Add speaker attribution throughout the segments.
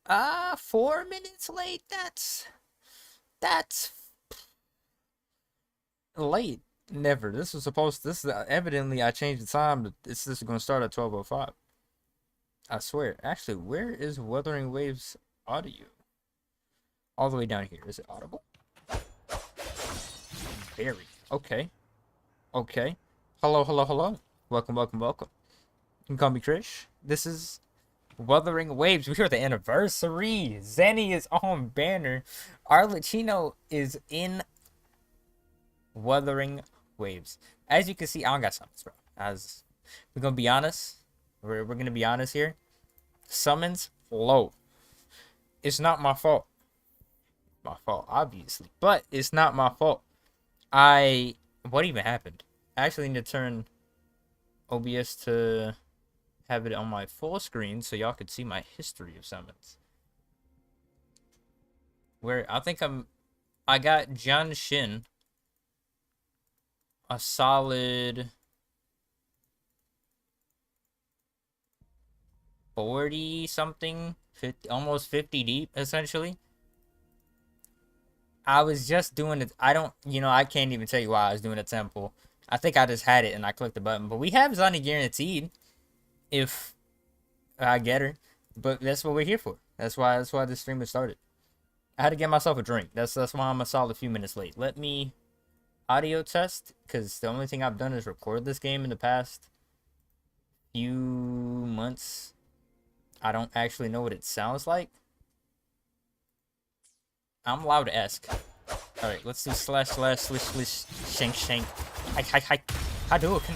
Speaker 1: 4 minutes late. That's late. Never. This was supposed. This is evidently I changed the time. This is going to start at 12:05. I swear. Actually, where is Wuthering Waves audio? All the way down here. Is it audible? Very. Okay. Okay. Hello, hello, hello. Welcome, welcome, welcome. You can call me Crish. This is Wuthering Waves. We're at the anniversary. ZANI is on banner. Arlecchino is in Wuthering Waves. As you can see, I don't got summons, bro. As we're gonna be honest, we're gonna be honest here. Summons low. It's not my fault. My fault, obviously, but it's not my fault. What even happened? I actually need to turn OBS to have it on my full screen so y'all could see my history of summons. Where I got John Shin a solid 40 something, 50, almost 50 deep essentially. I was just doing it. I can't even tell you why I was doing a temple. I think I just had it and I clicked the button. But we have ZANI guaranteed if I get her. But that's what we're here for. That's why this stream was started. I had to get myself a drink. That's why I'm a solid few minutes late. Let me audio test, because the only thing I've done is record this game in the past few months. I don't actually know what it sounds like. I'm loud esque. Alright, let's do slash swish swish shank shank. Hi. Hadouken.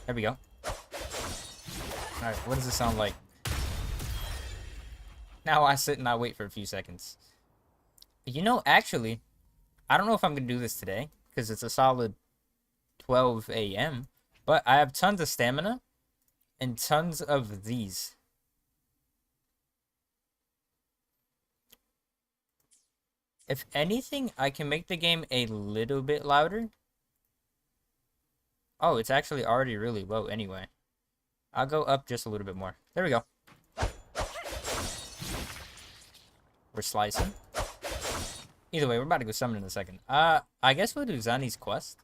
Speaker 1: There we go. Alright, what does this sound like? Now I sit and I wait for a few seconds. Actually, I don't know if I'm gonna do this today, because it's a solid 12 a.m. But I have tons of stamina and tons of these. If anything, I can make the game a little bit louder. Oh, it's actually already really low anyway. I'll go up just a little bit more. There we go. We're slicing. Either way, we're about to go summon in a second. I guess we'll do ZANI's quest.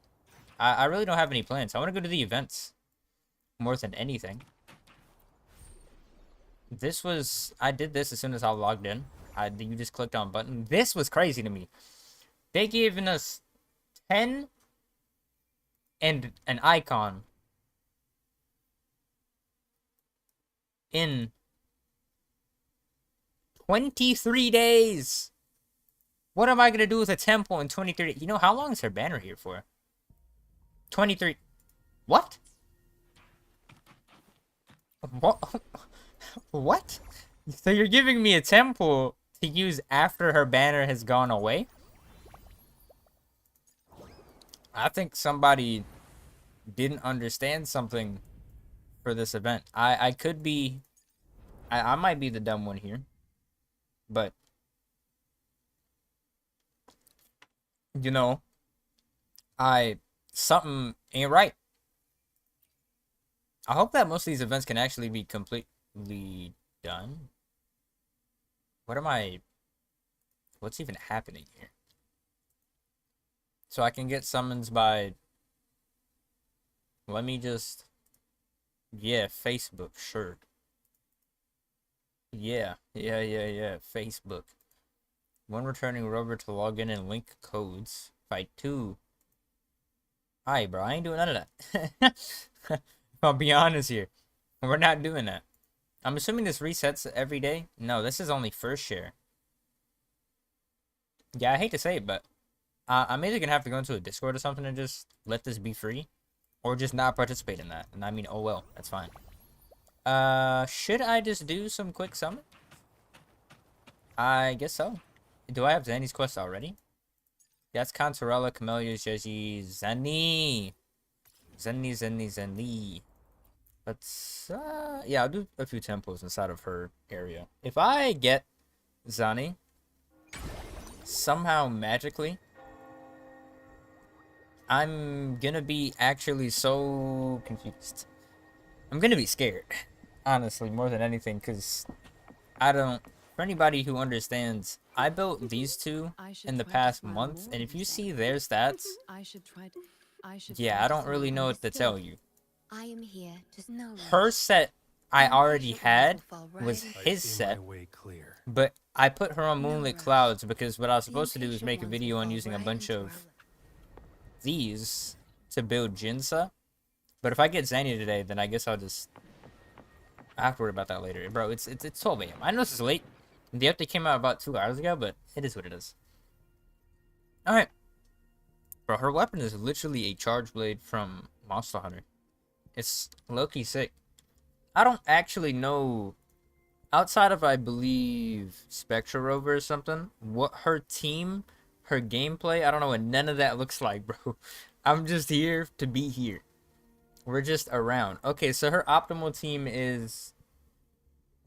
Speaker 1: I really don't have any plans. I want to go to the events more than anything. I did this as soon as I logged in. You just clicked on button. This was crazy to me. They given us 10 and an icon in 23 days. What am I going to do with a temple in 23 days? You know, how long is her banner here for? 23. What? What? What? So you're giving me a temple to use after her banner has gone away? I think somebody didn't understand something for this event. I could be... I might be the dumb one here. But... something ain't right. I hope that most of these events can actually be completely done. What's even happening here? So I can get summons by, let me just, yeah, Facebook, sure. Yeah, Facebook. When returning rover to log in and link codes. Fight 2. Alright, bro, I ain't doing none of that. I'll be honest here. We're not doing that. I'm assuming this resets every day. No, this is only first share. Yeah, I hate to say it, but I'm either gonna have to go into a Discord or something and just let this be free, or just not participate in that. And I mean, oh well, that's fine. Should I just do some quick summon? I guess so. Do I have ZANI's quest already? That's Consorella, Camellia, Jeji, ZANI. ZANI. Let's, yeah, I'll do a few temples inside of her area. If I get ZANI, somehow magically, I'm gonna be actually so confused. I'm gonna be scared, honestly, more than anything, because I don't For anybody who understands, I built these two in the past month, and if you see their stats, yeah, I don't really know what to tell you.
Speaker 2: I am here, just no
Speaker 1: Her
Speaker 2: rush.
Speaker 1: set I already had was
Speaker 2: Right.
Speaker 1: his set, but I put her on Moonlit Clouds because what I was supposed to do is make a video on using a bunch of these to build Jinsa. But if I get ZANI today, then I guess I'll just... I have to worry about that later. Bro, it's 12 a.m. I know this is late. The update came out about 2 hours ago, but it is what it is. Alright. Bro, her weapon is literally a charge blade from Monster Hunter. It's low-key sick. I don't actually know, outside of, I believe, Spectra Rover or something, what her team, her gameplay, I don't know what none of that looks like, bro. I'm just here to be here. We're just around. Okay, so her optimal team is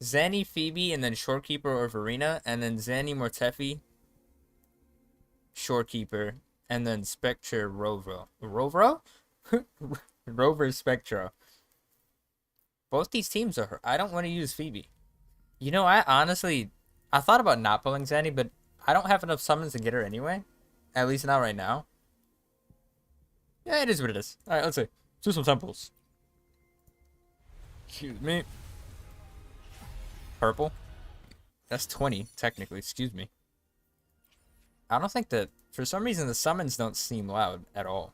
Speaker 1: ZANI, Phoebe, and then Shorekeeper or Verena, and then ZANI, Mortefi, Shorekeeper, and then Spectra Rover. Rover? Rover Spectra. Both these teams are her. I don't want to use Phoebe. You know, I thought about not pulling ZANI, but I don't have enough summons to get her anyway. At least not right now. Yeah, it is what it is. Alright, let's see. Do some temples. Excuse me. Purple. That's 20, technically. Excuse me. I don't think that... For some reason, the summons don't seem loud at all.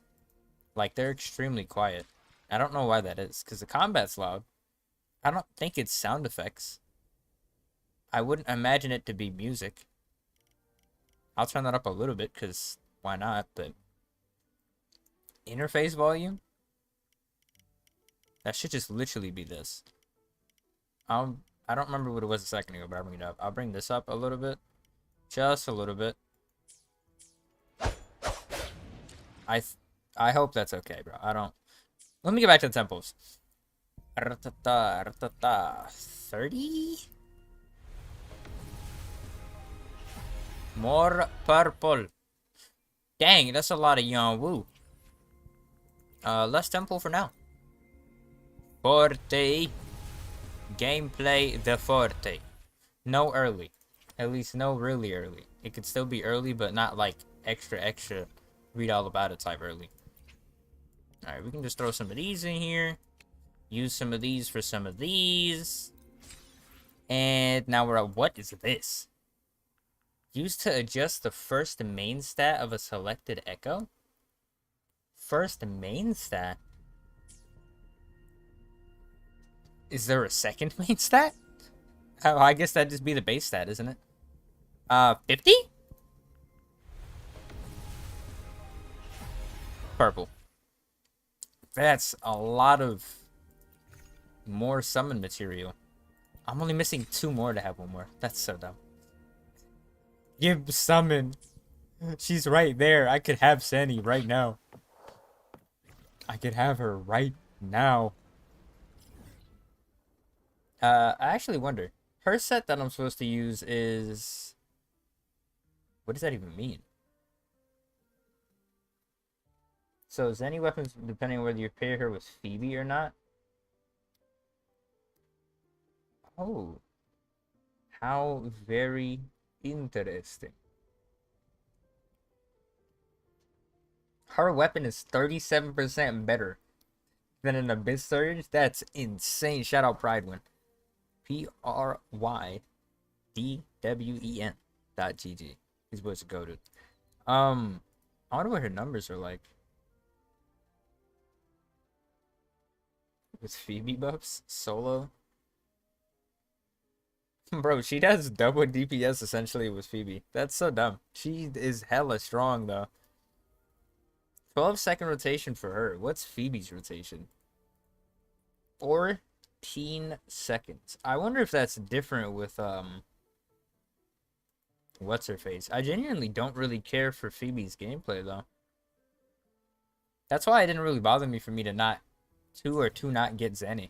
Speaker 1: Like, they're extremely quiet. I don't know why that is, because the combat's loud. I don't think it's sound effects. I wouldn't imagine it to be music. I'll turn that up a little bit, because why not, but... Interface volume? That should just literally be this. I don't remember what it was a second ago, but I'll bring it up. I'll bring this up a little bit. Just a little bit. I hope that's okay, bro. I don't... Let me get back to the temples. 30? More purple. Dang, that's a lot of Yan Wu. Less temple for now. Forte. Gameplay the Forte. No early. At least no really early. It could still be early, but not like extra read all about it type early. Alright, we can just throw some of these in here. Use some of these for some of these. And now we're at, what is this? Used to adjust the first main stat of a selected echo? First main stat? Is there a second main stat? Oh, I guess that'd just be the base stat, isn't it? 50? Purple. That's a lot of more summon material. I'm only missing 2 more to have 1 more. That's so dumb. Give summon. She's right there. I could have ZANI right now. I could have her right now. I actually wonder. Her set that I'm supposed to use is... What does that even mean? So, ZANI weapons, depending on whether you pair her with Phoebe or not. Oh. How very interesting. Her weapon is 37% better than an Abyss Surge. That's insane. Shout out Prydewen. PRYDWEN.GG. These boys are goated. I wonder what her numbers are like. With Phoebe buffs? Solo? Bro, she does double DPS essentially with Phoebe. That's so dumb. She is hella strong though. 12-second rotation for her. What's Phoebe's rotation? 14 seconds. I wonder if that's different with what's her face. I genuinely don't really care for Phoebe's gameplay though. That's why it didn't really bother me for me to not not get ZANI.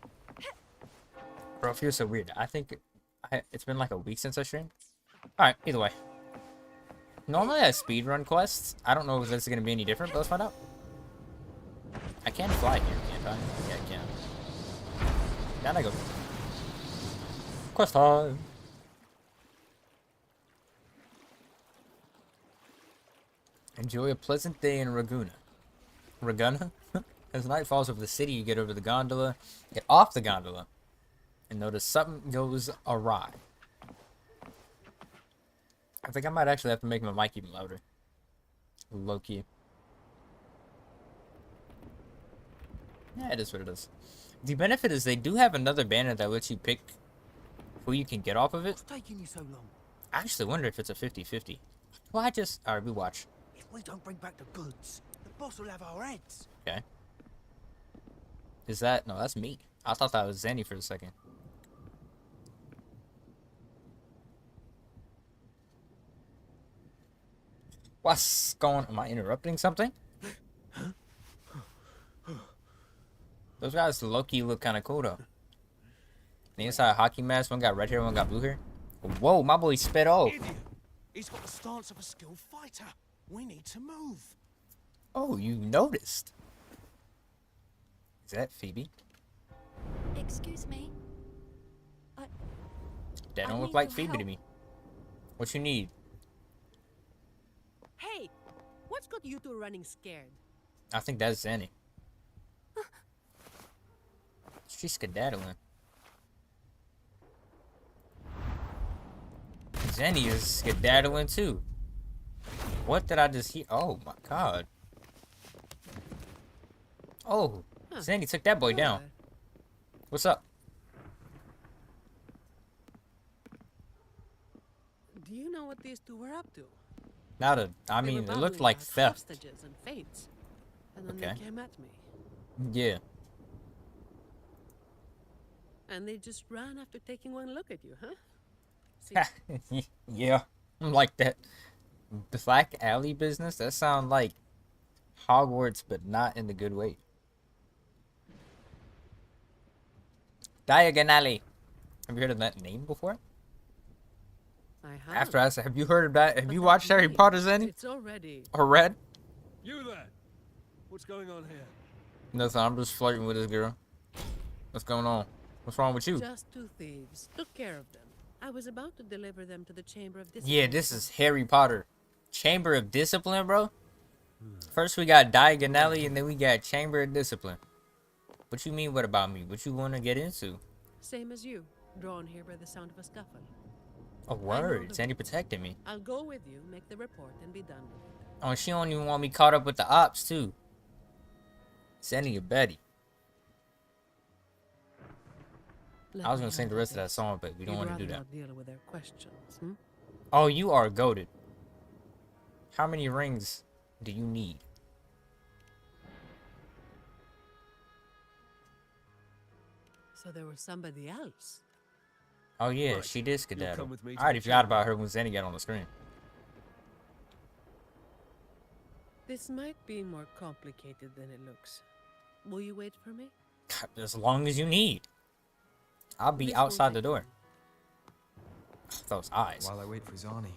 Speaker 1: Bro, it feels so weird. I think it's been like a week since I streamed. Alright, either way. Normally I speedrun quests. I don't know if this is going to be any different, but let's find out. I can fly here, can't I? Yeah, I can. Down I go. Quest time. Enjoy a pleasant day in Raguna. Raguna? As night falls over the city, you get over the gondola, get off the gondola, and notice something goes awry. I think I might actually have to make my mic even louder. Low key. Yeah, it is what it is. The benefit is they do have another banner that lets you pick who you can get off of it.
Speaker 3: What's taking you so long?
Speaker 1: I actually wonder if it's a 50-50. Well, Alright, we watch.
Speaker 3: If we don't bring back the goods, the boss will have our heads.
Speaker 1: Okay. Is that... No, that's me. I thought that was ZANI for a second. What's going... Am I interrupting something? Those guys low-key look kind of cool, though. The inside hockey mask, one got red hair, one got blue hair. Whoa, my boy spit off.
Speaker 3: Idiot! He's got the stance of a skilled fighter. We need to move.
Speaker 1: Oh, you noticed. Is that Phoebe?
Speaker 2: Excuse me.
Speaker 1: That
Speaker 2: I
Speaker 1: don't look
Speaker 2: need
Speaker 1: like
Speaker 2: your
Speaker 1: Phoebe to
Speaker 2: help.
Speaker 1: me. What you need?
Speaker 4: Hey, what's got you two running scared?
Speaker 1: I think that's ZANI. She's skedaddling. ZANI is skedaddling too. What did I just hear? Oh my god. Oh,
Speaker 4: Huh.
Speaker 1: ZANI took that boy down.
Speaker 4: Good.
Speaker 1: What's up?
Speaker 4: Do you know what these two were up to?
Speaker 1: Not a. I
Speaker 4: They were
Speaker 1: mean, it looked
Speaker 4: babbling
Speaker 1: like
Speaker 4: about
Speaker 1: theft.
Speaker 4: hostages and fates, and then
Speaker 1: Okay.
Speaker 4: they came at me,
Speaker 1: Yeah.
Speaker 4: and they just ran after taking one look at you, huh? See,
Speaker 1: Yeah. I'm like that. Black alley business? That sound like Hogwarts, but not in the good way. Diagon Alley. Have you heard of that name before?
Speaker 4: I have.
Speaker 1: After I said, have you heard of that? Have
Speaker 4: But
Speaker 1: you
Speaker 4: that
Speaker 1: watched Harry
Speaker 4: name,
Speaker 1: Potter, ZANI?
Speaker 4: It's already.
Speaker 1: Or read?
Speaker 5: You there? What's going on here?
Speaker 1: Nothing, I'm just flirting with this girl. What's going on? What's wrong with you?
Speaker 4: Just two thieves. Took care of them. I was about to deliver them to the Chamber of Discipline.
Speaker 1: Yeah, this is Harry Potter. Chamber of Discipline, bro? First we got Diagon Alley, and then we got Chamber of Discipline. What you mean, what about me? What you want to get into?
Speaker 4: Same as you. Drawn here by the sound of a scuffle.
Speaker 1: A word. ZANI protected me.
Speaker 4: I'll go with you, make the report, and be done with it.
Speaker 1: Oh, she don't even want me caught up with the ops, too. ZANI a Betty.
Speaker 4: Let
Speaker 1: I was
Speaker 4: me
Speaker 1: gonna sing the
Speaker 4: handle
Speaker 1: rest of that
Speaker 4: this.
Speaker 1: song, but we don't
Speaker 4: You'd
Speaker 1: want to do
Speaker 4: rather
Speaker 1: that.
Speaker 4: not deal with their questions, hmm?
Speaker 1: Oh, you are goated. How many rings do you need?
Speaker 4: So there was somebody else.
Speaker 1: Oh, yeah,
Speaker 5: Right.
Speaker 1: she did
Speaker 5: You'll
Speaker 1: skedaddle.
Speaker 5: come with me
Speaker 1: I
Speaker 5: to
Speaker 1: already
Speaker 5: the
Speaker 1: forgot
Speaker 5: chamber.
Speaker 1: about her when ZANI got on the screen.
Speaker 4: This might be more complicated than it looks. Will you wait for me?
Speaker 1: As long as you need. I'll be
Speaker 4: This won't
Speaker 1: outside the
Speaker 4: take
Speaker 1: door.
Speaker 4: long.
Speaker 1: Those eyes.
Speaker 6: While I wait for ZANI,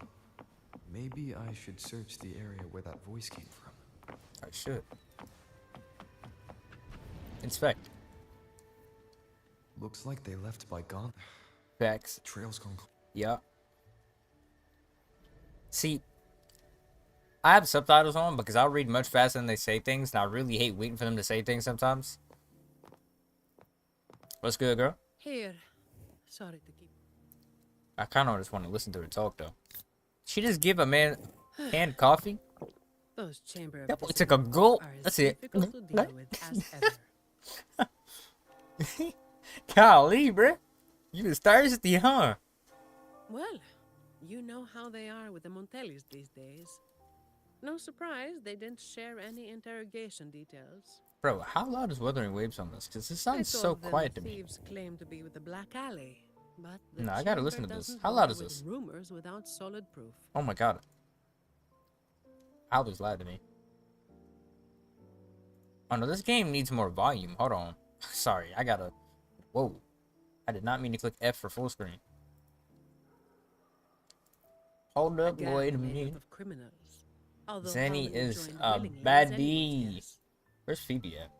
Speaker 6: maybe I should search the area where that voice came from.
Speaker 1: I should. Inspect.
Speaker 6: Looks like they left by gone.
Speaker 1: Facts.
Speaker 6: Trail's gone.
Speaker 1: Yeah. See, I have subtitles on because I'll read much faster than they say things, and I really hate waiting for them to say things sometimes. What's good, girl?
Speaker 4: Here. Sorry to keep.
Speaker 1: I kind of just want to listen to her talk, though. She just give a man canned coffee?
Speaker 4: Those chamber of
Speaker 1: That boy
Speaker 4: Discipline
Speaker 1: took a gulp.
Speaker 4: are as
Speaker 1: That's it.
Speaker 4: difficult to deal with as ever.
Speaker 1: Golly, bruh. You was thirsty, huh?
Speaker 4: Well, you know how they are with the Montellis these days. No surprise they didn't share any interrogation details.
Speaker 1: Bro, how loud is Wuthering Waves on this? Because it
Speaker 4: I
Speaker 1: sounds so
Speaker 4: told them
Speaker 1: quiet
Speaker 4: the
Speaker 1: to me.
Speaker 4: thieves claim to be with the Black Alley, but the
Speaker 1: No, I gotta
Speaker 4: chamber
Speaker 1: listen to this.
Speaker 4: doesn't
Speaker 1: How loud
Speaker 4: roll
Speaker 1: is
Speaker 4: with
Speaker 1: this?
Speaker 4: Rumors without solid proof.
Speaker 1: Oh my god. How was loud to me? Oh no, this game needs more volume. Hold on. Sorry, I gotta... Whoa. I did not mean to click F for full screen. Hold up,
Speaker 4: gang
Speaker 1: wait a
Speaker 4: made up
Speaker 1: minute.
Speaker 4: of criminals. Although
Speaker 1: ZANI
Speaker 4: how many
Speaker 1: is
Speaker 4: joined
Speaker 1: a
Speaker 4: willingly is
Speaker 1: baddie.
Speaker 4: anyone's guess.
Speaker 1: Where's Phoebe at?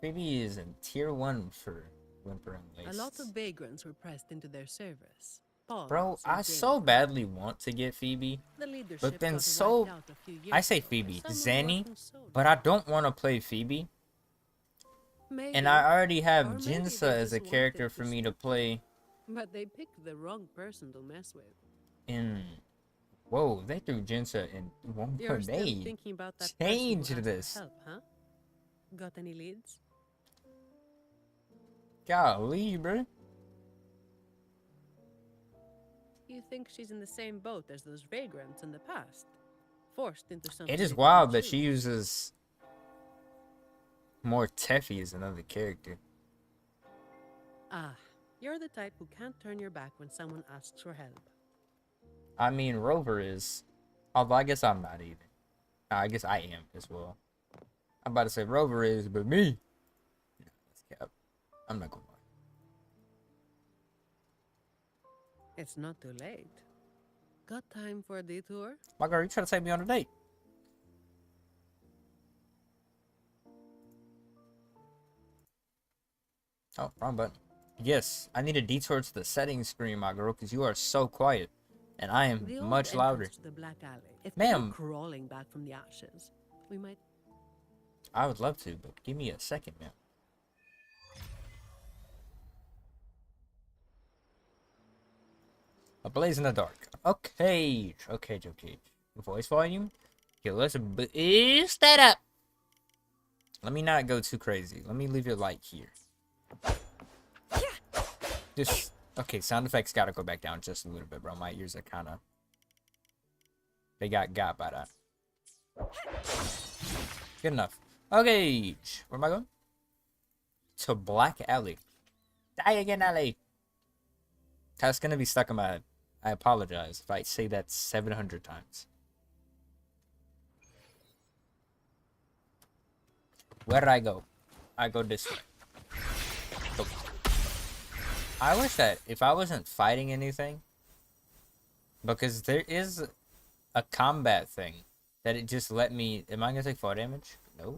Speaker 1: Phoebe is in tier 1 for Whimpering Lace.
Speaker 4: A lot of vagrants were pressed into their service. Paul.
Speaker 1: Bro, I so badly want to get Phoebe.
Speaker 4: The leadership
Speaker 1: But then
Speaker 4: got
Speaker 1: so-
Speaker 4: wiped out a few years
Speaker 1: I say
Speaker 4: ago by
Speaker 1: Phoebe,
Speaker 4: someone
Speaker 1: Zanny,
Speaker 4: bought and sold.
Speaker 1: but I don't want to play Phoebe.
Speaker 4: Maybe,
Speaker 1: And I already have
Speaker 4: or maybe
Speaker 1: Jinsa
Speaker 4: they
Speaker 1: as a
Speaker 4: just
Speaker 1: character
Speaker 4: wanted
Speaker 1: for
Speaker 4: to
Speaker 1: me to
Speaker 4: stop.
Speaker 1: play
Speaker 4: But they picked the wrong person to mess with.
Speaker 1: in... Whoa, they threw Jinsa in one per
Speaker 4: You're still
Speaker 1: day.
Speaker 4: thinking about that
Speaker 1: Change
Speaker 4: person who asked
Speaker 1: this.
Speaker 4: for help, huh? Got any leads?
Speaker 1: Golly, bro.
Speaker 4: You think she's in the same boat as those vagrants in the past? Forced into something.
Speaker 1: It is
Speaker 4: they
Speaker 1: wild
Speaker 4: couldn't
Speaker 1: that she
Speaker 4: choose.
Speaker 1: uses more Teffy as another character.
Speaker 4: Ah, you're the type who can't turn your back when someone asks for help.
Speaker 1: I mean, Rover is. Although I guess I'm not even. I guess I am as well. I'm about to say Rover is, but me. No, that's cap. I'm not gonna lie.
Speaker 4: It's not too late. Got time for a detour?
Speaker 1: My girl, you trying to take me on a date? Oh, wrong button. Yes, I need a detour to the settings screen, my girl, because you are so quiet. And I am
Speaker 4: The old
Speaker 1: much louder.
Speaker 4: entrance to the Black Alley. If
Speaker 1: Ma'am.
Speaker 4: people crawling back from the ashes, we might.
Speaker 1: I would love to, but give me a second, man. A blaze in the dark. Okay. Okay. Voice volume. Okay, let's boost that up. Let me not go too crazy. Let me leave it like here. Just okay. Sound effects gotta go back down just a little bit, bro. My ears are kind of. They got by that. Good enough. Okay. Where am I going? To Black Alley. Die again, Alley. That's gonna be stuck in my head. I apologize if I say that 700 times. Where did I go? I go this way. Oh. I wish that if I wasn't fighting anything, because there is a combat thing that it just let me. Am I gonna take fall damage? No.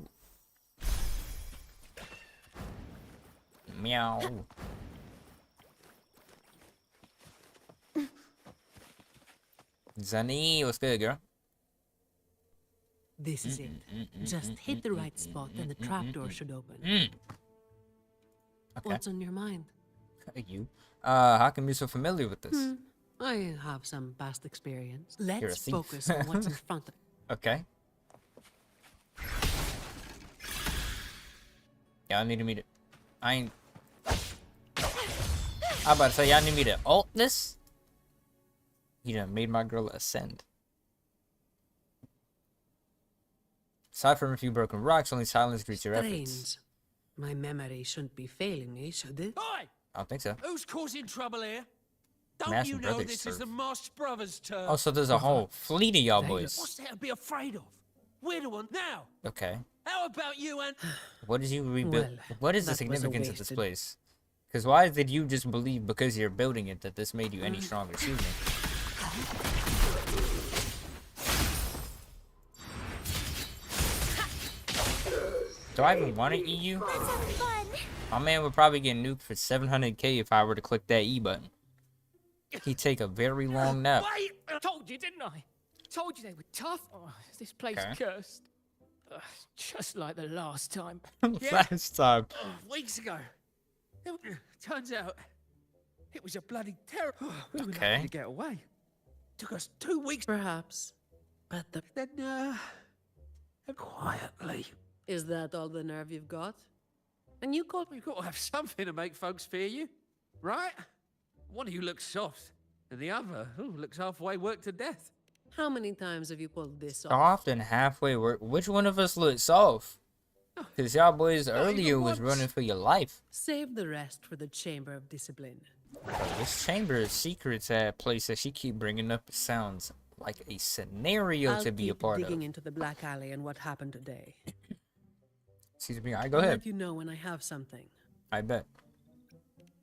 Speaker 1: Meow. Zani, what's good, girl?
Speaker 4: This is it. Just hit the right spot and the trapdoor should open.
Speaker 1: Okay.
Speaker 4: What's on your mind?
Speaker 1: You. How come you're so familiar with this?
Speaker 4: I have some past experience.
Speaker 1: You're a
Speaker 4: Let's
Speaker 1: thief.
Speaker 4: focus on what's in front of
Speaker 1: Okay. Y'all need me to. I ain't. I'm about to say y'all need me to ult this. You done made my girl ascend. Aside from a few broken rocks, only silence greets your efforts.
Speaker 4: Strange. My memory shouldn't be failing me, should it?
Speaker 3: Oi!
Speaker 1: I don't think so.
Speaker 3: Who's causing trouble here? Don't
Speaker 1: Master
Speaker 3: you know
Speaker 1: Brothers
Speaker 3: this is
Speaker 1: serve.
Speaker 3: the Marsh Brothers' turn?
Speaker 1: Oh, so there's a whole fleet of y'all boys.
Speaker 3: What's there to be afraid of? We're the one now.
Speaker 1: Okay.
Speaker 3: How about you and...
Speaker 1: What did you rebuild?
Speaker 4: Well,
Speaker 1: What is the
Speaker 4: that was a
Speaker 1: significance of this
Speaker 4: wasted-
Speaker 1: place? Because why did you just believe because you're building it that this made you any stronger? Excuse me. Do I even want to eat you?
Speaker 2: Let's have fun.
Speaker 1: My man would probably get nuked for 700k if I were to click that E button. He'd take a very long nap.
Speaker 3: Wait!
Speaker 7: Told you, didn't I? Told you they were tough. Oh, this place
Speaker 1: Okay.
Speaker 7: cursed. Just like the last time.
Speaker 1: Last time.
Speaker 3: Weeks ago. Turns out, it was a bloody terror. We were
Speaker 1: Okay.
Speaker 3: lucky to get away. Took us 2 weeks.
Speaker 4: Perhaps. But
Speaker 3: Then, quietly.
Speaker 4: is that all the nerve you've got? And you called me.
Speaker 3: You've got to have something to make folks fear you, right? One of you looks soft, and the other looks halfway worked to death.
Speaker 4: How many times have you pulled this off?
Speaker 1: Soft and halfway work. Which one of us looks soft? Because y'all boys
Speaker 3: even
Speaker 1: earlier was
Speaker 3: once.
Speaker 1: running for your life.
Speaker 4: Save the rest for the Chamber of Discipline.
Speaker 1: This chamber of secrets at place that she keep bringing up sounds like a scenario
Speaker 4: I'll
Speaker 1: to be a
Speaker 4: keep
Speaker 1: part
Speaker 4: digging
Speaker 1: of.
Speaker 4: into the Black Alley and what happened today.
Speaker 1: Excuse me. All right, go
Speaker 4: I'll
Speaker 1: ahead.
Speaker 4: let you know when I have something.
Speaker 1: I bet.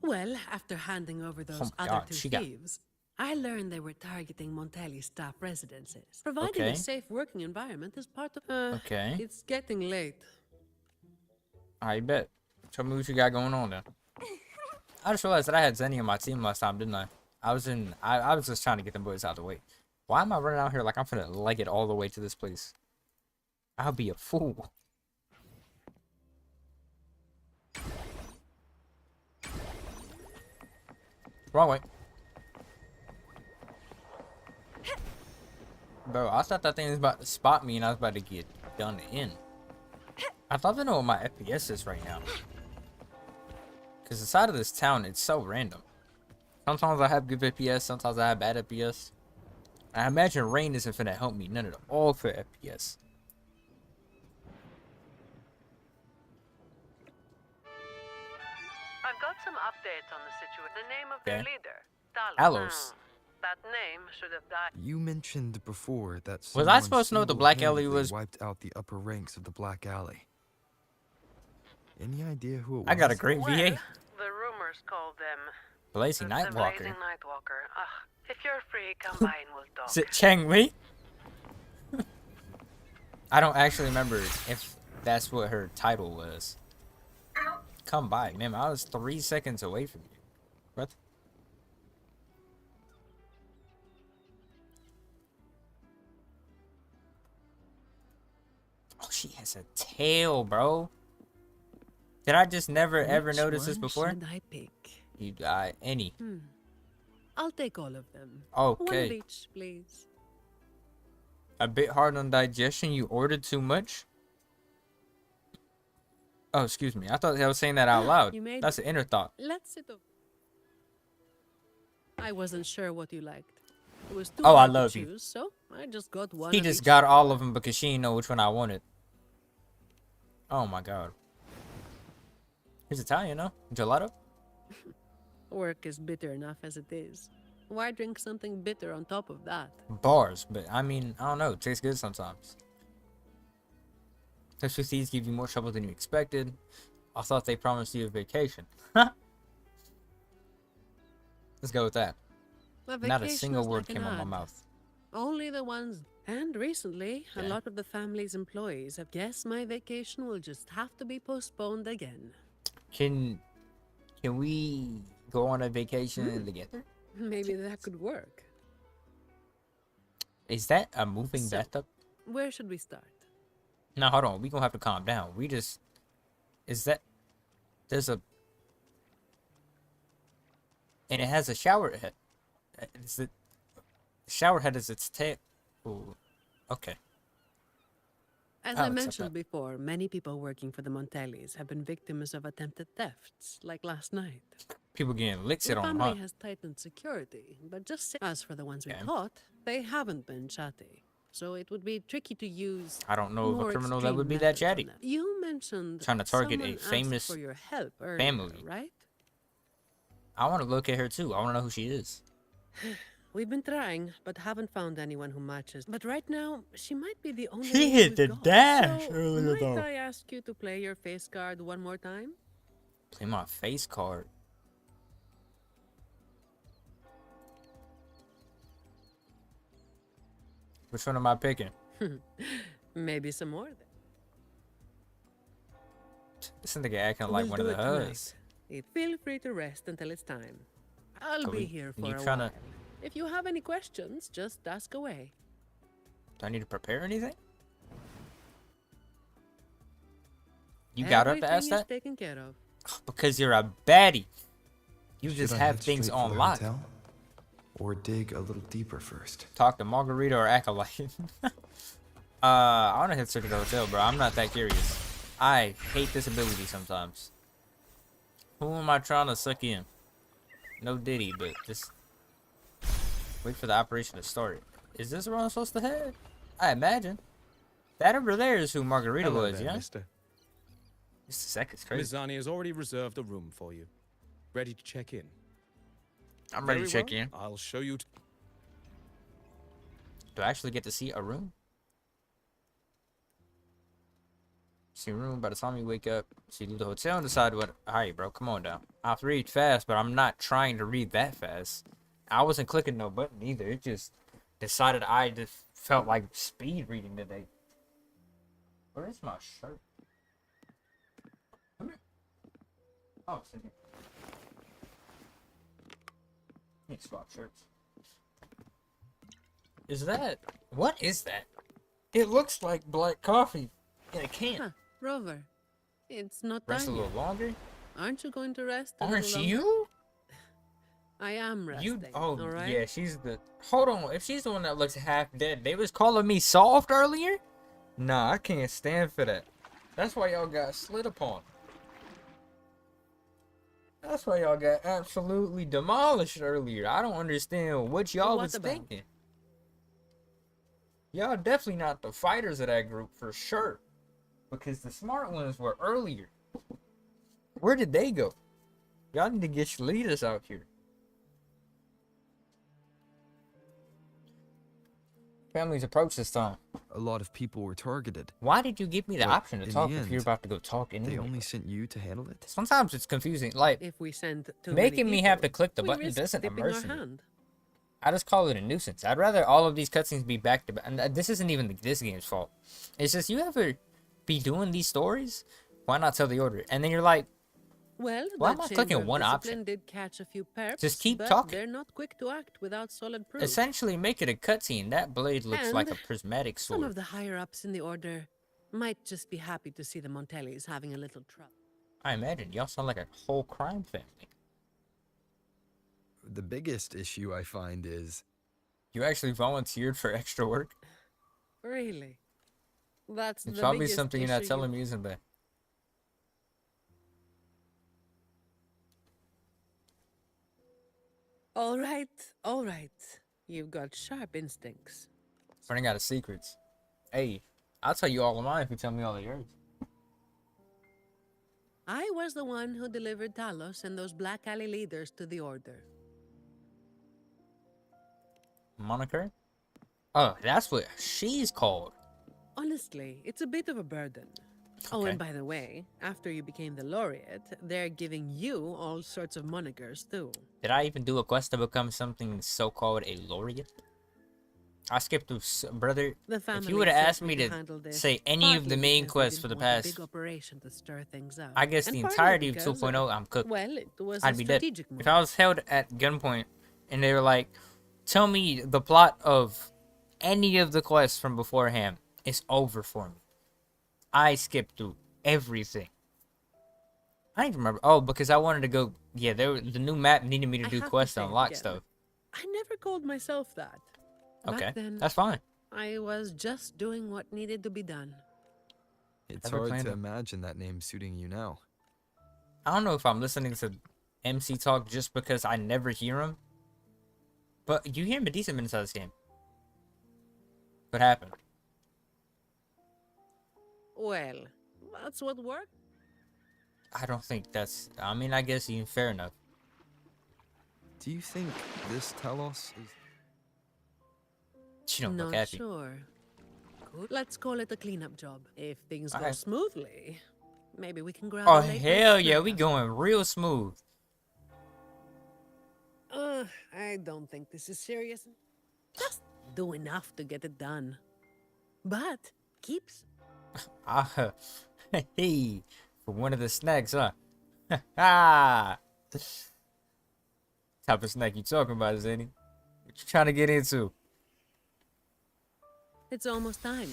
Speaker 4: Well, after handing over those
Speaker 1: my
Speaker 4: other
Speaker 1: God,
Speaker 4: two
Speaker 1: she got-
Speaker 4: thieves, I learned they were targeting Montelli's staff residences. Providing
Speaker 1: Okay.
Speaker 4: a safe working environment is part of.
Speaker 1: Okay.
Speaker 4: It's getting late.
Speaker 1: I bet. Tell me what you got going on then. I just realized that I had Zenny on my team last time, didn't I? I was just trying to get them boys out of the way. Why am I running out here like I'm finna leg it all the way to this place? I'll be a fool. Wrong way. Bro, I thought that thing was about to spot me and I was about to get done in. I'd love to know what my FPS is right now. Because the side of this town, it's so random. Sometimes I have good FPS, sometimes I have bad FPS. And I imagine rain isn't finna help me none at all for FPS.
Speaker 4: I've got some updates on the situation. The name of
Speaker 1: their
Speaker 4: their leader,
Speaker 1: Talos.
Speaker 4: That name should have died.
Speaker 6: You mentioned before that
Speaker 1: Was I
Speaker 6: someone
Speaker 1: supposed to know what the Black Alley
Speaker 6: single-handedly
Speaker 1: was?
Speaker 6: wiped out the upper ranks of the Black Alley. Any idea who it was?
Speaker 1: I got a great
Speaker 4: Well,
Speaker 1: VA.
Speaker 4: the rumors call them
Speaker 1: Blazing
Speaker 4: the
Speaker 1: Nightwalker.
Speaker 4: Blazing Nightwalker. If you're free, come by and we'll talk.
Speaker 1: Is it Chang Wei? I don't actually remember if that's what her title was. Come by, man. I was 3 seconds away from you. What? Oh, she has a tail, bro. Did I just never ever
Speaker 4: Which
Speaker 1: notice this
Speaker 4: one
Speaker 1: before?
Speaker 4: should I pick?
Speaker 1: You got any?
Speaker 4: I'll take all of them.
Speaker 1: Okay.
Speaker 4: One of each, please.
Speaker 1: A bit hard on digestion. You ordered too much? Oh, excuse me. I thought I was saying that out loud.
Speaker 4: You made-
Speaker 1: That's an inner thought.
Speaker 4: Let's sit over. I wasn't sure what you liked. It was too
Speaker 1: Oh, I
Speaker 4: hard to
Speaker 1: love you.
Speaker 4: choose, so I just got one.
Speaker 1: He
Speaker 4: of
Speaker 1: just
Speaker 4: each.
Speaker 1: got all of them because she didn't know which one I wanted. Oh my god. He's Italian, no? Gelato?
Speaker 4: Work is bitter enough as it is. Why drink something bitter on top of that?
Speaker 1: Bars, but I mean, I don't know. It tastes good sometimes. Especially these give you more trouble than you expected. I thought they promised you a vacation. Let's go with that. Not a
Speaker 4: vacation
Speaker 1: single
Speaker 4: is
Speaker 1: word
Speaker 4: like
Speaker 1: came
Speaker 4: an
Speaker 1: out my
Speaker 4: ad.
Speaker 1: mouth.
Speaker 4: Only the ones. And recently, a
Speaker 1: Yeah.
Speaker 4: lot of the family's employees have guessed my vacation will just have to be postponed again.
Speaker 1: Can we go on a vacation together?
Speaker 4: Maybe that could work.
Speaker 1: Is that a moving
Speaker 4: So-
Speaker 1: bathtub?
Speaker 4: Where should we start?
Speaker 1: Now hold on, we gonna have to calm down. There's a, and it has a shower head. Is it, shower head is its tail? Ooh, okay.
Speaker 4: As
Speaker 1: I'll
Speaker 4: I
Speaker 1: accept
Speaker 4: mentioned
Speaker 1: that.
Speaker 4: before, many people working for the Montellis have been victims of attempted thefts, like last night.
Speaker 1: People getting licks
Speaker 4: The
Speaker 1: it on,
Speaker 4: family
Speaker 1: huh?
Speaker 4: has tightened security, but as for the ones we
Speaker 1: Okay.
Speaker 4: caught, they haven't been chatty. So it would be tricky to use.
Speaker 1: I don't know of a
Speaker 4: more
Speaker 1: criminal that
Speaker 4: extreme
Speaker 1: would be that
Speaker 4: methods on
Speaker 1: chatty.
Speaker 4: them. You mentioned
Speaker 1: Trying to target a
Speaker 4: someone asked
Speaker 1: famous
Speaker 4: for your help earlier,
Speaker 1: family.
Speaker 4: right?
Speaker 1: I want to look at her too. I want to know who she is.
Speaker 4: We've been trying, but haven't found anyone who matches. But right now, she might be the only.
Speaker 1: She
Speaker 4: one
Speaker 1: hit
Speaker 4: we've
Speaker 1: the
Speaker 4: got.
Speaker 1: dash
Speaker 4: So,
Speaker 1: earlier,
Speaker 4: might
Speaker 1: though.
Speaker 4: I ask you to play your face card one more time?
Speaker 1: Play my face card. Which one am I picking?
Speaker 4: Maybe some more. Then.
Speaker 1: This nigga acting like
Speaker 4: We'll
Speaker 1: one of
Speaker 4: do
Speaker 1: the
Speaker 4: it tonight.
Speaker 1: hoods.
Speaker 4: Feel free to rest until it's time. I'll
Speaker 1: So
Speaker 4: be
Speaker 1: we-
Speaker 4: here
Speaker 1: you
Speaker 4: for a
Speaker 1: tryna-
Speaker 4: while. If you have any questions, just ask away.
Speaker 1: Do I need to prepare anything? You got up to ask
Speaker 4: Everything
Speaker 1: that?
Speaker 4: is taken care of.
Speaker 1: Because you're a baddie. You
Speaker 6: Should
Speaker 1: just
Speaker 6: I
Speaker 1: have
Speaker 6: head
Speaker 1: things
Speaker 6: straight for
Speaker 1: on
Speaker 6: the
Speaker 1: lock.
Speaker 6: hotel? Or dig a little deeper first?
Speaker 1: Talk to Margarita or Acolyte. I want to hit straight to the hotel, bro. I'm not that curious. I hate this ability sometimes. Who am I trying to suck in? No Diddy, but just wait for the operation to start. Is this where I'm supposed to head? I imagine. That over there is who Margarita
Speaker 5: Hello
Speaker 1: was,
Speaker 5: there,
Speaker 1: yeah?
Speaker 5: mister.
Speaker 1: Just a second, it's
Speaker 5: Miss
Speaker 1: crazy.
Speaker 5: ZANI has already reserved a room for you. Ready to check in?
Speaker 1: I'm ready to
Speaker 5: Very
Speaker 1: check
Speaker 5: well.
Speaker 1: in.
Speaker 5: I'll show you.
Speaker 1: Do I actually get to see a room? See a room by the time you wake up. See the hotel and decide what. Alright, bro, come on down. I have to read fast, but I'm not trying to read that fast. I wasn't clicking no button either. It just decided I just felt like speed reading today. Where is my shirt? Come here. Oh, it's in here. Yeah. me swap shirts. Is that... What is that? It looks like black coffee in a can.
Speaker 4: Huh, Rover. It's not
Speaker 1: Rest a
Speaker 4: time
Speaker 1: little
Speaker 4: yet.
Speaker 1: longer?
Speaker 4: Aren't you going to rest a
Speaker 1: Aren't
Speaker 4: little longer?
Speaker 1: you?
Speaker 4: I am resting.
Speaker 1: You... Oh,
Speaker 4: all right?
Speaker 1: yeah, she's the... Hold on. If she's the one that looks half dead, they was calling me soft earlier? Nah, I can't stand for that. That's why y'all got slid upon. That's why y'all got absolutely demolished earlier. I don't understand what y'all
Speaker 4: What
Speaker 1: was
Speaker 4: about?
Speaker 1: thinking. Y'all definitely not the fighters of that group for sure. Because the smart ones were earlier. Where did they go? Y'all need to get your leaders out here. Family's approach this time.
Speaker 6: A lot of people were targeted.
Speaker 1: Why did you give me the
Speaker 6: But
Speaker 1: option to
Speaker 6: in
Speaker 1: talk
Speaker 6: the
Speaker 1: if you're
Speaker 6: end,
Speaker 1: about to go talk anyway?
Speaker 6: They only sent you to handle it?
Speaker 1: Sometimes it's confusing. Like,
Speaker 4: If we send too
Speaker 1: making
Speaker 4: many
Speaker 1: me have
Speaker 4: people,
Speaker 1: to click the
Speaker 4: we
Speaker 1: button
Speaker 4: risk
Speaker 1: doesn't
Speaker 4: tipping
Speaker 1: immerse
Speaker 4: our
Speaker 1: me.
Speaker 4: hand.
Speaker 1: I just call it a nuisance. I'd rather all of these cutscenes be back to back. And this isn't even this game's fault. It's just you ever be doing these stories? Why not tell the order? And then you're like,
Speaker 4: Well,
Speaker 1: why
Speaker 4: the
Speaker 1: am I
Speaker 4: Chamber
Speaker 1: clicking
Speaker 4: of
Speaker 1: one
Speaker 4: Discipline
Speaker 1: option?
Speaker 4: did catch a few perps,
Speaker 1: Just keep
Speaker 4: but
Speaker 1: talking.
Speaker 4: they're not quick to act without solid proof.
Speaker 1: essentially make it a cutscene. That blade looks like a
Speaker 4: And
Speaker 1: prismatic
Speaker 4: Some
Speaker 1: sword.
Speaker 4: of the higher-ups in the Order might just be happy to see the Montellis having a little trouble.
Speaker 1: I imagine y'all sound like a whole crime family.
Speaker 6: The biggest issue I find is
Speaker 1: You actually volunteered for extra work?
Speaker 4: Really? That's
Speaker 1: It's
Speaker 4: the
Speaker 1: probably
Speaker 4: biggest
Speaker 1: something you're not
Speaker 4: issue
Speaker 1: telling me, isn't there?
Speaker 4: All right, all right. You've got sharp instincts.
Speaker 1: Running out of secrets. Hey, I'll tell you all of mine if you tell me all of yours.
Speaker 4: I was the one who delivered Talos and those Black Alley leaders to the Order.
Speaker 1: Moniker? Oh, that's what she's called.
Speaker 4: Honestly, it's a bit of a burden. Oh,
Speaker 1: Okay.
Speaker 4: and by the way, after you became the laureate, they're giving you all sorts of monikers too.
Speaker 1: Did I even do a quest to become something so-called a laureate? I skipped through, brother.
Speaker 4: The
Speaker 1: If
Speaker 4: family
Speaker 1: you would have asked me
Speaker 4: certainly
Speaker 1: to
Speaker 4: handled this,
Speaker 1: say any of the
Speaker 4: partly
Speaker 1: main
Speaker 4: because they
Speaker 1: quests
Speaker 4: didn't
Speaker 1: for the
Speaker 4: want a
Speaker 1: past,
Speaker 4: big operation to stir things up,
Speaker 1: I guess
Speaker 4: and
Speaker 1: the
Speaker 4: partly
Speaker 1: entirety of
Speaker 4: because,
Speaker 1: 2.0, I'm cooked.
Speaker 4: well, it was
Speaker 1: I'd
Speaker 4: a
Speaker 1: be dead.
Speaker 4: strategic move.
Speaker 1: If I was held at gunpoint and they were like, tell me the plot of any of the quests from beforehand, it's over for me. I skipped through everything. I don't even remember. Oh, because I wanted to go. Yeah, the new map needed me to
Speaker 4: I
Speaker 1: do
Speaker 4: have to
Speaker 1: quests to
Speaker 4: say it
Speaker 1: unlock
Speaker 4: again.
Speaker 1: stuff.
Speaker 4: I never called myself that.
Speaker 1: Okay,
Speaker 4: Back then,
Speaker 1: that's fine.
Speaker 4: I was just doing what needed to be done.
Speaker 6: it's
Speaker 1: Never
Speaker 6: hard
Speaker 1: planned
Speaker 6: to
Speaker 1: it.
Speaker 6: imagine that name suiting you now.
Speaker 1: I don't know if I'm listening to MC talk just because I never hear him. But you hear him a decent minutes out of this game. What happened?
Speaker 4: Well, that's what worked.
Speaker 1: I don't think that's... I mean, I guess even fair enough.
Speaker 6: Do you think this Talos is...
Speaker 1: She don't
Speaker 4: Not
Speaker 1: look happy.
Speaker 4: sure. Good. Let's call it a cleanup job. If things go
Speaker 1: Alright.
Speaker 4: smoothly, maybe we can grab
Speaker 1: Oh,
Speaker 4: a late night
Speaker 1: hell yeah,
Speaker 4: snack
Speaker 1: we
Speaker 4: after.
Speaker 1: going real smooth.
Speaker 4: I don't think this is serious. Just do enough to get it done. But keeps.
Speaker 1: Ah, hey, for one of the snacks, huh? Ah, type of snack you talking about, Zany? What you trying to get into?
Speaker 4: It's almost time.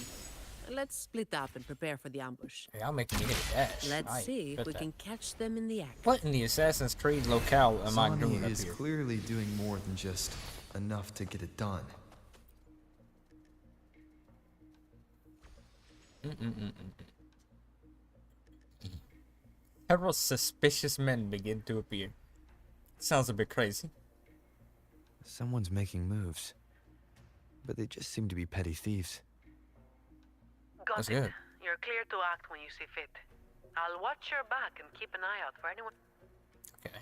Speaker 4: Let's split up and prepare for the ambush.
Speaker 1: Hey, I'm making you hit a dash.
Speaker 4: Let's
Speaker 1: I
Speaker 4: see if
Speaker 1: bet
Speaker 4: we
Speaker 1: that.
Speaker 4: can catch them in the act.
Speaker 1: What in the Assassin's Creed locale am I doing
Speaker 6: ZANI
Speaker 1: up
Speaker 6: is
Speaker 1: here?
Speaker 6: clearly doing more than just enough to get it done.
Speaker 1: Several suspicious men begin to appear. Sounds a bit crazy.
Speaker 6: Someone's making moves. But they just seem to be petty thieves.
Speaker 4: Got
Speaker 1: That's
Speaker 4: it.
Speaker 1: good.
Speaker 4: You're clear to act when you see fit. I'll watch your back and keep an eye out for anyone.
Speaker 1: Okay.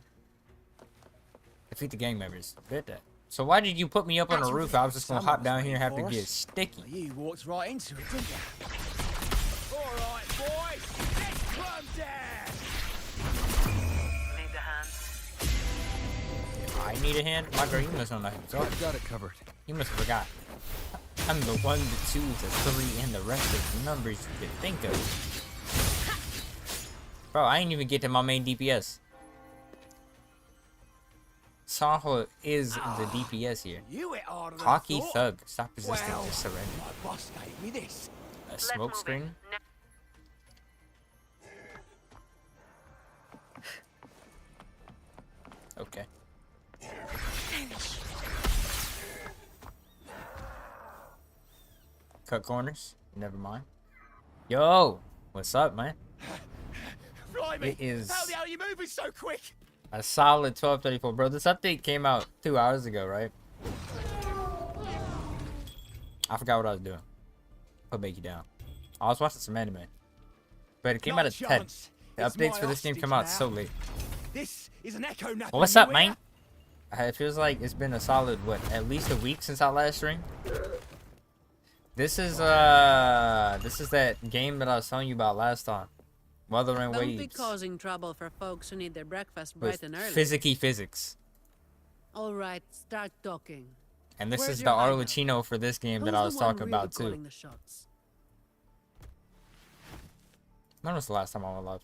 Speaker 1: Defeat the gang members. Bet that. So why did you put me up on the roof? I was just gonna hop down here and have to get sticky.
Speaker 7: You walked right into it, didn't you? All right, boys, let's put 'em down.
Speaker 4: Need a hand.
Speaker 1: I need a hand? My girl, you must not know how to talk.
Speaker 6: I've got it covered.
Speaker 1: You must have forgot. I'm the 1, the 2, the 3, and the rest of the numbers you could think of. Bro, I ain't even get to my main DPS. Sanho is the DPS here.
Speaker 7: You hit harder than I
Speaker 1: Cocky
Speaker 7: thought.
Speaker 1: thug. Stop resisting
Speaker 7: Well,
Speaker 1: to surrender.
Speaker 7: my boss gave me this.
Speaker 1: A smoke screen? Okay. Cut corners? Never mind. Yo! What's up, man?
Speaker 7: Blimey,
Speaker 1: It is
Speaker 7: how the hell are you moving so quick?
Speaker 1: a solid 12:34, bro. This update came out 2 hours ago, right? I forgot what I was doing. Put make you down. I was watching some anime. But it came
Speaker 7: Not
Speaker 1: out
Speaker 7: a
Speaker 1: at 10.
Speaker 7: chance.
Speaker 1: The
Speaker 7: It's
Speaker 1: updates
Speaker 7: my
Speaker 1: for this game
Speaker 7: hostage
Speaker 1: come out
Speaker 7: now.
Speaker 1: so late.
Speaker 7: This is an echo nothing.
Speaker 1: Well, what's
Speaker 7: you
Speaker 1: up,
Speaker 7: hear?
Speaker 1: man? It feels like it's been a solid, what, at least a week since our last stream? This is that game that I was telling you about last time. Wuthering
Speaker 4: Don't be
Speaker 1: Waves.
Speaker 4: causing trouble for folks who need their breakfast
Speaker 1: With
Speaker 4: bright and early.
Speaker 1: physicky physics.
Speaker 4: All right, start talking.
Speaker 1: And this
Speaker 4: Where's
Speaker 1: is the
Speaker 4: your hideout?
Speaker 1: Arlecchino for this game that
Speaker 4: Who's
Speaker 1: I
Speaker 4: the
Speaker 1: was
Speaker 4: one
Speaker 1: talking
Speaker 4: really
Speaker 1: about too.
Speaker 4: calling the shots?
Speaker 1: When was the last time I was live?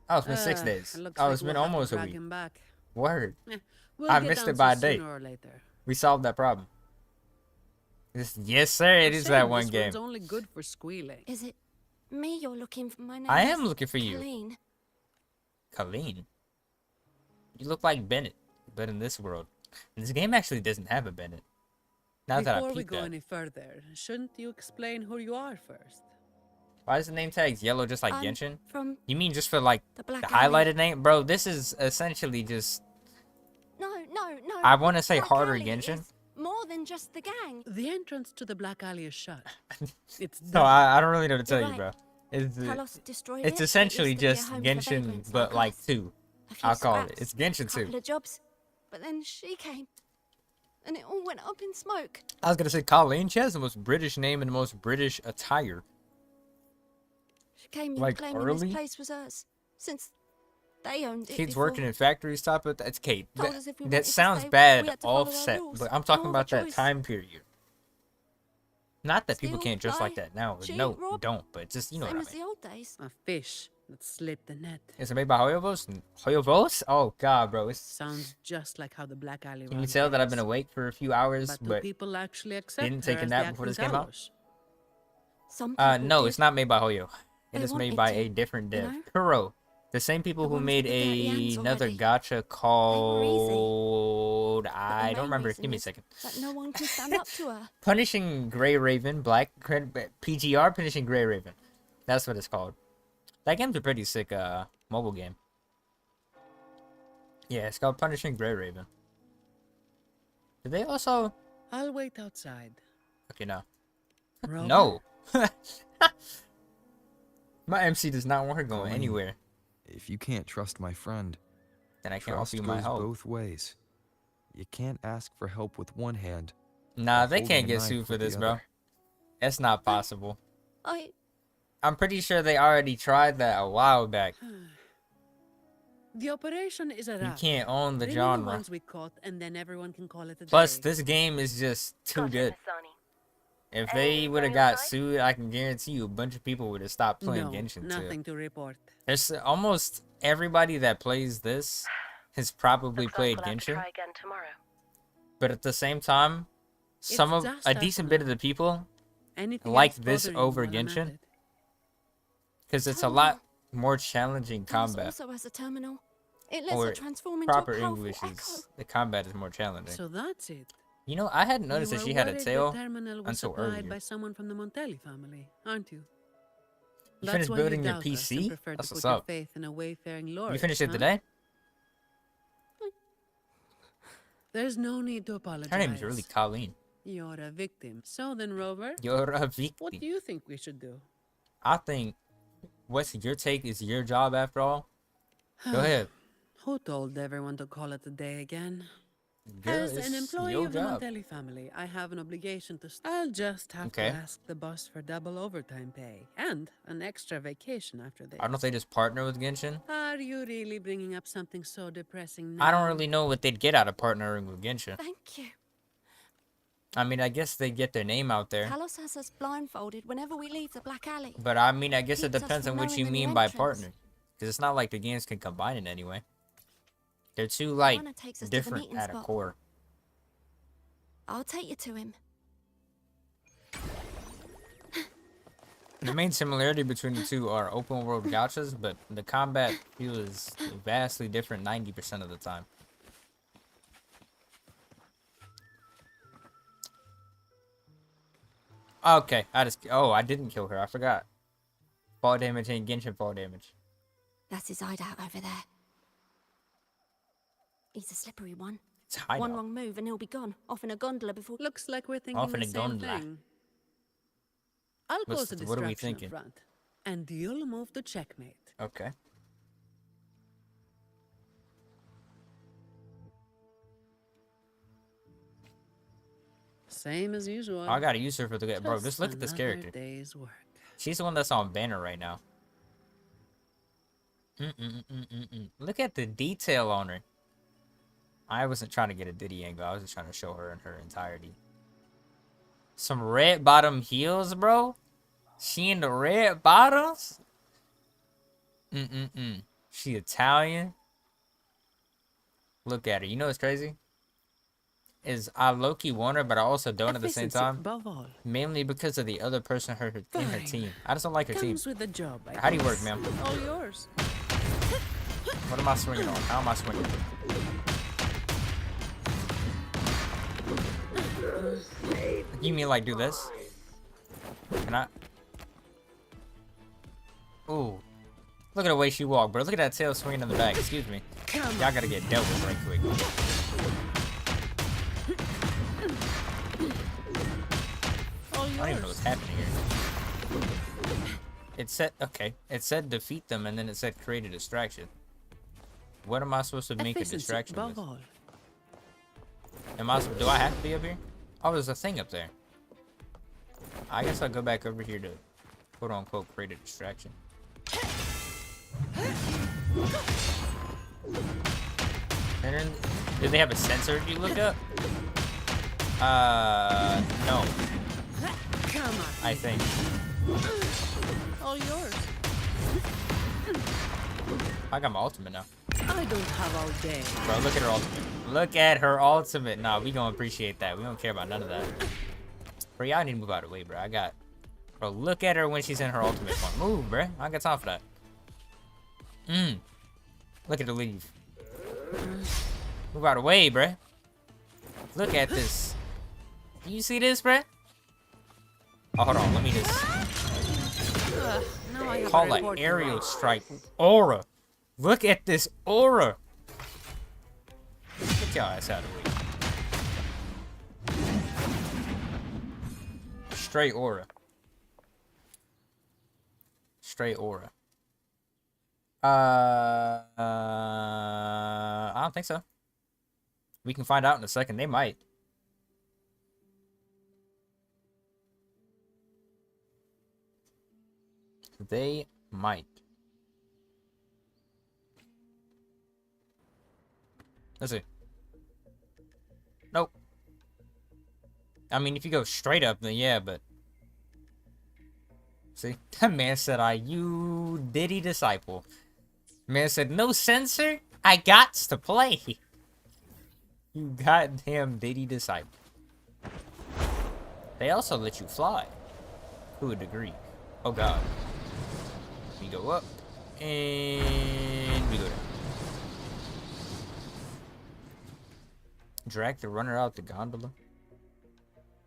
Speaker 1: Oh, it's been 6 days.
Speaker 4: It looks
Speaker 1: Oh,
Speaker 4: like
Speaker 1: it's been
Speaker 4: we'll have to
Speaker 1: almost a
Speaker 4: drag
Speaker 1: week.
Speaker 4: him back.
Speaker 1: Word.
Speaker 4: We'll
Speaker 1: I
Speaker 4: get
Speaker 1: missed
Speaker 4: down
Speaker 1: it by a
Speaker 4: to
Speaker 1: day.
Speaker 4: sooner or later.
Speaker 1: We solved that problem. Yes, sir. It is
Speaker 4: Shame
Speaker 1: that one
Speaker 4: this
Speaker 1: game.
Speaker 4: one's only good for squealing.
Speaker 2: Is it me you're looking for? My name
Speaker 1: I
Speaker 2: is
Speaker 1: am looking for you.
Speaker 2: Colleen.
Speaker 1: Colleen. You look like Bennett, but in this world. And this game actually doesn't have a Bennett. Now that I
Speaker 4: Before we
Speaker 1: peeped
Speaker 4: go
Speaker 1: that.
Speaker 4: any further, shouldn't you explain who you are first?
Speaker 1: Why is the name tags yellow just like
Speaker 2: I'm
Speaker 1: Genshin?
Speaker 2: from
Speaker 1: You mean just for like
Speaker 2: the
Speaker 1: the
Speaker 2: Black Alley.
Speaker 1: highlighted name? Bro, this is essentially just...
Speaker 2: No.
Speaker 1: I want to say
Speaker 2: Black
Speaker 1: harder
Speaker 2: Alley
Speaker 1: Genshin.
Speaker 2: is more than just the gang.
Speaker 4: The entrance to the Black Alley is shut. It's
Speaker 1: So
Speaker 4: done.
Speaker 1: I don't really know what to tell
Speaker 2: You're
Speaker 1: you, bro.
Speaker 2: right.
Speaker 1: It's,
Speaker 2: Talos destroyed
Speaker 1: it's
Speaker 2: it. It
Speaker 1: essentially
Speaker 2: used to be a
Speaker 1: just
Speaker 2: home for
Speaker 1: Genshin,
Speaker 2: vagrants
Speaker 1: but like
Speaker 2: us.
Speaker 1: 2.
Speaker 2: A few
Speaker 1: I'll call it.
Speaker 2: scraps,
Speaker 1: It's Genshin
Speaker 2: a couple
Speaker 1: 2.
Speaker 2: of jobs, but then she came, and it all went up in smoke.
Speaker 1: I was gonna say Colleen. She has the most British name and the most British attire.
Speaker 2: She came in
Speaker 1: Like,
Speaker 2: claiming
Speaker 1: early?
Speaker 2: this place was hers, since they owned it.
Speaker 1: Kids
Speaker 2: before.
Speaker 1: working in factories, top of that's Kate.
Speaker 2: Told us if we
Speaker 1: That
Speaker 2: wanted to
Speaker 1: sounds
Speaker 2: stay, we
Speaker 1: bad
Speaker 2: had to follow our
Speaker 1: offset,
Speaker 2: rules.
Speaker 1: but I'm talking
Speaker 2: No
Speaker 1: about
Speaker 2: other
Speaker 1: that
Speaker 2: choice.
Speaker 1: time period. Not that people
Speaker 2: Steal,
Speaker 1: can't dress like
Speaker 2: lie,
Speaker 1: that now.
Speaker 2: cheat,
Speaker 1: No,
Speaker 2: rob.
Speaker 1: don't. But just you know
Speaker 2: Same
Speaker 1: what
Speaker 2: as
Speaker 1: I mean.
Speaker 2: the old days.
Speaker 4: A fish that slipped the net.
Speaker 1: Is it made by Hoyovos? Hoyovos? Oh god, bro. It's
Speaker 4: Sounds just like how the Black Alley
Speaker 1: can you
Speaker 4: runs
Speaker 1: tell that I've been
Speaker 4: things.
Speaker 1: awake for a few hours,
Speaker 4: But do
Speaker 1: but
Speaker 4: people actually accept
Speaker 1: didn't
Speaker 4: her
Speaker 1: take a
Speaker 4: as
Speaker 1: nap
Speaker 4: the
Speaker 1: before this
Speaker 4: acting
Speaker 1: came out?
Speaker 4: Talos?
Speaker 2: Some people
Speaker 1: no,
Speaker 2: do.
Speaker 1: it's not made by Hoyo. It
Speaker 2: They
Speaker 1: is made
Speaker 2: wanted
Speaker 1: by
Speaker 2: to,
Speaker 1: a different
Speaker 2: you
Speaker 1: dev.
Speaker 2: know?
Speaker 1: Kuro. The same people
Speaker 2: The
Speaker 1: who
Speaker 2: ones
Speaker 1: made
Speaker 2: with the dirty hands
Speaker 1: another
Speaker 2: already.
Speaker 1: gacha
Speaker 2: They were easy.
Speaker 1: called
Speaker 2: But the
Speaker 1: I don't
Speaker 2: main
Speaker 1: remember.
Speaker 2: reason
Speaker 1: Give me a
Speaker 2: is
Speaker 1: second.
Speaker 2: That no one can stand up to her.
Speaker 1: Punishing Grey Raven, PGR Punishing Grey Raven. That's what it's called. That game's a pretty sick mobile game. Yeah, it's called Punishing Grey Raven. Did they also?
Speaker 4: I'll wait outside.
Speaker 1: Okay, no.
Speaker 4: Rover?
Speaker 1: No. My MC does not want her going
Speaker 6: Colleen.
Speaker 1: anywhere.
Speaker 6: If you can't trust my friend,
Speaker 1: Then I can't
Speaker 6: trust
Speaker 1: offer you my
Speaker 6: goes
Speaker 1: help.
Speaker 6: both ways. You can't ask for help with one hand.
Speaker 1: Nah,
Speaker 6: while
Speaker 1: they
Speaker 6: holding
Speaker 1: can't
Speaker 6: a
Speaker 1: get
Speaker 6: knife
Speaker 1: sued for
Speaker 6: with the
Speaker 1: this, bro.
Speaker 6: other.
Speaker 1: That's not possible.
Speaker 2: I
Speaker 1: I'm pretty sure they already tried that a while back.
Speaker 4: The operation is a
Speaker 1: You
Speaker 4: wrap.
Speaker 1: can't own the
Speaker 4: Bring in
Speaker 1: genre.
Speaker 4: the ones we caught, and then everyone can call it a
Speaker 1: Plus,
Speaker 4: day.
Speaker 1: this game is just too
Speaker 8: Gotcha,
Speaker 1: good.
Speaker 8: Miss Zani.
Speaker 1: If
Speaker 8: Any
Speaker 1: they
Speaker 8: news
Speaker 1: would
Speaker 8: on
Speaker 1: have
Speaker 8: your
Speaker 1: got
Speaker 8: side?
Speaker 1: sued, I can guarantee you a bunch of people would have stopped playing
Speaker 4: no,
Speaker 1: Genshin
Speaker 4: nothing to report.
Speaker 1: There's almost everybody that plays this has probably
Speaker 8: Looks like
Speaker 1: played
Speaker 8: we'll have to
Speaker 1: Genshin.
Speaker 8: try again tomorrow.
Speaker 1: But at the same time, some of
Speaker 4: just
Speaker 1: a
Speaker 4: us
Speaker 1: decent bit of
Speaker 4: now.
Speaker 1: the people,
Speaker 4: Anything
Speaker 1: like
Speaker 4: else
Speaker 1: this
Speaker 4: bothering you
Speaker 1: over
Speaker 4: while I'm at
Speaker 1: Genshin?
Speaker 4: it?
Speaker 1: because it's a
Speaker 2: Terminal.
Speaker 1: lot more challenging
Speaker 2: Talos
Speaker 1: combat.
Speaker 2: also has a terminal. It lets
Speaker 1: Or
Speaker 2: her transform into
Speaker 1: proper
Speaker 2: a powerful
Speaker 1: English
Speaker 2: echo.
Speaker 1: is the combat is more challenging.
Speaker 4: So that's it.
Speaker 1: You know, I hadn't noticed
Speaker 4: You
Speaker 1: that
Speaker 4: were
Speaker 1: she had a
Speaker 4: worried
Speaker 1: tail
Speaker 4: the terminal was
Speaker 1: until
Speaker 4: supplied
Speaker 1: earlier.
Speaker 4: by someone from the Montelli family, aren't you?
Speaker 1: You
Speaker 4: That's
Speaker 1: finished
Speaker 4: why
Speaker 1: building your
Speaker 4: doubt us and
Speaker 1: PC?
Speaker 4: prefer to
Speaker 1: That's
Speaker 4: put
Speaker 1: what's
Speaker 4: your
Speaker 1: up.
Speaker 4: faith in a wayfaring lord.
Speaker 1: You finished it today?
Speaker 4: There's no need to apologize.
Speaker 1: Her name's really Colleen.
Speaker 4: You're a victim. So then, Rover,
Speaker 1: You're a
Speaker 4: what
Speaker 1: victim.
Speaker 4: do you think we should do?
Speaker 1: I think what's your take is your job after all. Go ahead.
Speaker 4: Who told everyone to call it a day again?
Speaker 1: Girl,
Speaker 4: As an
Speaker 1: it's
Speaker 4: employee
Speaker 1: your
Speaker 4: of the
Speaker 1: job.
Speaker 4: Montelli family, I have an obligation to. I'll just have
Speaker 1: Okay.
Speaker 4: to ask the boss for double overtime pay and an extra vacation after this.
Speaker 1: I don't know if they just partner with Genshin.
Speaker 4: Are you really bringing up something so depressing now?
Speaker 1: I don't really know what they'd get out of partnering with Genshin.
Speaker 2: Thank you.
Speaker 1: I mean, I guess they get their name out there.
Speaker 2: Talos has us blindfolded whenever we leave the Black Alley.
Speaker 1: But I mean, I guess it
Speaker 2: Keeps us
Speaker 1: depends on
Speaker 2: from
Speaker 1: what
Speaker 2: knowing
Speaker 1: you
Speaker 2: the new
Speaker 1: mean by
Speaker 2: entrance.
Speaker 1: partner. Because it's not like the games can combine in any way. They're too like
Speaker 2: Wanna takes us to the
Speaker 1: different
Speaker 2: meeting
Speaker 1: at a
Speaker 2: spot.
Speaker 1: core.
Speaker 2: I'll take you to him.
Speaker 1: The main similarity between the two are open world gachas, but the combat feels vastly different 90% of the time. Okay, I didn't kill her. I forgot. Fall damage and Genshin fall damage.
Speaker 2: That's his hideout over there. He's a slippery one.
Speaker 1: It's hideout.
Speaker 2: One wrong move and he'll be gone, off in a gondola before.
Speaker 4: Looks like we're thinking
Speaker 1: Off in
Speaker 4: the
Speaker 1: a
Speaker 4: same
Speaker 1: gondola.
Speaker 4: thing. I'll
Speaker 1: What's
Speaker 4: cause a
Speaker 1: the- what are we
Speaker 4: distraction
Speaker 1: thinking?
Speaker 4: up front, and you'll move to checkmate.
Speaker 1: Okay.
Speaker 4: Same as usual.
Speaker 1: I gotta use her for the good. Bro, just look at this
Speaker 4: another
Speaker 1: character.
Speaker 4: day's work.
Speaker 1: She's the one that's on banner right now. Look at the detail on her. I wasn't trying to get a Diddy angle. I was just trying to show her in her entirety. Some red bottom heels, bro. She in the red bottoms. She Italian. Look at her. You know what's crazy? Is I low-key want her, but I also don't at the same
Speaker 4: Efficiency
Speaker 1: time.
Speaker 4: above all.
Speaker 1: Mainly because of the other person in her
Speaker 4: Fine.
Speaker 1: team. I just don't like her team.
Speaker 4: Comes with the job. I
Speaker 1: How do you work,
Speaker 4: guess.
Speaker 1: ma'am?
Speaker 4: All yours.
Speaker 1: What am I swinging on? How am I swinging? You mean like do this? Can I? Ooh. Look at the way she walked, bro. Look at that tail swinging in the back. Excuse me. Y'all gotta get dealt with right quick.
Speaker 4: All
Speaker 1: I don't even know
Speaker 4: yours.
Speaker 1: what's happening here. It said, okay. It said defeat them, and then it said create a distraction. What am I supposed to make a
Speaker 4: Efficiency
Speaker 1: distraction
Speaker 4: above
Speaker 1: with?
Speaker 4: all.
Speaker 1: Do I have to be up here? Oh, there's a thing up there. I guess I'll go back over here to quote unquote create a distraction. And then, do they have a sensor if you look up? No,
Speaker 4: Come on.
Speaker 1: I think.
Speaker 4: All yours.
Speaker 1: I got my ultimate now.
Speaker 4: I don't have all day.
Speaker 1: Bro, look at her ultimate. Look at her ultimate. Nah, we gonna appreciate that. We don't care about none of that. Bro, y'all need to move out of the way, bro. Bro, look at her when she's in her ultimate form. Move, bro. I ain't got time for that. Look at her leave. Move out of the way, bro. Look at this. Do you see this, bro? Oh, hold on. Let me just
Speaker 2: Now I have
Speaker 1: call
Speaker 2: a
Speaker 1: an
Speaker 2: report to
Speaker 1: aerial
Speaker 2: write.
Speaker 1: strike. Aura. Look at this aura. Get your ass out of the way. Straight aura. Straight aura. I don't think so. We can find out in a second. They might. They might. Let's see. Nope. I mean, if you go straight up, then yeah, but... See? That man said, you Diddy disciple. Man said, no censor? I gots to play. You goddamn Diddy disciple. They also let you fly. To a degree. Oh god. We go up. And we go down. Drag the runner out the gondola.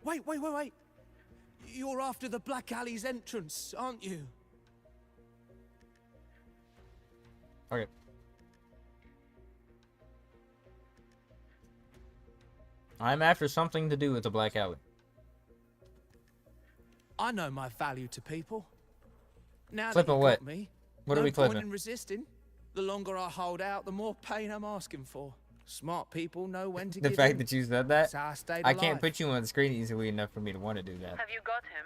Speaker 7: Wait. You're after the Black Alley's entrance, aren't you?
Speaker 1: Okay. I'm after something to do with the Black Alley.
Speaker 7: I know my value to people. Now
Speaker 1: Clipping
Speaker 7: that you
Speaker 1: what?
Speaker 7: got me,
Speaker 1: What
Speaker 7: no
Speaker 1: are we
Speaker 7: point
Speaker 1: clipping?
Speaker 7: in resisting. The longer I hold out, the more pain I'm asking for. Smart people know when to
Speaker 1: The
Speaker 7: give
Speaker 1: fact
Speaker 7: in.
Speaker 1: that you said that,
Speaker 7: That's how I stayed
Speaker 1: I can't
Speaker 7: alive.
Speaker 1: put you on the screen easily enough for me to want to do that.
Speaker 4: Have you got him?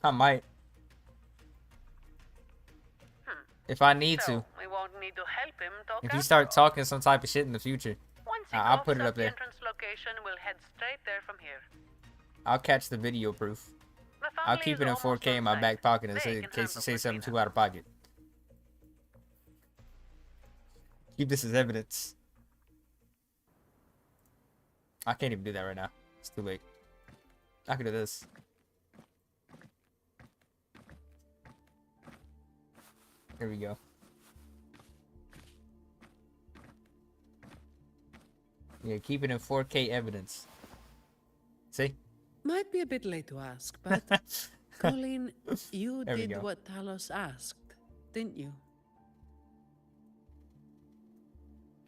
Speaker 1: I might. If I need to.
Speaker 4: We won't need to help him talk
Speaker 1: If you start talking some type of shit in the future,
Speaker 4: Once
Speaker 1: I'll put it up there.
Speaker 4: entrance location, we'll head straight there from here.
Speaker 1: I'll catch the video proof.
Speaker 4: The
Speaker 1: I'll
Speaker 4: family
Speaker 1: keep
Speaker 4: is
Speaker 1: it in
Speaker 4: almost
Speaker 1: 4K in my
Speaker 4: on
Speaker 1: back
Speaker 4: site.
Speaker 1: pocket in
Speaker 4: They
Speaker 1: case
Speaker 4: can
Speaker 1: you
Speaker 4: handle
Speaker 1: say something
Speaker 4: Christina.
Speaker 1: too out of pocket. Keep this as evidence. I can't even do that right now. It's too late. I can do this. Here we go. Yeah, keep it in 4K evidence. See?
Speaker 4: Might be a bit late to ask, but Colleen, you
Speaker 1: There we
Speaker 4: did
Speaker 1: go.
Speaker 4: what Talos asked, didn't you?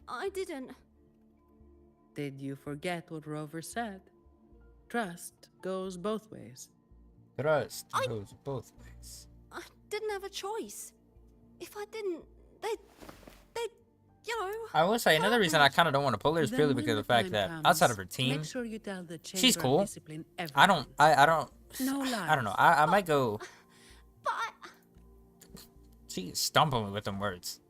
Speaker 2: I didn't.
Speaker 4: Did you forget what Rover said? Trust goes both ways.
Speaker 1: Trust goes both ways.
Speaker 2: I didn't have a choice. If I didn't, they'd, you know.
Speaker 1: I will say another reason I kind of don't want to pull her is
Speaker 4: Then
Speaker 1: purely
Speaker 4: when
Speaker 1: because of the
Speaker 4: time
Speaker 1: fact that
Speaker 4: comes,
Speaker 1: outside of her team,
Speaker 4: make sure you tell the
Speaker 1: she's
Speaker 4: Chamber of
Speaker 1: cool.
Speaker 4: Discipline
Speaker 1: I don't,
Speaker 4: No
Speaker 1: I don't know.
Speaker 4: lies.
Speaker 1: I might go.
Speaker 2: But
Speaker 1: She's stumbling with them words.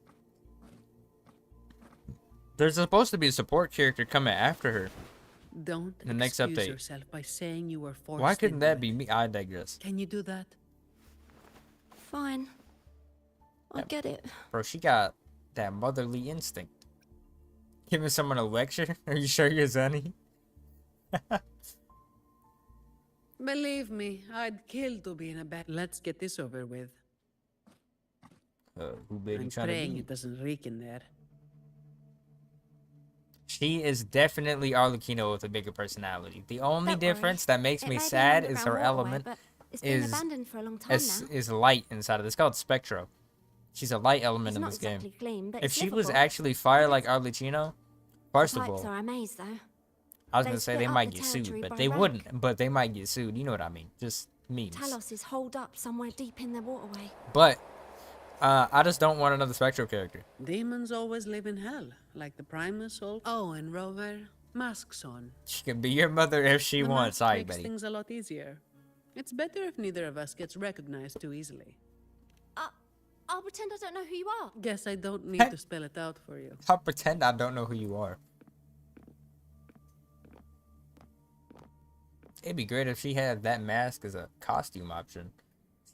Speaker 1: There's supposed to be a support character coming after her.
Speaker 4: Don't
Speaker 1: The next
Speaker 4: excuse
Speaker 1: update.
Speaker 4: yourself by saying you were forced.
Speaker 1: Why couldn't
Speaker 4: into
Speaker 1: that
Speaker 4: it.
Speaker 1: be me? I digress.
Speaker 4: Can you do that?
Speaker 2: fine. I
Speaker 1: Yep.
Speaker 2: get it.
Speaker 1: Bro, she got that motherly instinct. Giving someone a lecture? Are you sure you're Zani?
Speaker 4: Believe me, I'd kill to be in a bed. Let's get this over with.
Speaker 1: Who baby
Speaker 4: I'm
Speaker 1: trying to
Speaker 4: praying
Speaker 1: be?
Speaker 4: it doesn't reek in there.
Speaker 1: She is definitely Arlecchino with a bigger personality. The only
Speaker 2: Don't worry.
Speaker 1: difference that makes
Speaker 2: It
Speaker 1: me
Speaker 2: may be an
Speaker 1: sad is her
Speaker 2: underground waterway,
Speaker 1: element
Speaker 2: but it's been
Speaker 1: is
Speaker 2: abandoned for a long time now.
Speaker 1: is light inside of this. It's called Spectro. She's a light element
Speaker 2: It's
Speaker 1: in
Speaker 2: not
Speaker 1: this game.
Speaker 2: exactly clean, but
Speaker 1: If
Speaker 2: it's
Speaker 1: she was
Speaker 2: livable.
Speaker 1: actually fire like Arlecchino, first
Speaker 2: The
Speaker 1: of
Speaker 2: pipes
Speaker 1: all,
Speaker 2: are a maze, though.
Speaker 1: I was
Speaker 2: They
Speaker 1: gonna say
Speaker 2: split
Speaker 1: they
Speaker 2: up
Speaker 1: might
Speaker 2: the
Speaker 1: get sued,
Speaker 2: territory
Speaker 1: but
Speaker 2: by
Speaker 1: they
Speaker 2: rank.
Speaker 1: wouldn't. But they might get sued. You know what I mean? Just memes.
Speaker 2: Talos is holed up somewhere deep in the waterway.
Speaker 1: But I just don't want another Spectro character.
Speaker 4: Demons always live in hell, like the Primus. Oh, and Rover, masks on.
Speaker 1: She can be your mother if she
Speaker 4: The
Speaker 1: wants.
Speaker 4: mask
Speaker 1: Sorry,
Speaker 4: makes
Speaker 1: Betty.
Speaker 4: things a lot easier. It's better if neither of us gets recognized too easily.
Speaker 2: I'll pretend I don't know who you are.
Speaker 4: Guess I don't need to spell it out for you.
Speaker 1: I'll pretend I don't know who you are. It'd be great if she had that mask as a costume option.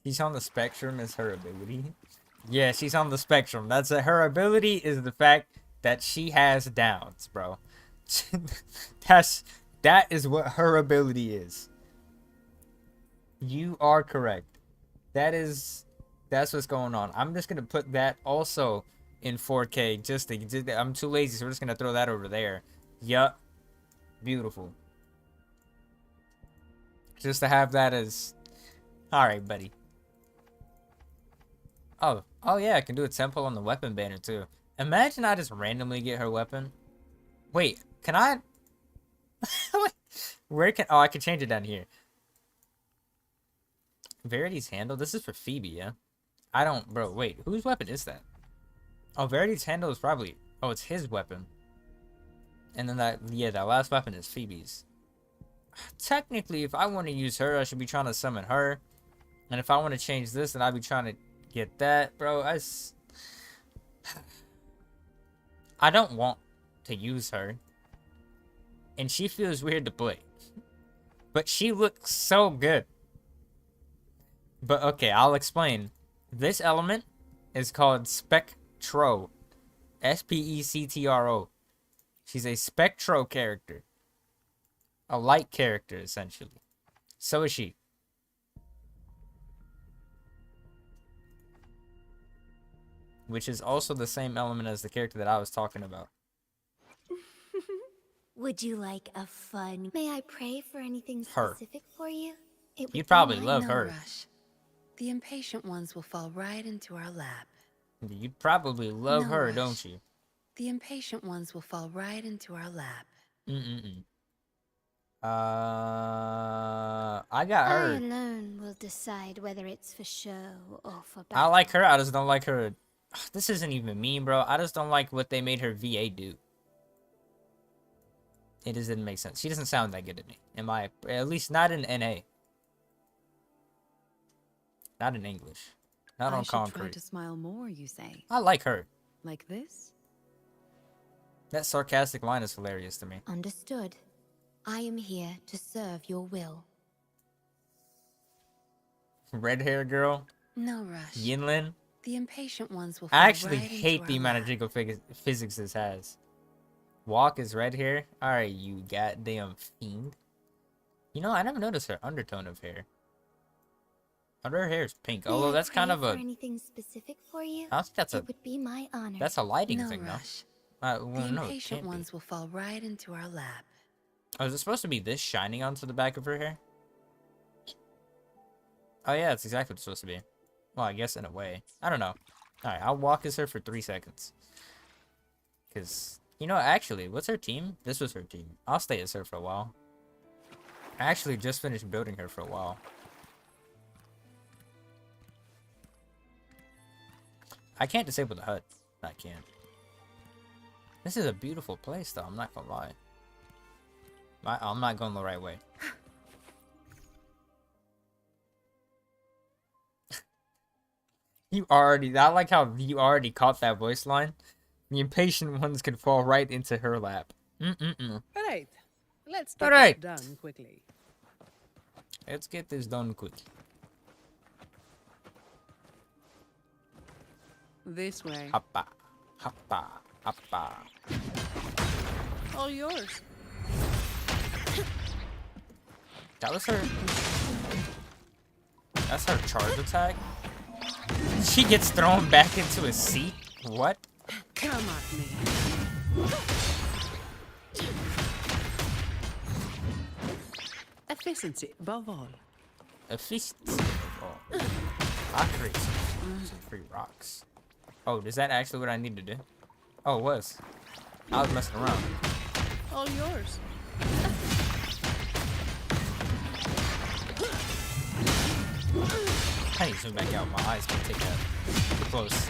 Speaker 1: She's on the spectrum is her ability. Yeah, she's on the spectrum. That's her ability is the fact that she has downs, bro. That is what her ability is. You are correct. That's what's going on. I'm just gonna put that also in 4K. I'm too lazy, so we're just gonna throw that over there. Yup. Beautiful. Just to have that as... Alright, buddy. Oh yeah, I can do a temple on the weapon banner too. Imagine I just randomly get her weapon. Wait, can I... Where can... Oh, I can change it down here. Verity's handle? This is for Phoebe, yeah? I don't... Bro, wait. Whose weapon is that? Oh, Verity's handle is probably... Oh, it's his weapon. And then that... Yeah, that last weapon is Phoebe's. Technically, if I want to use her, I should be trying to summon her. And if I want to change this, then I'd be trying to get that. Bro, I don't want to use her. And she feels weird to play. But she looks so good. But okay, I'll explain. This element is called Spectro. S-P-E-C-T-R-O. She's a Spectro character. A light character, essentially. So is she. Which is also the same element as the character that I was talking about.
Speaker 8: Would you like a fun? May I pray for anything
Speaker 1: Her.
Speaker 8: specific for you? It
Speaker 1: You'd
Speaker 8: would
Speaker 1: probably
Speaker 8: be
Speaker 1: love
Speaker 8: no
Speaker 1: her.
Speaker 8: rush. The impatient ones will fall right into our lap.
Speaker 1: You'd probably love
Speaker 8: No
Speaker 1: her,
Speaker 8: rush.
Speaker 1: don't you?
Speaker 8: The impatient ones will fall right into our lap.
Speaker 1: I got
Speaker 8: I
Speaker 1: her.
Speaker 8: alone will decide whether it's for show or for
Speaker 1: I
Speaker 8: battle.
Speaker 1: like her. I just don't like her. This isn't even mean, bro. I just don't like what they made her VA do. It just didn't make sense. She doesn't sound that good to me. At least not in NA. Not in English. Not on
Speaker 9: I should try
Speaker 1: concrete.
Speaker 9: to smile more, you say?
Speaker 1: I like her.
Speaker 9: Like this?
Speaker 1: That sarcastic line is hilarious to me.
Speaker 8: Understood. I am here to serve your will.
Speaker 1: Red hair girl.
Speaker 8: No rush.
Speaker 1: Yinlin.
Speaker 8: The impatient ones will fall
Speaker 1: I actually
Speaker 8: right into
Speaker 1: hate
Speaker 8: our
Speaker 1: the amount of
Speaker 8: lap.
Speaker 1: jiggle physics this has. Walk is red here. Alright, you goddamn fiend. You know, I never noticed her undertone of hair. Her hair is pink.
Speaker 2: May
Speaker 1: Although
Speaker 2: I
Speaker 1: that's kind
Speaker 2: pray
Speaker 1: of
Speaker 2: for
Speaker 1: a...
Speaker 2: anything specific for you?
Speaker 1: I don't think that's a...
Speaker 2: It would be my honor.
Speaker 1: That's a lighting
Speaker 8: No
Speaker 1: thing,
Speaker 8: rush.
Speaker 1: though. Well,
Speaker 8: The
Speaker 1: no, it
Speaker 8: impatient
Speaker 1: can't be.
Speaker 8: ones will fall right into our lap.
Speaker 1: Oh, is it supposed to be this shining onto the back of her hair? Oh, yeah, that's exactly what it's supposed to be. Well, I guess in a way. I don't know. Alright, I'll walk as her for 3 seconds. Because, you know, actually, what's her team? This was her team. I'll stay as her for a while. I actually just finished building her for a while. I can't disable the HUD. I can't. This is a beautiful place, though. I'm not gonna lie. I'm not going the right way. I like how you already caught that voice line. The impatient ones could fall right into her lap.
Speaker 4: All right. Let's get
Speaker 1: Alright.
Speaker 4: this done quickly.
Speaker 1: Let's get this done quick.
Speaker 4: This way.
Speaker 1: Hoppa, hoppa, hoppa.
Speaker 4: All yours.
Speaker 1: That was her. That's her charge attack. She gets thrown back into a seat. What?
Speaker 4: Come at me. Efficiency above all.
Speaker 1: Efficiency of all. I create some free rocks. Oh, is that actually what I need to do? Oh, it was. I was messing around.
Speaker 4: All yours.
Speaker 1: I need to zoom back out. My eyes can't take that. Too close.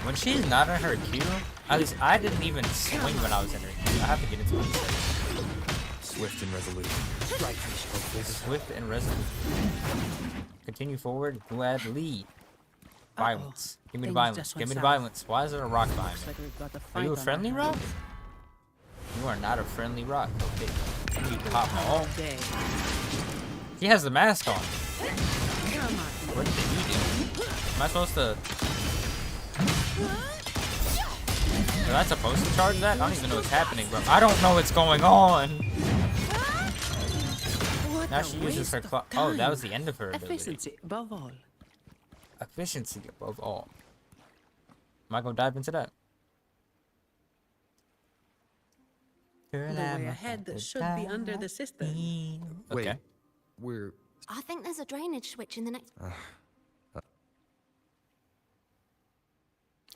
Speaker 1: When she's not in her queue, at least I didn't even swing when I was in her queue. I have to get into it.
Speaker 5: Swift and resolute.
Speaker 7: Right, finish.
Speaker 1: Swift and resolute. Continue forward. Gladly. Violence. Give me the
Speaker 4: Things
Speaker 1: violence.
Speaker 4: just
Speaker 1: Give
Speaker 4: went
Speaker 1: me the
Speaker 4: south.
Speaker 1: violence. Why is there a rock behind
Speaker 4: Looks
Speaker 1: me?
Speaker 4: like we've got a
Speaker 1: Are
Speaker 4: fight
Speaker 1: you a
Speaker 4: on our
Speaker 1: friendly
Speaker 4: hands.
Speaker 1: rock? You are not a friendly rock. Okay. You pop all.
Speaker 4: Day.
Speaker 1: He has the mask on.
Speaker 4: Come at me.
Speaker 1: What did he do? Am I supposed to... Am I supposed to charge that? I don't even know what's happening, bro. I don't know what's going on.
Speaker 4: What
Speaker 1: Now
Speaker 4: a
Speaker 1: she uses her
Speaker 4: waste
Speaker 1: claw.
Speaker 4: of
Speaker 1: Oh, that
Speaker 4: time.
Speaker 1: was the end of her ability.
Speaker 4: Efficiency above all.
Speaker 1: Efficiency above all. Am I gonna dive into that?
Speaker 4: The way ahead should be under the cistern.
Speaker 1: Okay.
Speaker 5: Wait, we're...
Speaker 2: I think there's a drainage switch in the next.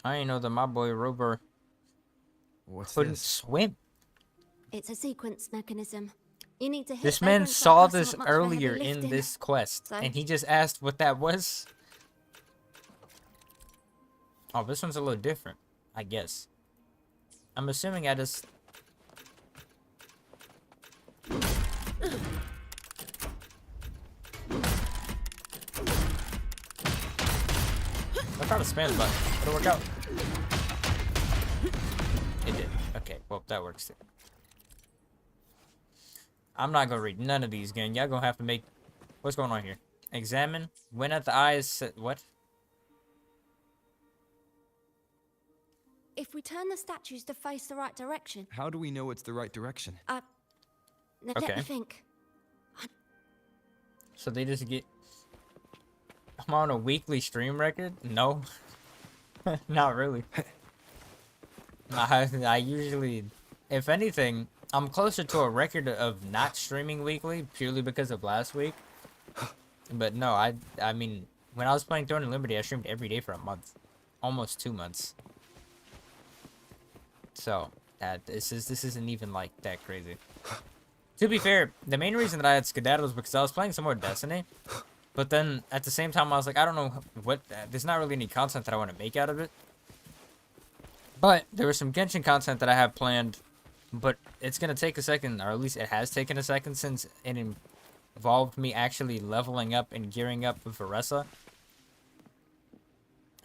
Speaker 1: I ain't know that my boy Rover
Speaker 5: What's
Speaker 1: couldn't
Speaker 5: this?
Speaker 1: swim.
Speaker 2: It's a sequence mechanism. You need to hit.
Speaker 1: This man
Speaker 2: vagrants
Speaker 1: saw
Speaker 2: like us,
Speaker 1: this
Speaker 2: not much for heavy
Speaker 1: earlier in
Speaker 2: lifting.
Speaker 1: this quest,
Speaker 2: So?
Speaker 1: and he just asked what that was. Oh, this one's a little different, I guess. I'm assuming I just... I tried to spam the button. It'll work out. It did. Okay, well, that works too. I'm not gonna read none of these again. Y'all gonna have to make... What's going on here? Examine. When at the eyes... What?
Speaker 2: If we turn the statues to face the right direction,
Speaker 6: How do we know it's the right direction?
Speaker 2: let
Speaker 1: Okay.
Speaker 2: me think.
Speaker 1: So they just get... I'm on a weekly stream record? No. Not really. I usually... If anything, I'm closer to a record of not streaming weekly purely because of last week. But no, I mean, when I was playing Throne and Liberty, I streamed every day for a month. Almost 2 months. So, this isn't even like that crazy. To be fair, the main reason that I had skedaddled was because I was playing some more Destiny. But then, at the same time, I was like, I don't know what... there's not really any content that I want to make out of it. But, there was some Genshin content that I have planned. But, it's going to take a second, or at least it has taken a second since it involved me actually leveling up and gearing up with Varessa.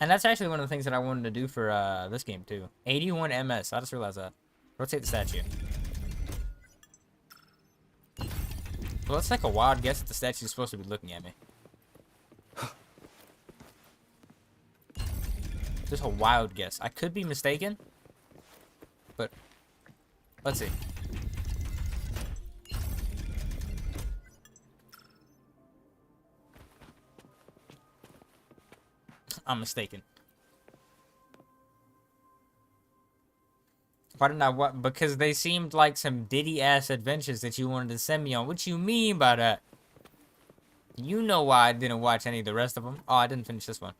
Speaker 1: And that's actually one of the things that I wanted to do for this game, too. 81 MS. I just realized that. Rotate the statue. Well, let's take a wild guess that the statue is supposed to be looking at me. Just a wild guess. I could be mistaken, but let's see. I'm mistaken. Why didn't I what? Because they seemed like some Diddy ass adventures that you wanted to send me on. What you mean by that? You know why I didn't watch any of the rest of them. Oh, I didn't finish this one.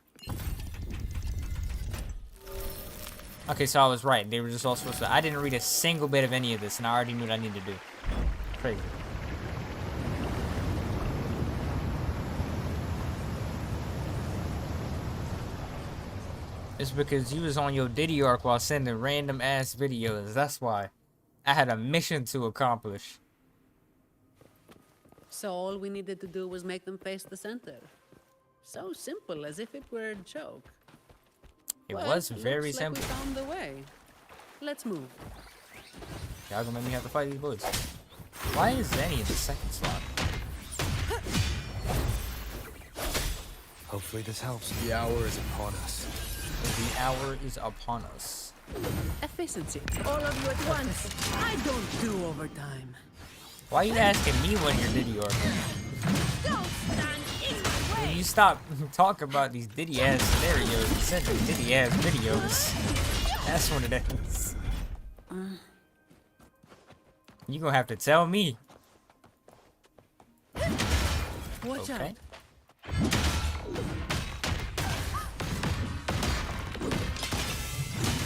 Speaker 1: Okay, so I was right. They were just all supposed to. I didn't read a single bit of any of this, and I already knew what I needed to do. Crazy. It's because you was on your Diddy arc while sending random ass videos. That's why. I had a mission to accomplish.
Speaker 4: So all we needed to do was make them face the center. So simple, as if it were a joke.
Speaker 1: It
Speaker 4: Well,
Speaker 1: was very
Speaker 4: looks
Speaker 1: simple.
Speaker 4: Like we found the way. Let's move.
Speaker 1: Y'all gonna make me have to fight these boys. Why is ZANI in the second slot?
Speaker 6: Hopefully this helps. The hour is upon us.
Speaker 1: The hour is upon us.
Speaker 4: Efficiency. All of you at once. I don't do overtime.
Speaker 1: Why are you asking me when you're Diddy arc?
Speaker 2: Don't stand in my way!
Speaker 1: When you stop talking about these Diddy ass scenarios and sending Diddy ass videos, that's when it ends. You gonna have to tell me.
Speaker 4: Watch out.
Speaker 1: Okay.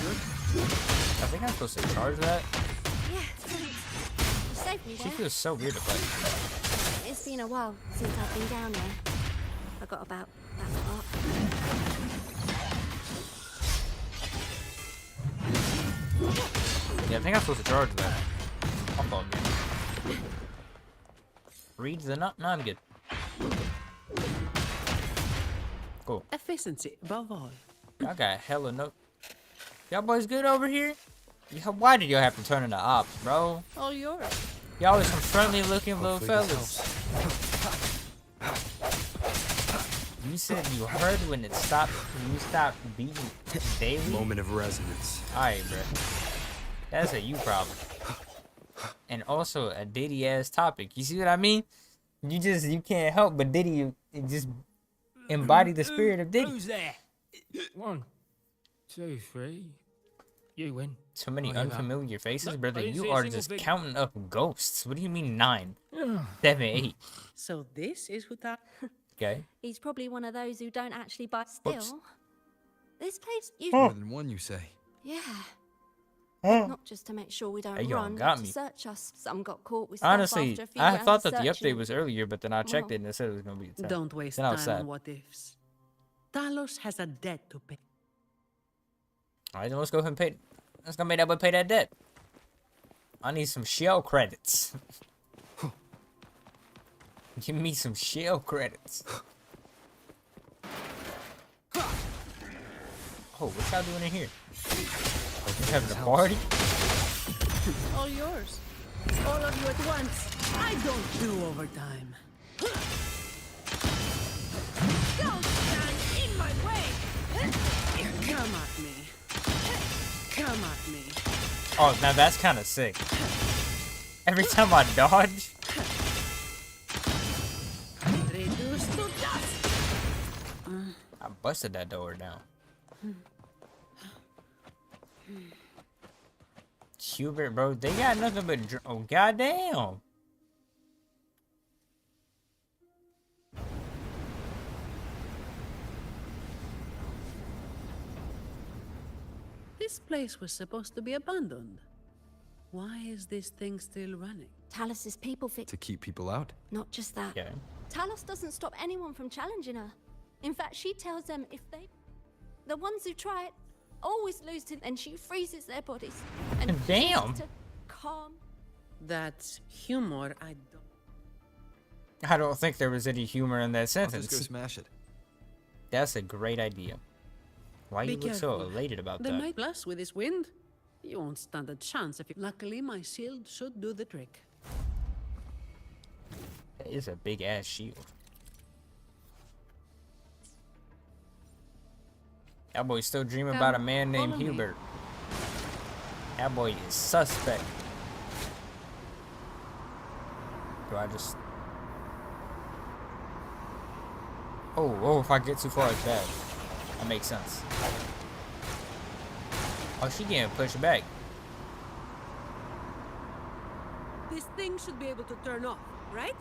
Speaker 1: I think I'm supposed to charge that.
Speaker 2: Yeah, thanks. You saved me
Speaker 1: She
Speaker 2: there.
Speaker 1: feels so weird to play.
Speaker 2: It's been a while since I've been down there. Forgot about that part.
Speaker 1: Yeah, I think I'm supposed to charge that. I'll fall again. Reads the nut? No, I'm good. Cool.
Speaker 4: Efficiency above all.
Speaker 1: Y'all got hella no. Y'all boys good over here? Yeah, why did y'all have to turn into ops, bro?
Speaker 4: All yours.
Speaker 1: Y'all was some friendly looking little
Speaker 6: Hopefully this
Speaker 1: fellas. You said you heard when it stopped. When you stopped beating daily.
Speaker 6: Moment of resonance.
Speaker 1: Alright, bro. That's a you problem. And also a Diddy ass topic. You see what I mean? You can't help but Diddy. You just embody the spirit of Diddy.
Speaker 7: Who's there? 1, 2, 3. You win.
Speaker 1: So many
Speaker 7: Whatever.
Speaker 1: unfamiliar faces,
Speaker 7: Look,
Speaker 1: brother.
Speaker 7: I didn't
Speaker 1: You
Speaker 7: see a
Speaker 1: are
Speaker 7: single
Speaker 1: just
Speaker 7: thing.
Speaker 1: counting up ghosts. What do you mean 9, 7, 8?
Speaker 4: So this is who taught.
Speaker 1: Okay.
Speaker 2: He's probably one of those who don't actually bite still.
Speaker 1: Whoops.
Speaker 2: This place, you...
Speaker 6: More than one, you say.
Speaker 2: Yeah. Not just to make sure we don't
Speaker 1: Hey, y'all
Speaker 2: run,
Speaker 1: got
Speaker 2: but
Speaker 1: me.
Speaker 2: to search us. Some got caught with stuff
Speaker 1: Honestly,
Speaker 2: after a few
Speaker 1: I
Speaker 2: rounds
Speaker 1: thought
Speaker 2: of
Speaker 1: that the
Speaker 2: searching.
Speaker 1: update was earlier, but then I checked
Speaker 2: Well.
Speaker 1: it and it said it was gonna be the 10th.
Speaker 4: Don't waste
Speaker 1: Then I
Speaker 4: time
Speaker 1: was sad.
Speaker 4: on what ifs. Talos has a debt to pay.
Speaker 1: Alright, then let's go ahead and pay. Let's go make that boy pay that debt. I need some shell credits. Give me some shell credits. Oh, what y'all doing in here? You having a party?
Speaker 4: All yours. All of you at once. I don't do overtime.
Speaker 2: Don't stand in my way!
Speaker 4: Come at me. Come at me.
Speaker 1: Oh, now that's kind of sick. Every time I dodge,
Speaker 4: Reduce to dust.
Speaker 1: I busted that door down. Hubert, bro, they got nothing but oh goddamn.
Speaker 4: This place was supposed to be abandoned. Why is this thing still running?
Speaker 2: Talos's people fix...
Speaker 6: To keep people out?
Speaker 2: Not just that.
Speaker 1: Okay.
Speaker 2: Talos doesn't stop anyone from challenging her. In fact, she tells them if they... The ones who try it always lose to... And she freezes their bodies. And
Speaker 1: Damn.
Speaker 2: chooses to calm...
Speaker 4: That's humor I don't...
Speaker 1: I don't think there was any humor in that
Speaker 6: I'll just go
Speaker 1: sentence.
Speaker 6: smash it.
Speaker 1: That's a great idea. Why
Speaker 4: Be
Speaker 1: you look so
Speaker 4: careful.
Speaker 1: elated about
Speaker 4: They
Speaker 1: that?
Speaker 4: might blast with this wind. You won't stand a chance if you... Luckily, my shield should do the trick.
Speaker 1: That is a big ass shield. That boy's still dreaming
Speaker 4: Come,
Speaker 1: about a man named
Speaker 4: follow me.
Speaker 1: Hubert. That boy is suspect. Do I just... Oh, if I get too far, it's bad. That makes sense. Oh, she getting pushed back.
Speaker 4: This thing should be able to turn off, right?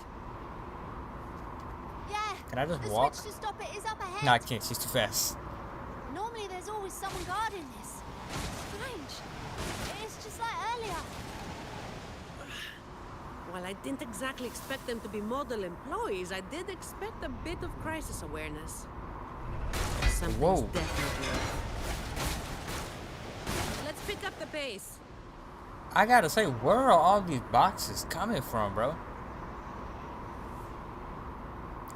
Speaker 2: Yeah.
Speaker 1: Can I just
Speaker 2: the
Speaker 1: walk?
Speaker 2: switch to stop it is up ahead.
Speaker 1: No, I can't. She's too fast.
Speaker 2: Normally there's always someone guarding this. Strange. It's just like earlier.
Speaker 4: While I didn't exactly expect them to be model employees, I did expect a bit of crisis awareness. Something's
Speaker 1: Whoa.
Speaker 4: definitely off. Let's pick up the pace.
Speaker 1: I gotta say, where are all these boxes coming from, bro?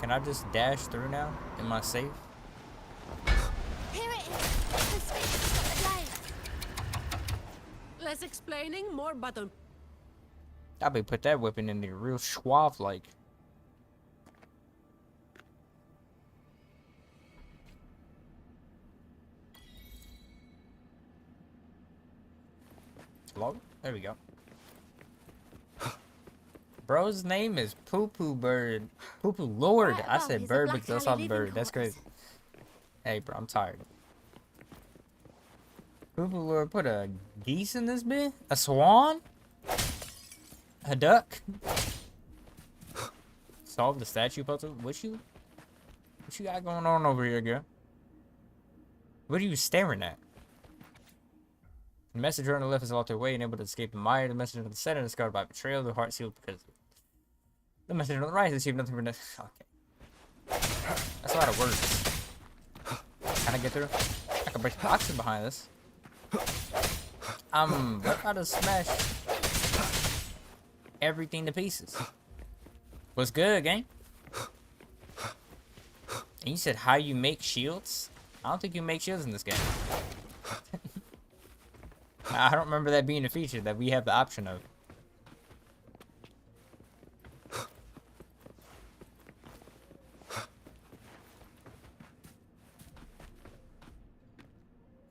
Speaker 1: Can I just dash through now? Am I safe?
Speaker 2: Here it is. The switch to stop the blade.
Speaker 4: Less explaining, more button.
Speaker 1: I be put that weapon in there real suave like. Hello? There we go. Bro's name is Poo Poo Bird. Poo Poo Lord.
Speaker 2: Right
Speaker 1: I
Speaker 2: above
Speaker 1: said
Speaker 2: is a
Speaker 1: bird
Speaker 2: black
Speaker 1: because I saw
Speaker 2: alley
Speaker 1: the
Speaker 2: living
Speaker 1: bird. That's
Speaker 2: quarters.
Speaker 1: crazy. Hey, bro, I'm tired. Poo Poo Lord put a geese in this bit? A swan? A duck? Solve the statue puzzle? What you got going on over here, girl? What are you staring at? The messenger on the left is locked away and able to escape the mire. The messenger on the center is scarred by betrayal. The heart sealed because the messenger on the right has achieved nothing for this. Okay. That's a lot of words. Can I get through? I can break the boxes behind this. I'm about to smash everything to pieces. What's good, gang? And you said how you make shields? I don't think you make shields in this game. I don't remember that being a feature that we have the option of.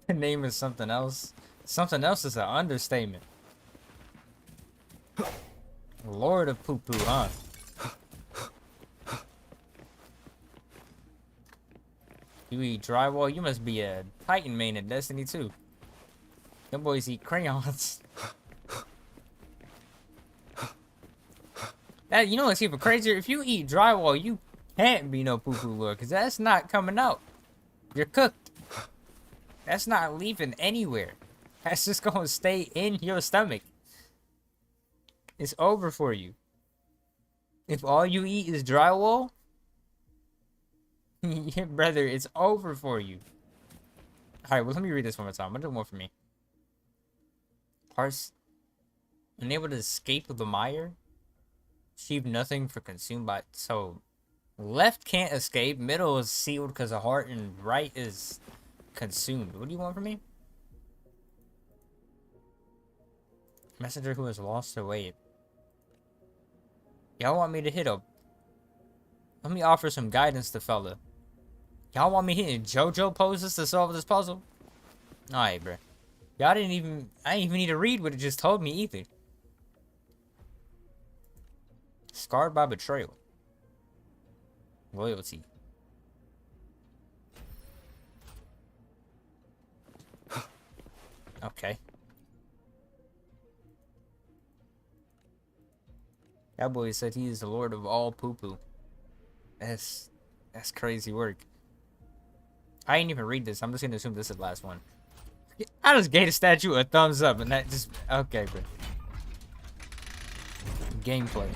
Speaker 1: The name is something else. Something else is an understatement. Lord of Poo Poo, huh? You eat drywall? You must be a Titan main in Destiny 2. Them boys eat crayons. That, you know what's even crazier? If you eat drywall, you can't be no Poo Poo Lord, because that's not coming out. You're cooked. That's not leaving anywhere. That's just going to stay in your stomach. It's over for you. If all you eat is drywall, yeah, brother, it's over for you. Alright, well, let me read this one more time. I'll do more for me. Parse. Unable to escape the mire. Achieve nothing for consumed by... So, left can't escape. Middle is sealed because of heart. And right is consumed. What do you want from me? Messenger who has lost their way. Y'all want me to hit a... Let me offer some guidance to fella. Y'all want me hitting JoJo poses to solve this puzzle? Alright, bro. Y'all didn't even... I didn't even need to read what it just told me either. Scarred by betrayal. Loyalty. Okay. That boy said he is the lord of all poo-poo. That's crazy work. I ain't even read this. I'm just gonna assume this is the last one. I just gave the statue a thumbs up and that just... Okay, bro. Gameplay.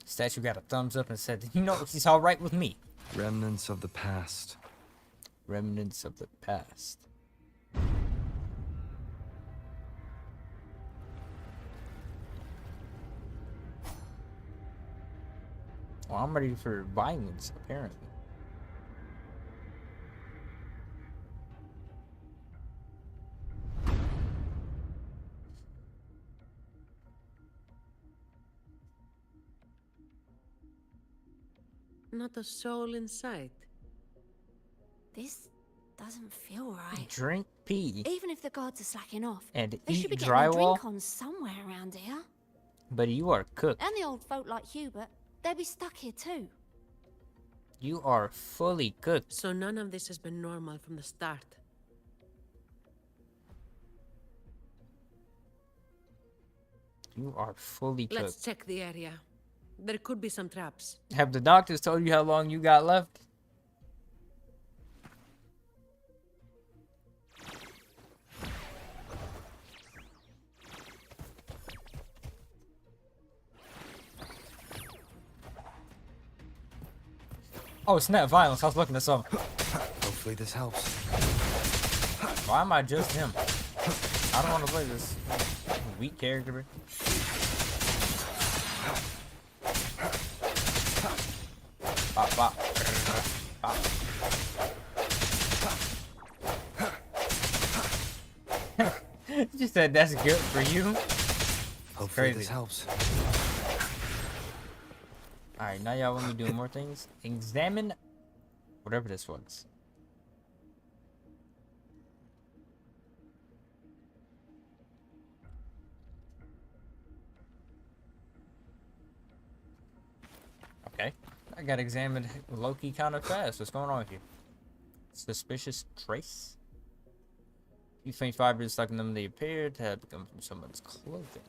Speaker 1: Statue got a thumbs up and said, you know, he's alright with me.
Speaker 6: Remnants of the past.
Speaker 1: Remnants of the past. Well, I'm ready for violence, apparently.
Speaker 4: Not a soul in sight.
Speaker 2: This doesn't feel right.
Speaker 1: Drink pee
Speaker 2: Even if the guards are slacking off,
Speaker 1: and
Speaker 2: they should
Speaker 1: eat
Speaker 2: be getting a
Speaker 1: drywall,
Speaker 2: drink on somewhere around here.
Speaker 1: but you are cooked.
Speaker 2: And the old folk like Hubert, they'll be stuck here too.
Speaker 1: You are fully cooked.
Speaker 4: So none of this has been normal from the start.
Speaker 1: You are fully cooked.
Speaker 4: Let's check the area. There could be some traps.
Speaker 1: Have the doctors told you how long you got left? Oh, snap, violence. I was looking at something.
Speaker 6: Hopefully this helps.
Speaker 1: Why am I just him? I don't want to play this weak character. Bro. Bop, bop. Bop. You just said that's good for you.
Speaker 6: Hopefully
Speaker 1: Crazy.
Speaker 6: this helps.
Speaker 1: Alright, now y'all want me doing more things? Examine whatever this was. Okay. I got examined low-key kind of fast. What's going on here? Suspicious trace? You faint fibers stuck in them, they appear to have come from someone's clothing.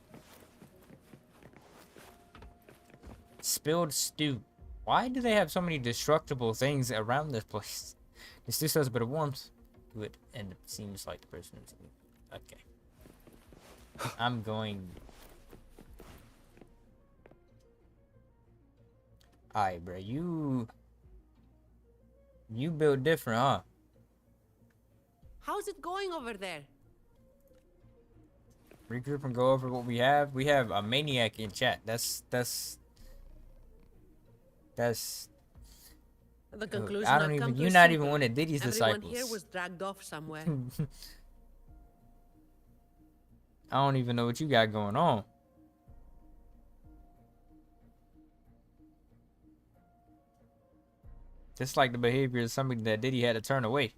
Speaker 1: Spilled stew. Why do they have so many destructible things around this place? The stew has a bit of warmth to it, and it seems like the person is... Okay. I'm going... Alright, bro. You build different, huh?
Speaker 4: How's it going over there?
Speaker 1: Regroup and go over what we have. We have a maniac in chat. That's
Speaker 4: The conclusion
Speaker 1: I don't
Speaker 4: I've
Speaker 1: even.
Speaker 4: come to
Speaker 1: You're
Speaker 4: is
Speaker 1: not
Speaker 4: simple.
Speaker 1: even one of Diddy's
Speaker 4: Everyone
Speaker 1: disciples.
Speaker 4: here was dragged off somewhere.
Speaker 1: I don't even know what you got going on. Just like the behavior of somebody that Diddy had to turn away.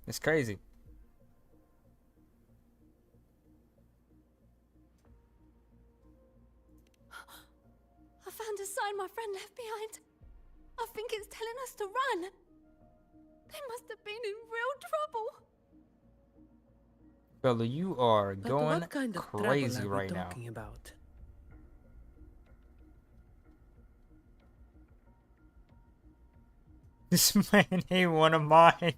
Speaker 1: It's crazy.
Speaker 2: I found a sign my friend left behind. I think it's telling us to run. They must have been in real trouble.
Speaker 1: Fella, you are
Speaker 4: But
Speaker 1: going
Speaker 4: what kind of
Speaker 1: crazy
Speaker 4: trouble are we
Speaker 1: right now.
Speaker 4: talking about?
Speaker 1: This man ain't one of mine.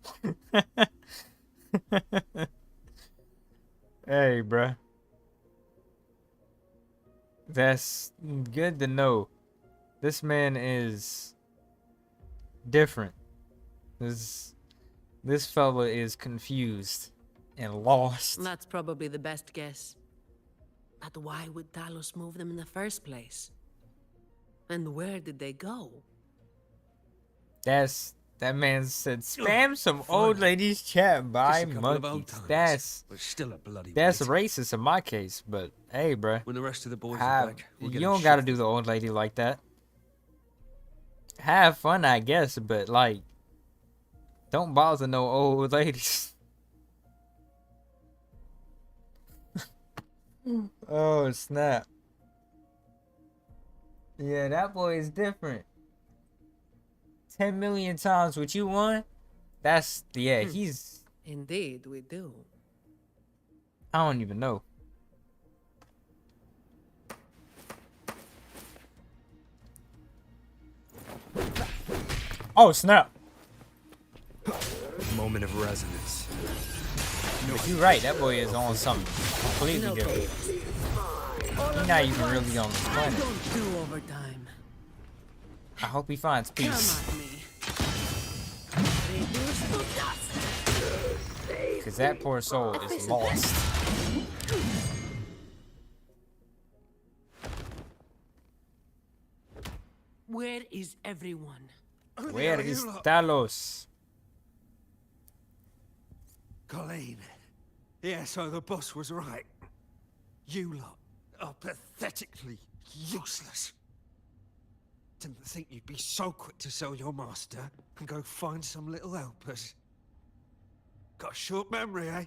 Speaker 1: Hey, bruh. That's good to know. This man is different. This fella is confused and lost.
Speaker 4: That's probably the best guess. But why would Talos move them in the first place? And where did they go?
Speaker 1: That man said spam some old ladies chat by
Speaker 3: Just a couple of old
Speaker 1: monkeys.
Speaker 3: times, but still a bloody
Speaker 1: That's
Speaker 3: weight.
Speaker 1: racist in my case, but hey, bruh.
Speaker 3: When the rest of the boys are back, we'll
Speaker 1: You
Speaker 3: get 'em
Speaker 1: don't gotta
Speaker 3: shifted.
Speaker 1: do the old lady like that. Have fun, I guess, but like, don't bother no old ladies. Oh snap! Yeah, that boy is different. 10 million times what you want. That's he's.
Speaker 4: Indeed, we do.
Speaker 1: I don't even know. Oh snap!
Speaker 6: Moment of resonance.
Speaker 1: But you're right. That boy is on something completely different. He's not even really on this
Speaker 4: I
Speaker 1: planet.
Speaker 4: don't do overtime.
Speaker 1: I hope he finds
Speaker 4: Come
Speaker 1: peace.
Speaker 4: at me. Reduce to dust.
Speaker 1: Because that poor soul is lost.
Speaker 4: Where is everyone?
Speaker 1: Where is Talos?
Speaker 7: Colleen. Yeah, so the boss was right. You lot are pathetically useless.
Speaker 10: Didn't think you'd be so quick to sell your master and go find some little helpers. Got a short memory, eh?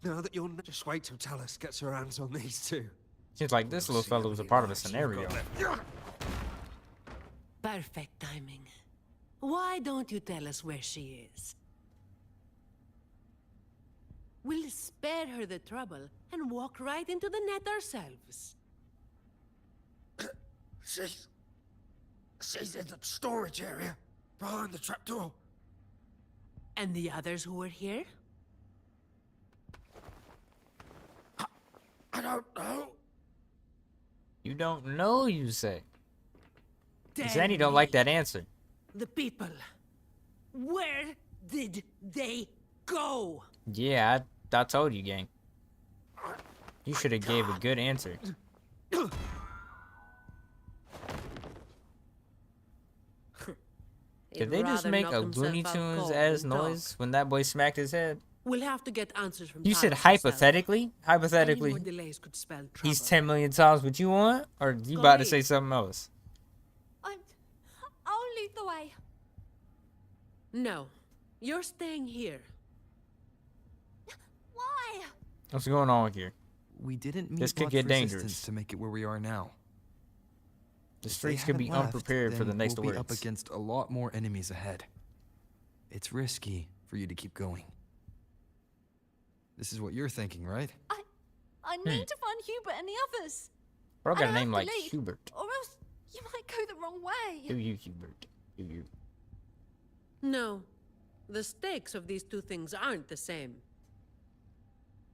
Speaker 10: Now that you're just wait till Talus gets her hands on these two.
Speaker 1: Seems like this little fellow was a part of a scenario.
Speaker 4: Perfect timing. Why don't you tell us where she is? We'll spare her the trouble and walk right into the net ourselves.
Speaker 10: She's in the storage area, behind the trapdoor.
Speaker 4: And the others who were here?
Speaker 10: I don't know.
Speaker 1: You don't know, you say.
Speaker 4: Tell
Speaker 1: ZANI don't
Speaker 4: me.
Speaker 1: like that answer.
Speaker 4: The people. Where did they go?
Speaker 1: Yeah, I told you, gang. You should have gave a good answer. Did they just make a Looney Tunes ass noise when that boy smacked his head?
Speaker 4: We'll have to get answers from
Speaker 1: You said
Speaker 4: Talus herself.
Speaker 1: hypothetically?
Speaker 4: Any
Speaker 1: Hypothetically,
Speaker 4: more delays could spell
Speaker 1: he's
Speaker 4: trouble.
Speaker 1: 10 million times what you want? Or you about to say something else?
Speaker 2: I'll lead the way.
Speaker 4: No, you're staying here.
Speaker 2: Why?
Speaker 1: What's going on here?
Speaker 6: We didn't meet
Speaker 1: This could
Speaker 6: much
Speaker 1: get
Speaker 6: resistance
Speaker 1: dangerous.
Speaker 6: to make it where we are now.
Speaker 1: The
Speaker 6: If they
Speaker 1: streets could be
Speaker 6: hadn't left,
Speaker 1: unprepared for the
Speaker 6: then
Speaker 1: next
Speaker 6: we'll be up
Speaker 1: words.
Speaker 6: against a lot more enemies ahead. It's risky for you to keep going. This is what you're thinking, right?
Speaker 2: I need to find Hubert and the others.
Speaker 1: Bro got
Speaker 2: I
Speaker 1: a name
Speaker 2: have
Speaker 1: like
Speaker 2: to leave,
Speaker 1: Hubert.
Speaker 2: Or else you might go the wrong way.
Speaker 1: Do you, Hubert? Do you?
Speaker 4: No, the stakes of these two things aren't the same.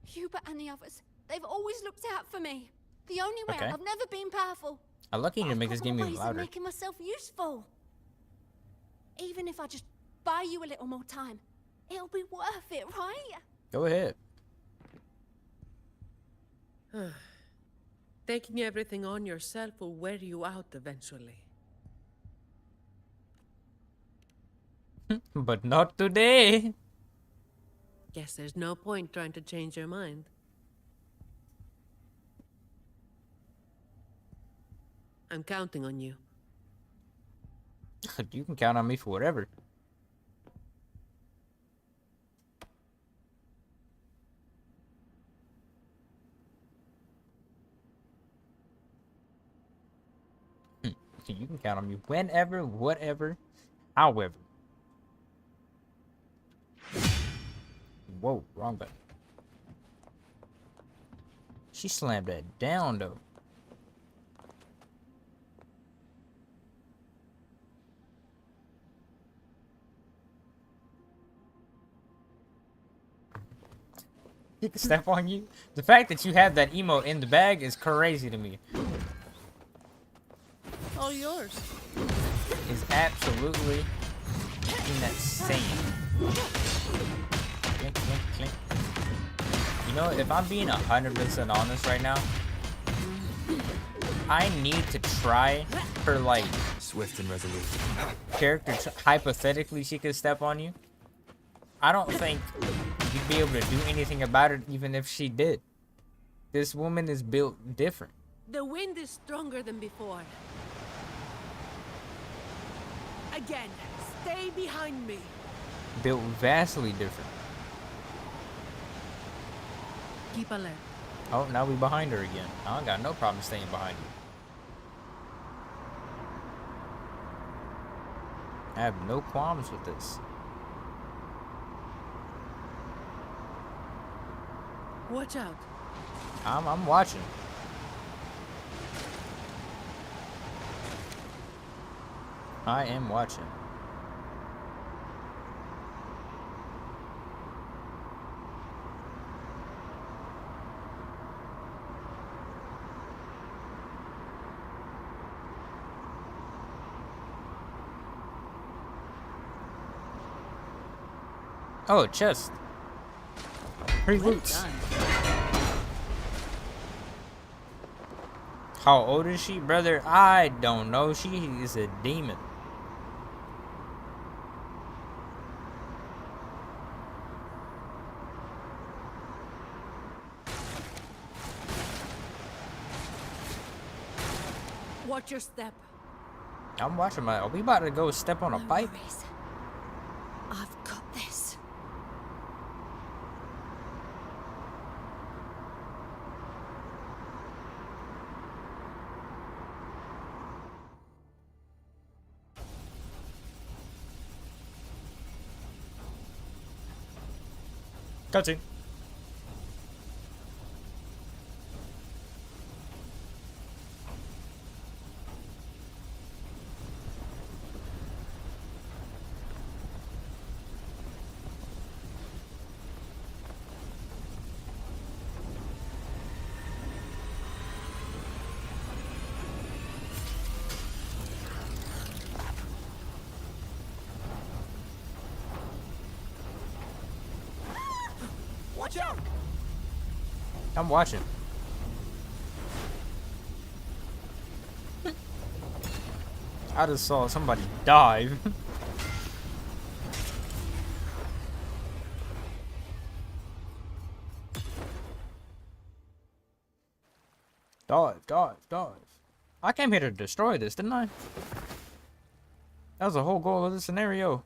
Speaker 2: Hubert and the others, they've always looked out for me. The only way
Speaker 1: Okay.
Speaker 2: I've never been powerful.
Speaker 1: I'm lucky to
Speaker 2: I've
Speaker 1: make this
Speaker 2: got
Speaker 1: game
Speaker 2: more
Speaker 1: even
Speaker 2: ways of
Speaker 1: louder.
Speaker 2: making myself useful. Even if I just buy you a little more time, it'll be worth it, right?
Speaker 1: Go ahead.
Speaker 4: Taking everything on yourself will wear you out eventually.
Speaker 1: But not today.
Speaker 4: Guess there's no point trying to change your mind. I'm counting on you.
Speaker 1: You can count on me for whatever. You can count on me whenever, whatever, however. Whoa, wrong button. She slammed that down though. He can step on you. The fact that you have that emote in the bag is crazy to me.
Speaker 4: All yours.
Speaker 1: Is absolutely insane. Clink, clink, clink. You know, if I'm being 100% honest right now, I need to try her, like,
Speaker 6: Swift and resolute.
Speaker 1: character. Hypothetically, she could step on you. I don't think you'd be able to do anything about it, even if she did. This woman is built different.
Speaker 4: The wind is stronger than before. Again, stay behind me.
Speaker 1: Built vastly different.
Speaker 4: Keep alert.
Speaker 1: Oh, now we behind her again. I don't got no problem staying behind you. I have no qualms with this.
Speaker 4: Watch out.
Speaker 1: I'm watching. I am watching. Oh, chest. Free loot. How old is she, brother? I don't know. She is a demon.
Speaker 4: Watch your step.
Speaker 1: I'm watching my. Are we about to go step on a
Speaker 2: No
Speaker 1: pipe?
Speaker 2: worries. I've got this.
Speaker 1: Cutscene.
Speaker 7: Watch out!
Speaker 1: I'm watching. I just saw somebody dive. Dive, dive, dive. I came here to destroy this, didn't I? That was the whole goal of this scenario.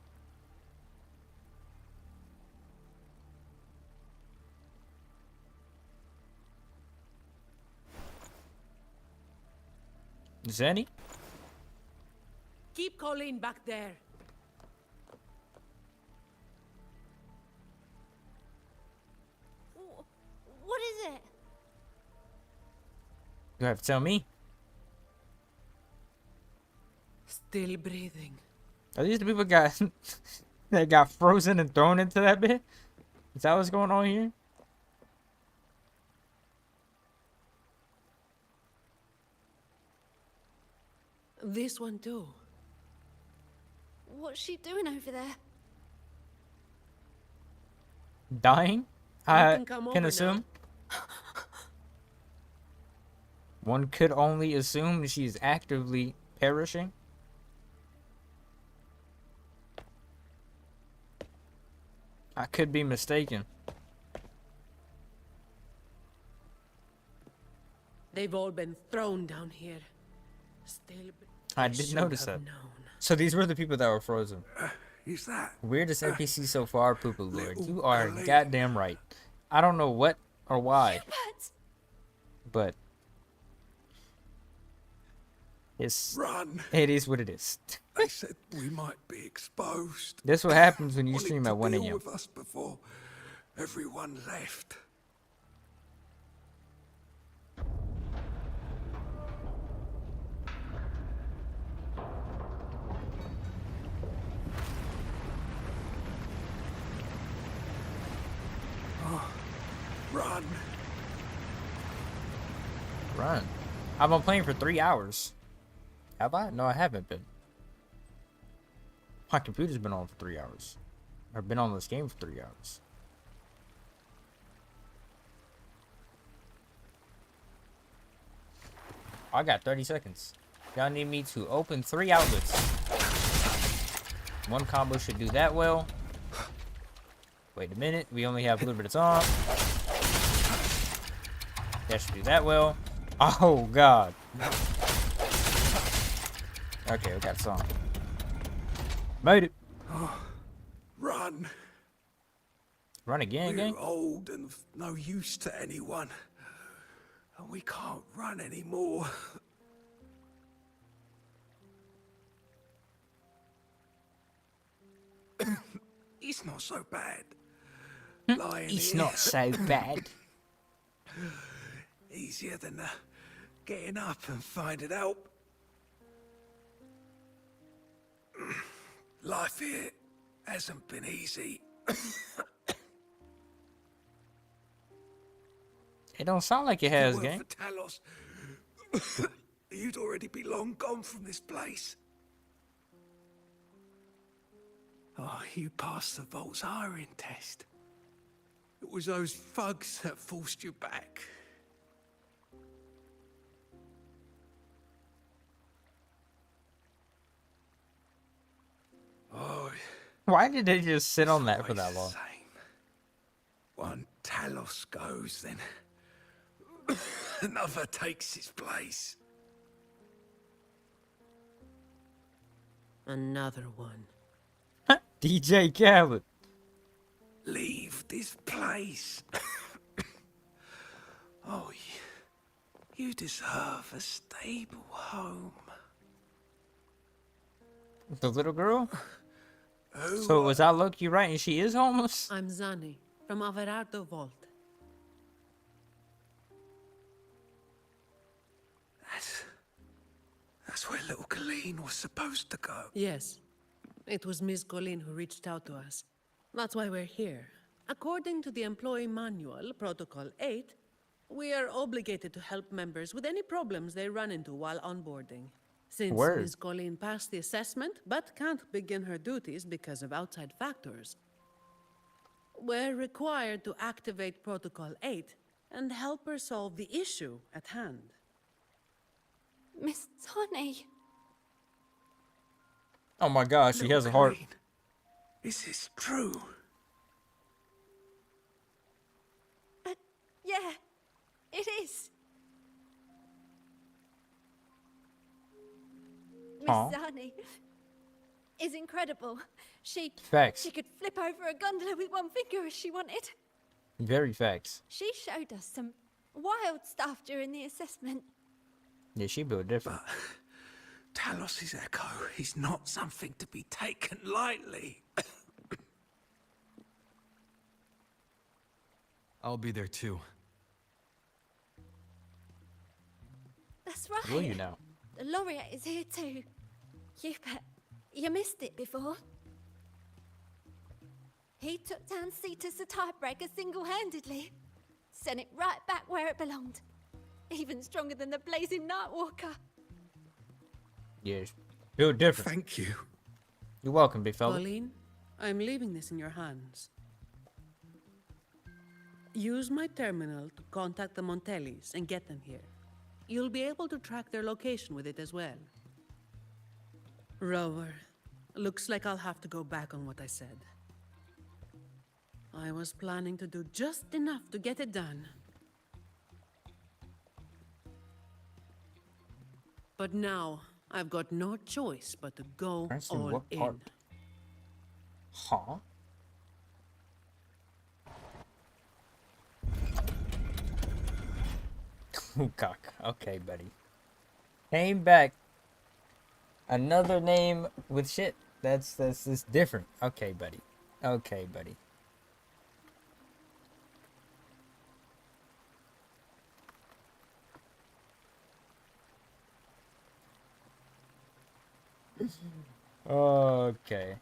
Speaker 1: ZANI?
Speaker 4: Keep Colleen back there.
Speaker 2: What is it?
Speaker 1: You have to tell me.
Speaker 4: Still breathing.
Speaker 1: Are these the people got that got frozen and thrown into that bit? Is that what's going on here?
Speaker 4: This one too.
Speaker 2: What's she doing over there?
Speaker 1: Dying? I
Speaker 4: can come
Speaker 1: can
Speaker 4: over
Speaker 1: assume. One could only assume she's actively perishing. I could be mistaken.
Speaker 4: They've all been thrown down here. Still,
Speaker 1: I
Speaker 4: they
Speaker 1: did
Speaker 4: should
Speaker 1: notice
Speaker 4: have
Speaker 1: that.
Speaker 4: known.
Speaker 1: So these were the people that were frozen.
Speaker 10: Is that?
Speaker 1: Weirdest NPC so far, Poo-Poo Lord. You are
Speaker 10: Little
Speaker 1: goddamn right. I don't know what or why, but
Speaker 10: Run!
Speaker 1: it is what it is.
Speaker 10: They said we might be exposed.
Speaker 1: This what happens when you
Speaker 10: Wanted
Speaker 1: stream
Speaker 10: to
Speaker 1: at 1
Speaker 10: deal
Speaker 1: a.m.
Speaker 10: with us before everyone left. Oh, run!
Speaker 1: Run. I've been playing for 3 hours. Have I? No, I haven't been. My computer's been on for 3 hours. I've been on this game for 3 hours. I got 30 seconds. Y'all need me to open 3 outlets. One combo should do that well. Wait a minute. We only have a little bit of time. That should do that well. Oh, God. Okay, we got some. Made it.
Speaker 10: Run!
Speaker 1: Run again, gang?
Speaker 10: We're old and of no use to anyone. And we can't run anymore. It's not so bad. Lying
Speaker 1: It's
Speaker 10: here,
Speaker 1: not so bad.
Speaker 10: easier than getting up and finding help. Life here hasn't been easy.
Speaker 1: It don't sound like it has,
Speaker 10: If it
Speaker 1: gang.
Speaker 10: weren't for Talos, you'd already be long gone from this place. Oh, you passed the Vault's hiring test. It was those thugs that forced you back. Oh,
Speaker 1: Why did they just sit on that for
Speaker 10: always
Speaker 1: that
Speaker 10: the
Speaker 1: long?
Speaker 10: same. One Talos goes, then another takes his place.
Speaker 4: Another one.
Speaker 1: DJ Khaled.
Speaker 10: Leave this place. Oh, you deserve a stable home.
Speaker 1: The little girl? So was I low-key right and she is homeless?
Speaker 4: I'm Zani, from Averardo Vault.
Speaker 10: That's where little Colleen was supposed to go.
Speaker 4: Yes. It was Miss Colleen who reached out to us. That's why we're here. According to the employee manual, Protocol 8, we are obligated to help members with any problems they run into while onboarding. Since
Speaker 1: Word.
Speaker 4: Miss Colleen passed the assessment, but can't begin her duties because of outside factors, we're required to activate Protocol 8 and help her solve the issue at hand.
Speaker 2: Miss Zani.
Speaker 1: Oh my gosh, she has a heart.
Speaker 10: Colleen, is this true?
Speaker 2: Yeah, it is. Miss
Speaker 1: Aw.
Speaker 2: Zani is incredible.
Speaker 1: Facts.
Speaker 2: She could flip over a gondola with one finger if she wanted.
Speaker 1: Very facts.
Speaker 2: She showed us some wild stuff during the assessment.
Speaker 1: Yeah, she built different.
Speaker 10: Talos's echo is not something to be taken lightly.
Speaker 6: I'll be there too.
Speaker 2: That's right.
Speaker 1: Will you now?
Speaker 2: The laureate is here too. You missed it before. He took down Cetus the tiebreaker single-handedly. Sent it right back where it belonged. Even stronger than the blazing Nightwalker.
Speaker 1: Yes. Built different.
Speaker 10: Thank you.
Speaker 1: You're welcome, big fella.
Speaker 4: Colleen, I'm leaving this in your hands. Use my terminal to contact the Montellis and get them here. You'll be able to track their location with it as well. Rover, looks like I'll have to go back on what I said. I was planning to do just enough to get it done. But now, I've got no choice but to go
Speaker 1: Answer
Speaker 4: all
Speaker 1: what
Speaker 4: in.
Speaker 1: part? Huh? Cock. Okay, buddy. Came back. Another name with shit. That's different. Okay, buddy. Okay, buddy. Okay.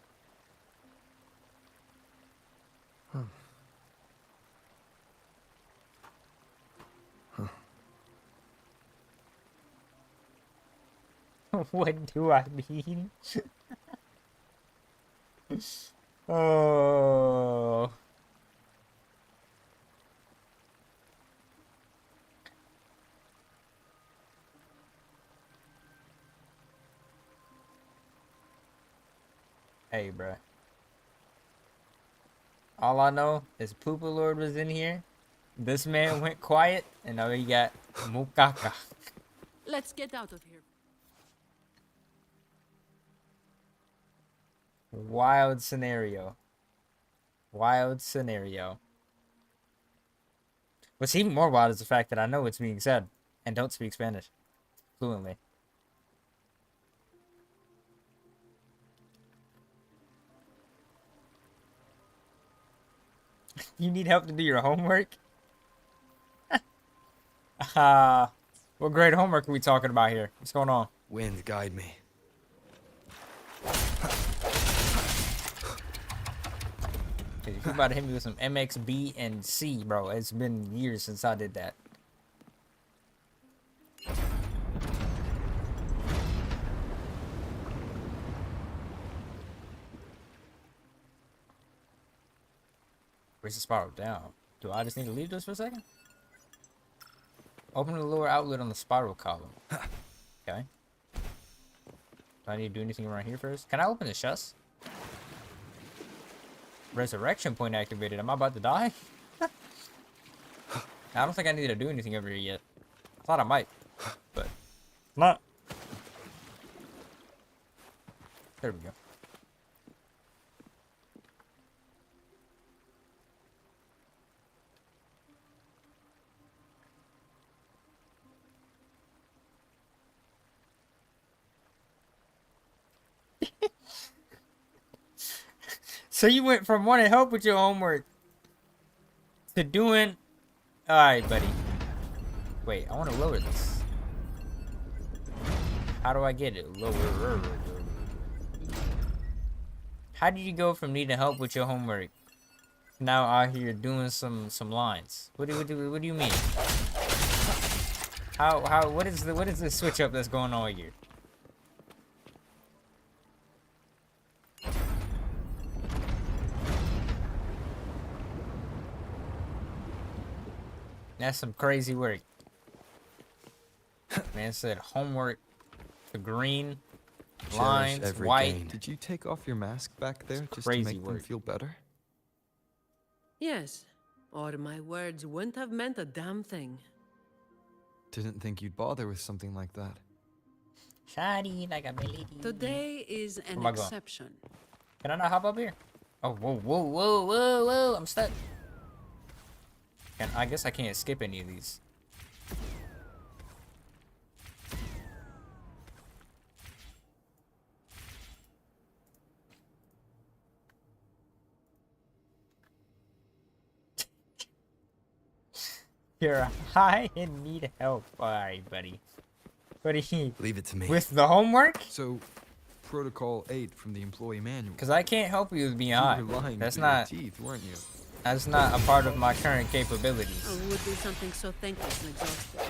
Speaker 1: What do I mean? Oh. Hey, bruh. All I know is Poopa Lord was in here. This man went quiet, and now we got Mukaka.
Speaker 4: Let's get out of here.
Speaker 1: Wild scenario. Wild scenario. What's even more wild is the fact that I know what's being said and don't speak Spanish fluently. You need help to do your homework? What grade homework are we talking about here? What's going on?
Speaker 6: Wind, guide me.
Speaker 1: You about to hit me with some MX, B, and C, bro. It's been years since I did that. Where's the spiral down? Do I just need to leave this for a second? Open the lower outlet on the spiral column. Okay. Do I need to do anything around here first? Can I open the chests? Resurrection point activated. Am I about to die? I don't think I need to do anything over here yet. I thought I might, but not. There we go. So you went from wanting help with your homework to doing... Alright, buddy. Wait, I want to lower this. How do I get it? Lower. How did you go from needing help with your homework now out here doing some lines? What do you mean? What is the switch up that's going on here? That's some crazy work. Man said homework to green, lines,
Speaker 6: every
Speaker 1: white.
Speaker 6: gain. Did you take off your mask back there just to
Speaker 1: crazy
Speaker 6: make them
Speaker 1: work.
Speaker 6: feel better?
Speaker 4: Yes, or my words wouldn't have meant a damn thing.
Speaker 6: Didn't think you'd bother with something like that.
Speaker 1: Shiny like a melody.
Speaker 4: Today is an
Speaker 1: Where am I going?
Speaker 4: exception.
Speaker 1: Can I not hop up here? Oh, whoa. I'm stuck. I guess I can't skip any of these. You're high and need help. Alright, buddy. What do you
Speaker 6: Leave it to me.
Speaker 1: with the homework?
Speaker 6: So, Protocol 8 from the employee manual.
Speaker 1: Because I can't help you with being
Speaker 6: You
Speaker 1: high.
Speaker 6: were lying
Speaker 1: That's
Speaker 6: through your
Speaker 1: not
Speaker 6: teeth, weren't you?
Speaker 1: that's not a part of my current capabilities.
Speaker 4: I would do something so thankless and exhausting.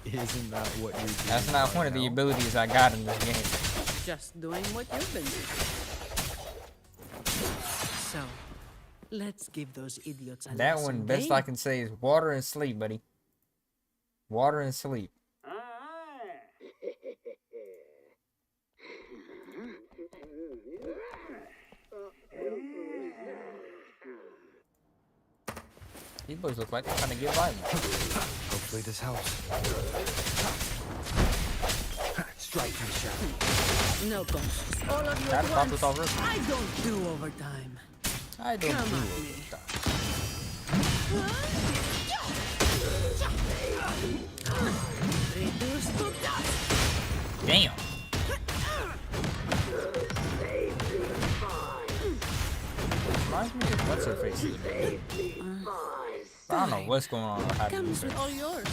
Speaker 6: Isn't that what you're doing?
Speaker 1: That's not
Speaker 6: right
Speaker 1: one of the
Speaker 6: now?
Speaker 1: abilities I got in this game.
Speaker 4: Just doing what you've been doing. So, let's give those idiots a
Speaker 1: That
Speaker 4: lesson,
Speaker 1: one, best
Speaker 4: eh?
Speaker 1: I can say is water and sleep, buddy. Water and sleep. These boys look like they're trying to get by me.
Speaker 6: Hopefully this helps.
Speaker 10: Straight from the shadow.
Speaker 4: No conscience. All of you
Speaker 1: That
Speaker 4: at
Speaker 1: popped
Speaker 4: once.
Speaker 1: us already.
Speaker 4: I don't do overtime.
Speaker 1: I don't
Speaker 4: Come
Speaker 1: do
Speaker 4: at
Speaker 1: it.
Speaker 4: me. Reduced to dust.
Speaker 1: Damn. Reminds me of what's her face. I don't know what's going on or how to use
Speaker 4: Comes
Speaker 1: her.
Speaker 4: all yours.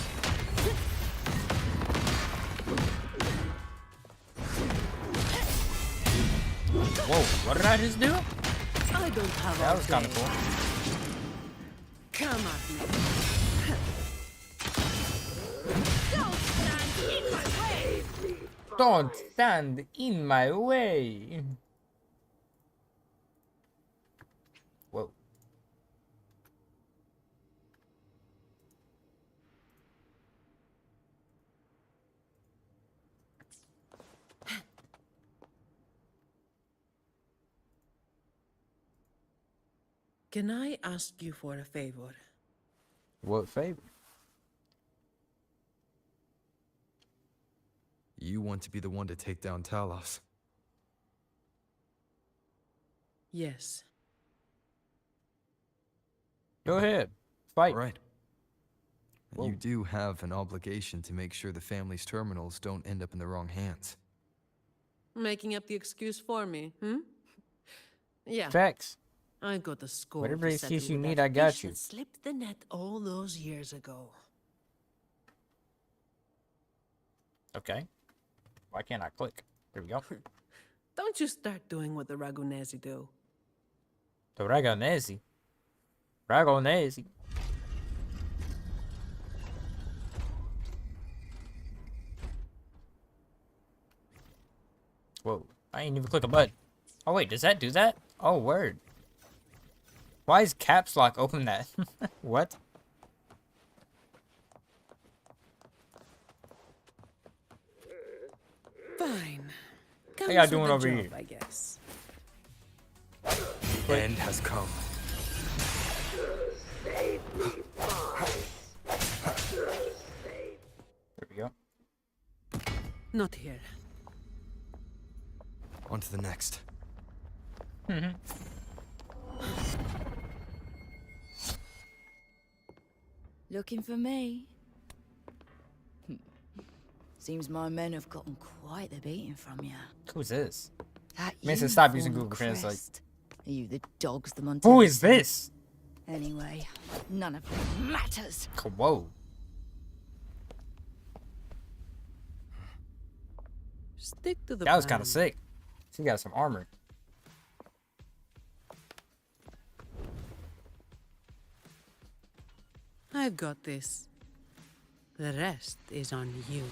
Speaker 1: Whoa, what did I just do?
Speaker 4: I don't have
Speaker 1: That
Speaker 4: all
Speaker 1: was kind
Speaker 4: day.
Speaker 1: of cool.
Speaker 4: Come at me.
Speaker 1: Don't stand in my way. Whoa.
Speaker 4: Can I ask you for a favor?
Speaker 1: What favor?
Speaker 6: You want to be the one to take down Talos.
Speaker 4: Yes.
Speaker 1: Go ahead. Fight.
Speaker 6: All right.
Speaker 1: Whoa.
Speaker 6: You do have an obligation to make sure the family's terminals don't end up in the wrong hands.
Speaker 4: Making up the excuse for me, Yeah,
Speaker 1: Facts.
Speaker 4: I got a score.
Speaker 1: Whatever
Speaker 4: to
Speaker 1: excuse
Speaker 4: settle
Speaker 1: you
Speaker 4: with
Speaker 1: need,
Speaker 4: that
Speaker 1: I got
Speaker 4: fish
Speaker 1: you.
Speaker 4: that slipped the net all those years ago.
Speaker 1: Okay. Why can't I click? There we go.
Speaker 4: Don't you start doing what the Ragunesi do.
Speaker 1: The Ragonesi. Ragonesi. Whoa. I ain't even click a button. Oh wait, does that do that? Oh, word. Why is caps lock open that? What?
Speaker 4: Fine.
Speaker 1: y'all
Speaker 4: Comes with
Speaker 1: doing
Speaker 4: the
Speaker 1: over
Speaker 4: job,
Speaker 1: here?
Speaker 4: I guess.
Speaker 5: The end has come.
Speaker 1: There we go.
Speaker 4: Not here.
Speaker 6: On to the next.
Speaker 11: Looking for me? Seems my men have gotten quite the beating from you.
Speaker 1: Who's this?
Speaker 11: That
Speaker 1: Mason,
Speaker 11: you,
Speaker 1: stop using
Speaker 11: Fawn
Speaker 1: Google Translate.
Speaker 11: Crest? Are you the dogs the Montana
Speaker 1: Who is
Speaker 11: sent?
Speaker 1: this?
Speaker 11: Anyway, none of it matters.
Speaker 1: Whoa.
Speaker 4: Stick to the
Speaker 1: That was
Speaker 4: plan.
Speaker 1: kind of sick. She got some armor.
Speaker 4: I've got this. The rest is on you.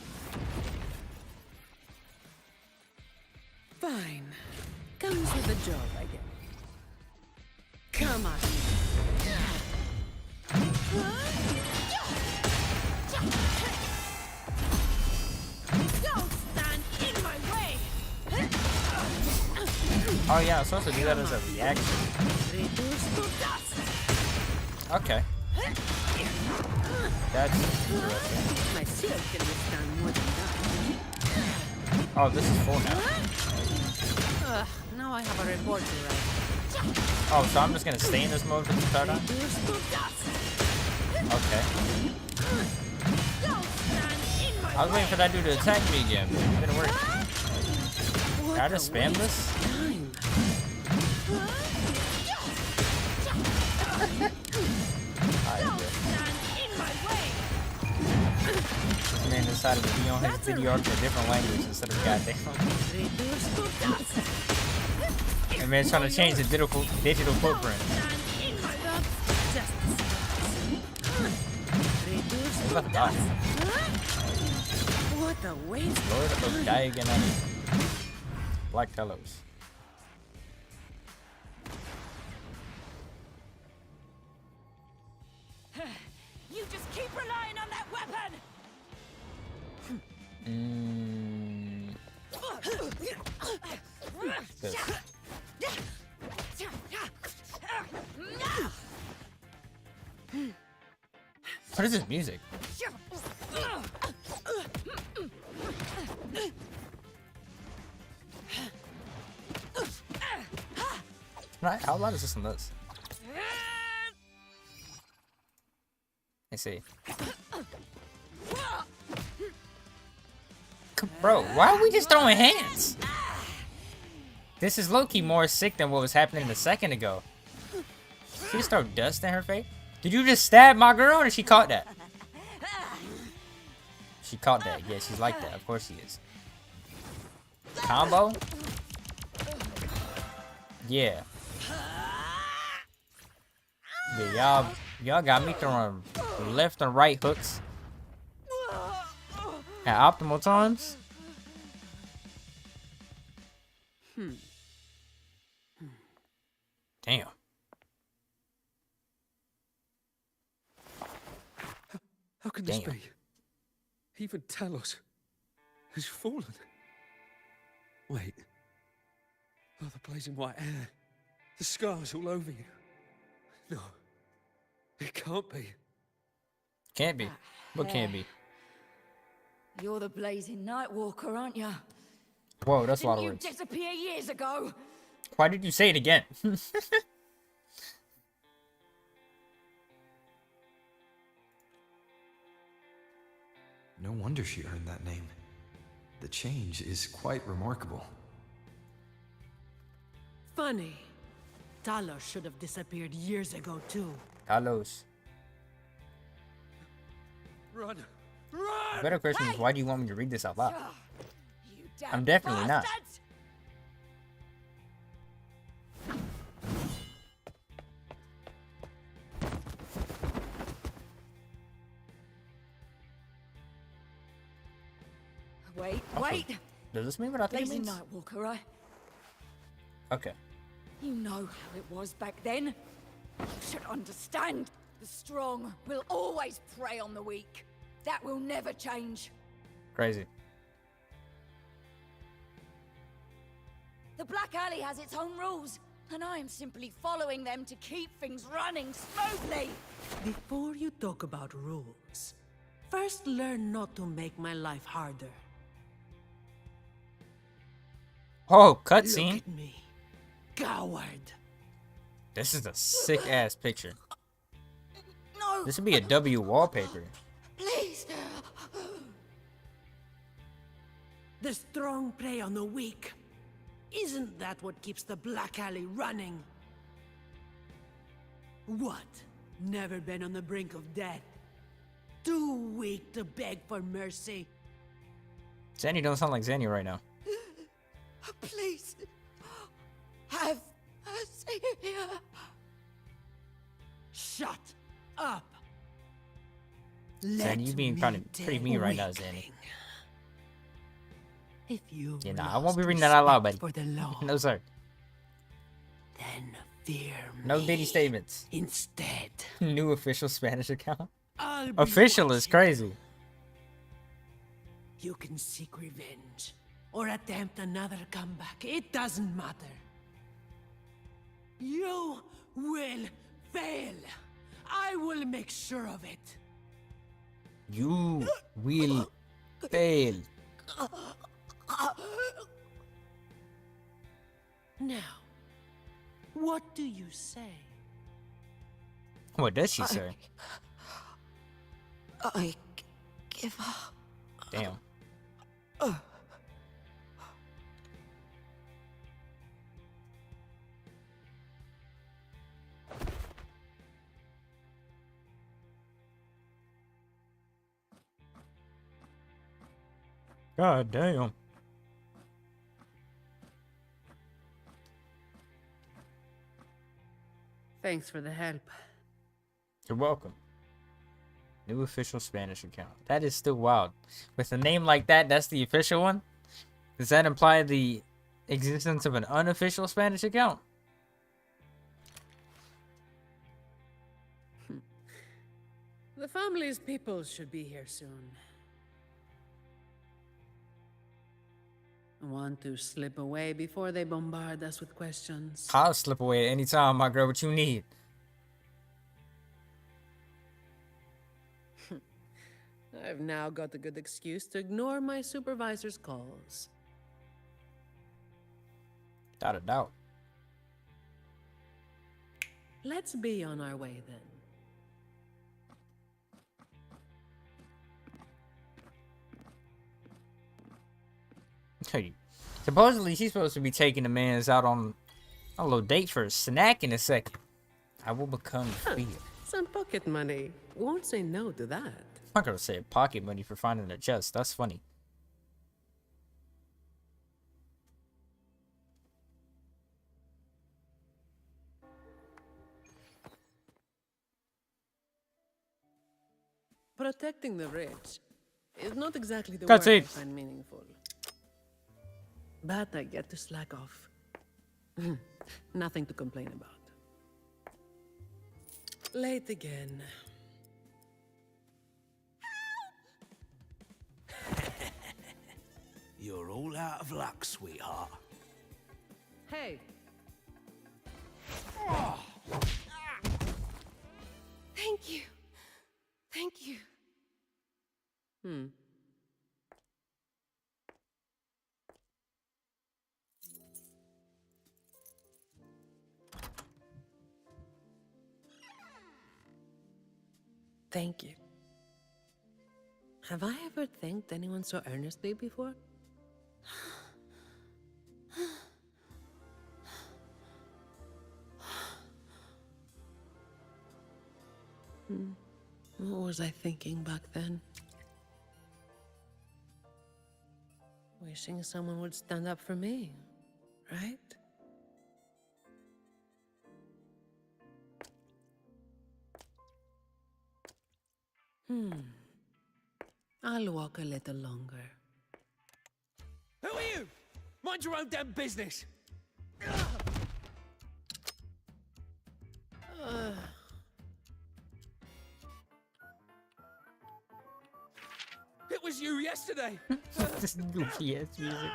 Speaker 4: Fine. Comes with the job, I guess. Come on. Don't stand in my way.
Speaker 1: Oh yeah, I'm supposed to do that as a reaction.
Speaker 4: Reduce to dust.
Speaker 1: Okay. That's interesting.
Speaker 4: My shield can withstand more than that.
Speaker 1: Oh, this is full now.
Speaker 4: Now I have a report to write.
Speaker 1: Oh, so I'm just gonna stay in this mode for the start on?
Speaker 4: Reduce to dust.
Speaker 1: Okay.
Speaker 4: Don't stand in my
Speaker 1: I was waiting for that dude to attack me again, but it didn't work. Can I just spam this?
Speaker 4: time.
Speaker 1: This man decided to be on his video in a different language instead of goddamn.
Speaker 4: Reduce to dust.
Speaker 1: And man's trying to change the digital footprint. He's about to die.
Speaker 4: What a waste.
Speaker 1: Lord of Diagonal. Black Fellows.
Speaker 11: You just keep relying on that weapon.
Speaker 1: This. What is this music? Right, how loud is this on this? Let's see. Bro, why are we just throwing hands? This is low-key more sick than what was happening a second ago. She just throw dust in her face? Did you just stab my girl or she caught that? She caught that. Yeah, she's like that. Of course she is. Combo? Yeah. Yeah, y'all got me throwing left and right hooks at optimal times. Damn.
Speaker 10: How can this
Speaker 1: Damn.
Speaker 10: be? Even Talos has fallen. Wait. Oh, the blazing white hair. The scars all over you. No. It can't be.
Speaker 1: Can't be. What can't be?
Speaker 11: You're the blazing Nightwalker, aren't you?
Speaker 1: Whoa, that's a lot of
Speaker 11: Didn't you
Speaker 1: words.
Speaker 11: disappear years ago?
Speaker 1: Why did you say it again?
Speaker 6: No wonder she earned that name. The change is quite remarkable.
Speaker 4: Funny. Talos should have disappeared years ago, too.
Speaker 1: Carlos.
Speaker 10: Run!
Speaker 1: The
Speaker 10: Run!
Speaker 1: better question is, why do you want me to read this out loud?
Speaker 11: You damn
Speaker 1: I'm definitely not.
Speaker 11: bastards! Wait, wait!
Speaker 1: Does this mean what I think it
Speaker 11: Blazing
Speaker 1: means?
Speaker 11: Nightwalker, right?
Speaker 1: Okay.
Speaker 11: You know how it was back then. You should understand. The strong will always prey on the weak. That will never change.
Speaker 1: Crazy.
Speaker 11: The Black Alley has its own rules, and I am simply following them to keep things running smoothly.
Speaker 4: Before you talk about rules, first learn not to make my life harder.
Speaker 1: Oh,
Speaker 4: Look
Speaker 1: cutscene.
Speaker 4: at me. Coward.
Speaker 1: This is a sick ass picture.
Speaker 11: No,
Speaker 1: This would be a W wallpaper.
Speaker 11: please.
Speaker 4: The strong prey on the weak. Isn't that what keeps the Black Alley running? What? Never been on the brink of death? Too weak to beg for mercy?
Speaker 1: Zanny don't sound like Zanny right now.
Speaker 11: Please. Have mercy.
Speaker 4: Shut up.
Speaker 1: Zanny, you being kind of pretty mean right now, Zanny.
Speaker 4: If you
Speaker 1: Yeah, nah, I won't be reading that out loud, buddy.
Speaker 4: for the law,
Speaker 1: No, sir.
Speaker 4: then fear
Speaker 1: No
Speaker 4: me
Speaker 1: Diddy statements.
Speaker 4: instead.
Speaker 1: New official Spanish account.
Speaker 4: I'll be
Speaker 1: Official is
Speaker 4: watching.
Speaker 1: crazy.
Speaker 4: You can seek revenge or attempt another comeback. It doesn't matter. You will fail. I will make sure of it.
Speaker 1: You will fail.
Speaker 4: Now, what do you say?
Speaker 1: What does she say?
Speaker 11: I give up.
Speaker 1: Damn. God damn.
Speaker 4: Thanks for the help.
Speaker 1: You're welcome. New official Spanish account. That is still wild. With a name like that, that's the official one? Does that imply the existence of an unofficial Spanish account?
Speaker 4: The family's people should be here soon. I want to slip away before they bombard us with questions.
Speaker 1: I'll slip away at any time, my girl. What you need?
Speaker 4: I've now got a good excuse to ignore my supervisor's calls.
Speaker 1: Without a doubt.
Speaker 4: Let's be on our way then.
Speaker 1: Hey, supposedly she's supposed to be taking the man's out on a little date for a snack in a second. I will become fear.
Speaker 4: Some pocket money. Won't say no to that.
Speaker 1: I'm not gonna say pocket money for finding a chest. That's funny.
Speaker 4: Protecting the rich is not exactly the
Speaker 1: That's
Speaker 4: work I
Speaker 1: it.
Speaker 4: find meaningful. But I get to slack off. Nothing to complain about. Late again.
Speaker 7: You're all out of luck, sweetheart.
Speaker 4: Hey,
Speaker 2: Thank you. Thank you.
Speaker 4: thank you. Have I ever thanked anyone so earnestly before? What was I thinking back then? Wishing someone would stand up for me, right? I'll walk a little longer.
Speaker 10: Who are you? Mind your own damn business. It was you yesterday.
Speaker 1: This goofy ass music.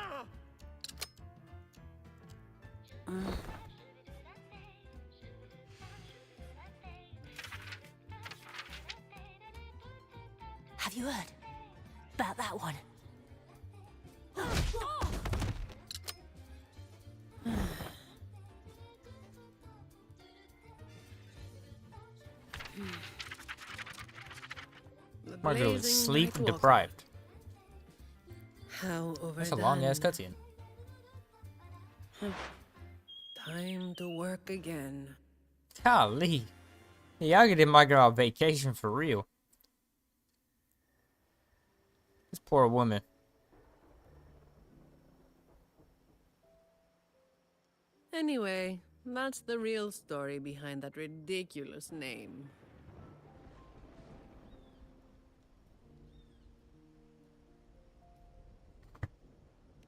Speaker 11: Have you heard about that one?
Speaker 4: The
Speaker 1: My girl is
Speaker 4: blazing
Speaker 1: sleep
Speaker 4: night water.
Speaker 1: deprived.
Speaker 4: How overdone.
Speaker 1: That's a long ass cutscene.
Speaker 4: Time to work again.
Speaker 1: Golly. Y'all get my girl on vacation for real. This poor woman.
Speaker 4: Anyway, that's the real story behind that ridiculous name.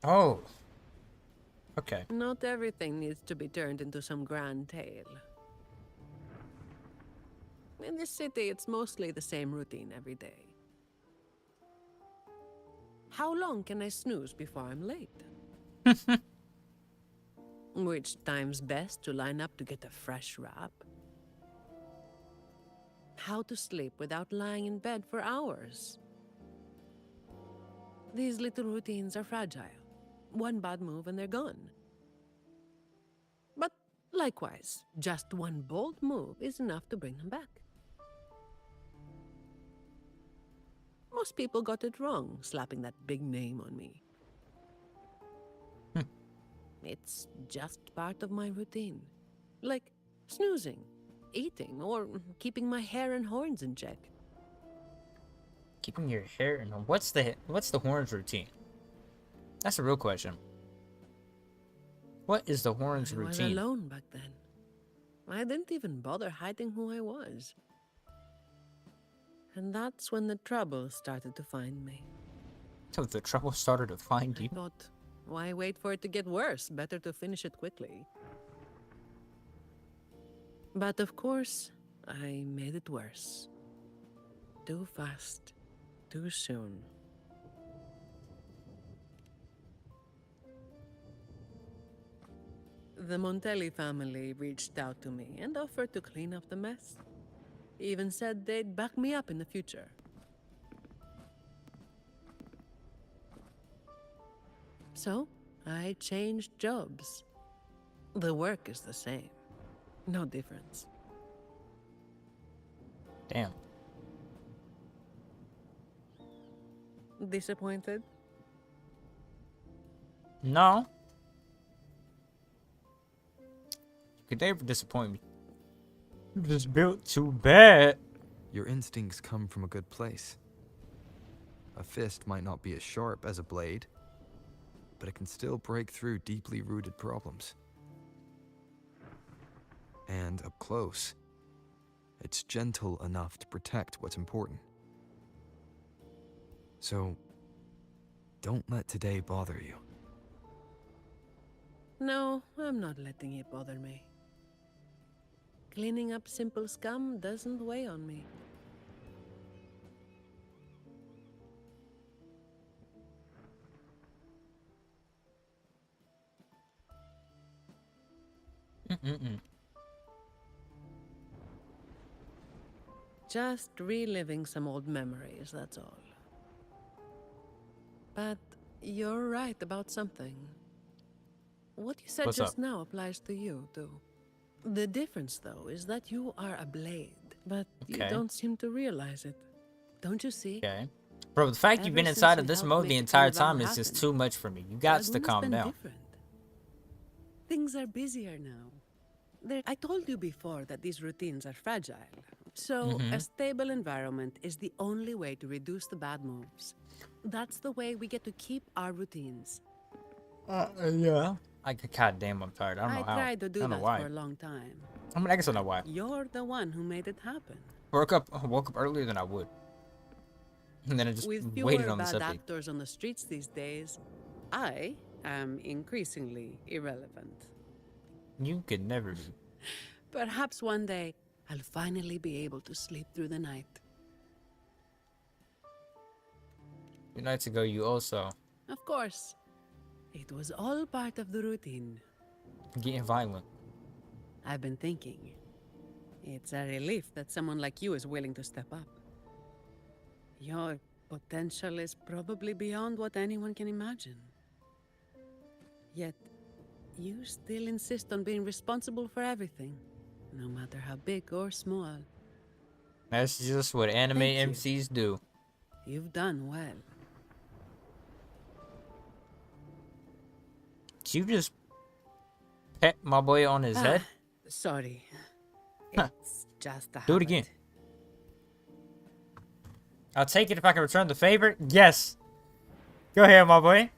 Speaker 1: Oh. Okay.
Speaker 4: Not everything needs to be turned into some grand tale. In this city, it's mostly the same routine every day. How long can I snooze before I'm late? Which time's best to line up to get a fresh wrap? How to sleep without lying in bed for hours? These little routines are fragile. One bad move and they're gone. But likewise, just one bold move is enough to bring them back. Most people got it wrong, slapping that big name on me. It's just part of my routine. Like snoozing, eating, or keeping my hair and horns in check.
Speaker 1: Keeping your hair in. What's the horns routine? That's a real question. What is the horns
Speaker 4: I was
Speaker 1: routine?
Speaker 4: alone back then. I didn't even bother hiding who I was. And that's when the trouble started to find me.
Speaker 1: So the trouble started to find you.
Speaker 4: I thought, why wait for it to get worse? Better to finish it quickly. But of course, I made it worse. Too fast, too soon. The Montelli family reached out to me and offered to clean up the mess. Even said they'd back me up in the future. So, I changed jobs. The work is the same. No difference.
Speaker 1: Damn.
Speaker 4: Disappointed?
Speaker 1: No. You could never disappoint me. You just built too bad.
Speaker 6: Your instincts come from a good place. A fist might not be as sharp as a blade, but it can still break through deeply rooted problems. And up close, it's gentle enough to protect what's important. So, don't let today bother you.
Speaker 4: No, I'm not letting it bother me. Cleaning up simple scum doesn't weigh on me. Just reliving some old memories, that's all. But you're right about something. What you said
Speaker 1: What's
Speaker 4: just
Speaker 1: up?
Speaker 4: now applies to you, too. The difference, though, is that you are a blade, but you
Speaker 1: Okay.
Speaker 4: don't seem to realize it. Don't you see?
Speaker 1: Okay. Bro, the fact you've
Speaker 4: Ever
Speaker 1: been
Speaker 4: since
Speaker 1: inside
Speaker 4: you
Speaker 1: of this
Speaker 4: helped
Speaker 1: mode
Speaker 4: make
Speaker 1: the
Speaker 4: it
Speaker 1: entire
Speaker 4: kind of all
Speaker 1: time is just
Speaker 4: happen,
Speaker 1: too much for me. You got to
Speaker 4: Laguna's
Speaker 1: calm
Speaker 4: been
Speaker 1: down.
Speaker 4: different. Things are busier now. I told you before that these routines are fragile. So, a stable environment is the only way to reduce the bad moves. That's the way we get to keep our routines.
Speaker 1: Yeah. God damn, I'm tired. I don't
Speaker 4: I
Speaker 1: know how.
Speaker 4: tried to
Speaker 1: I
Speaker 4: do
Speaker 1: don't know
Speaker 4: that
Speaker 1: why.
Speaker 4: for a long time.
Speaker 1: I mean, I guess I know why.
Speaker 4: You're the one who made it happen.
Speaker 1: Woke up earlier than I would. And then I just
Speaker 4: With
Speaker 1: waited
Speaker 4: fewer
Speaker 1: on this
Speaker 4: bad
Speaker 1: update.
Speaker 4: actors on the streets these days, I am increasingly irrelevant.
Speaker 1: You could never be.
Speaker 4: Perhaps one day, I'll finally be able to sleep through the night.
Speaker 1: 2 nights ago, you also
Speaker 4: Of course. It was all part of the routine.
Speaker 1: getting violent.
Speaker 4: I've been thinking. It's a relief that someone like you is willing to step up. Your potential is probably beyond what anyone can imagine. Yet, you still insist on being responsible for everything, no matter how big or small.
Speaker 1: That's just what anime
Speaker 4: Thank you.
Speaker 1: MCs do.
Speaker 4: You've done well.
Speaker 1: Did you just pet my boy on his head?
Speaker 4: Sorry.
Speaker 1: Huh.
Speaker 4: It's just a
Speaker 1: Do it
Speaker 4: habit.
Speaker 1: again. I'll take it if I can return the favor. Yes. Go ahead, my boy.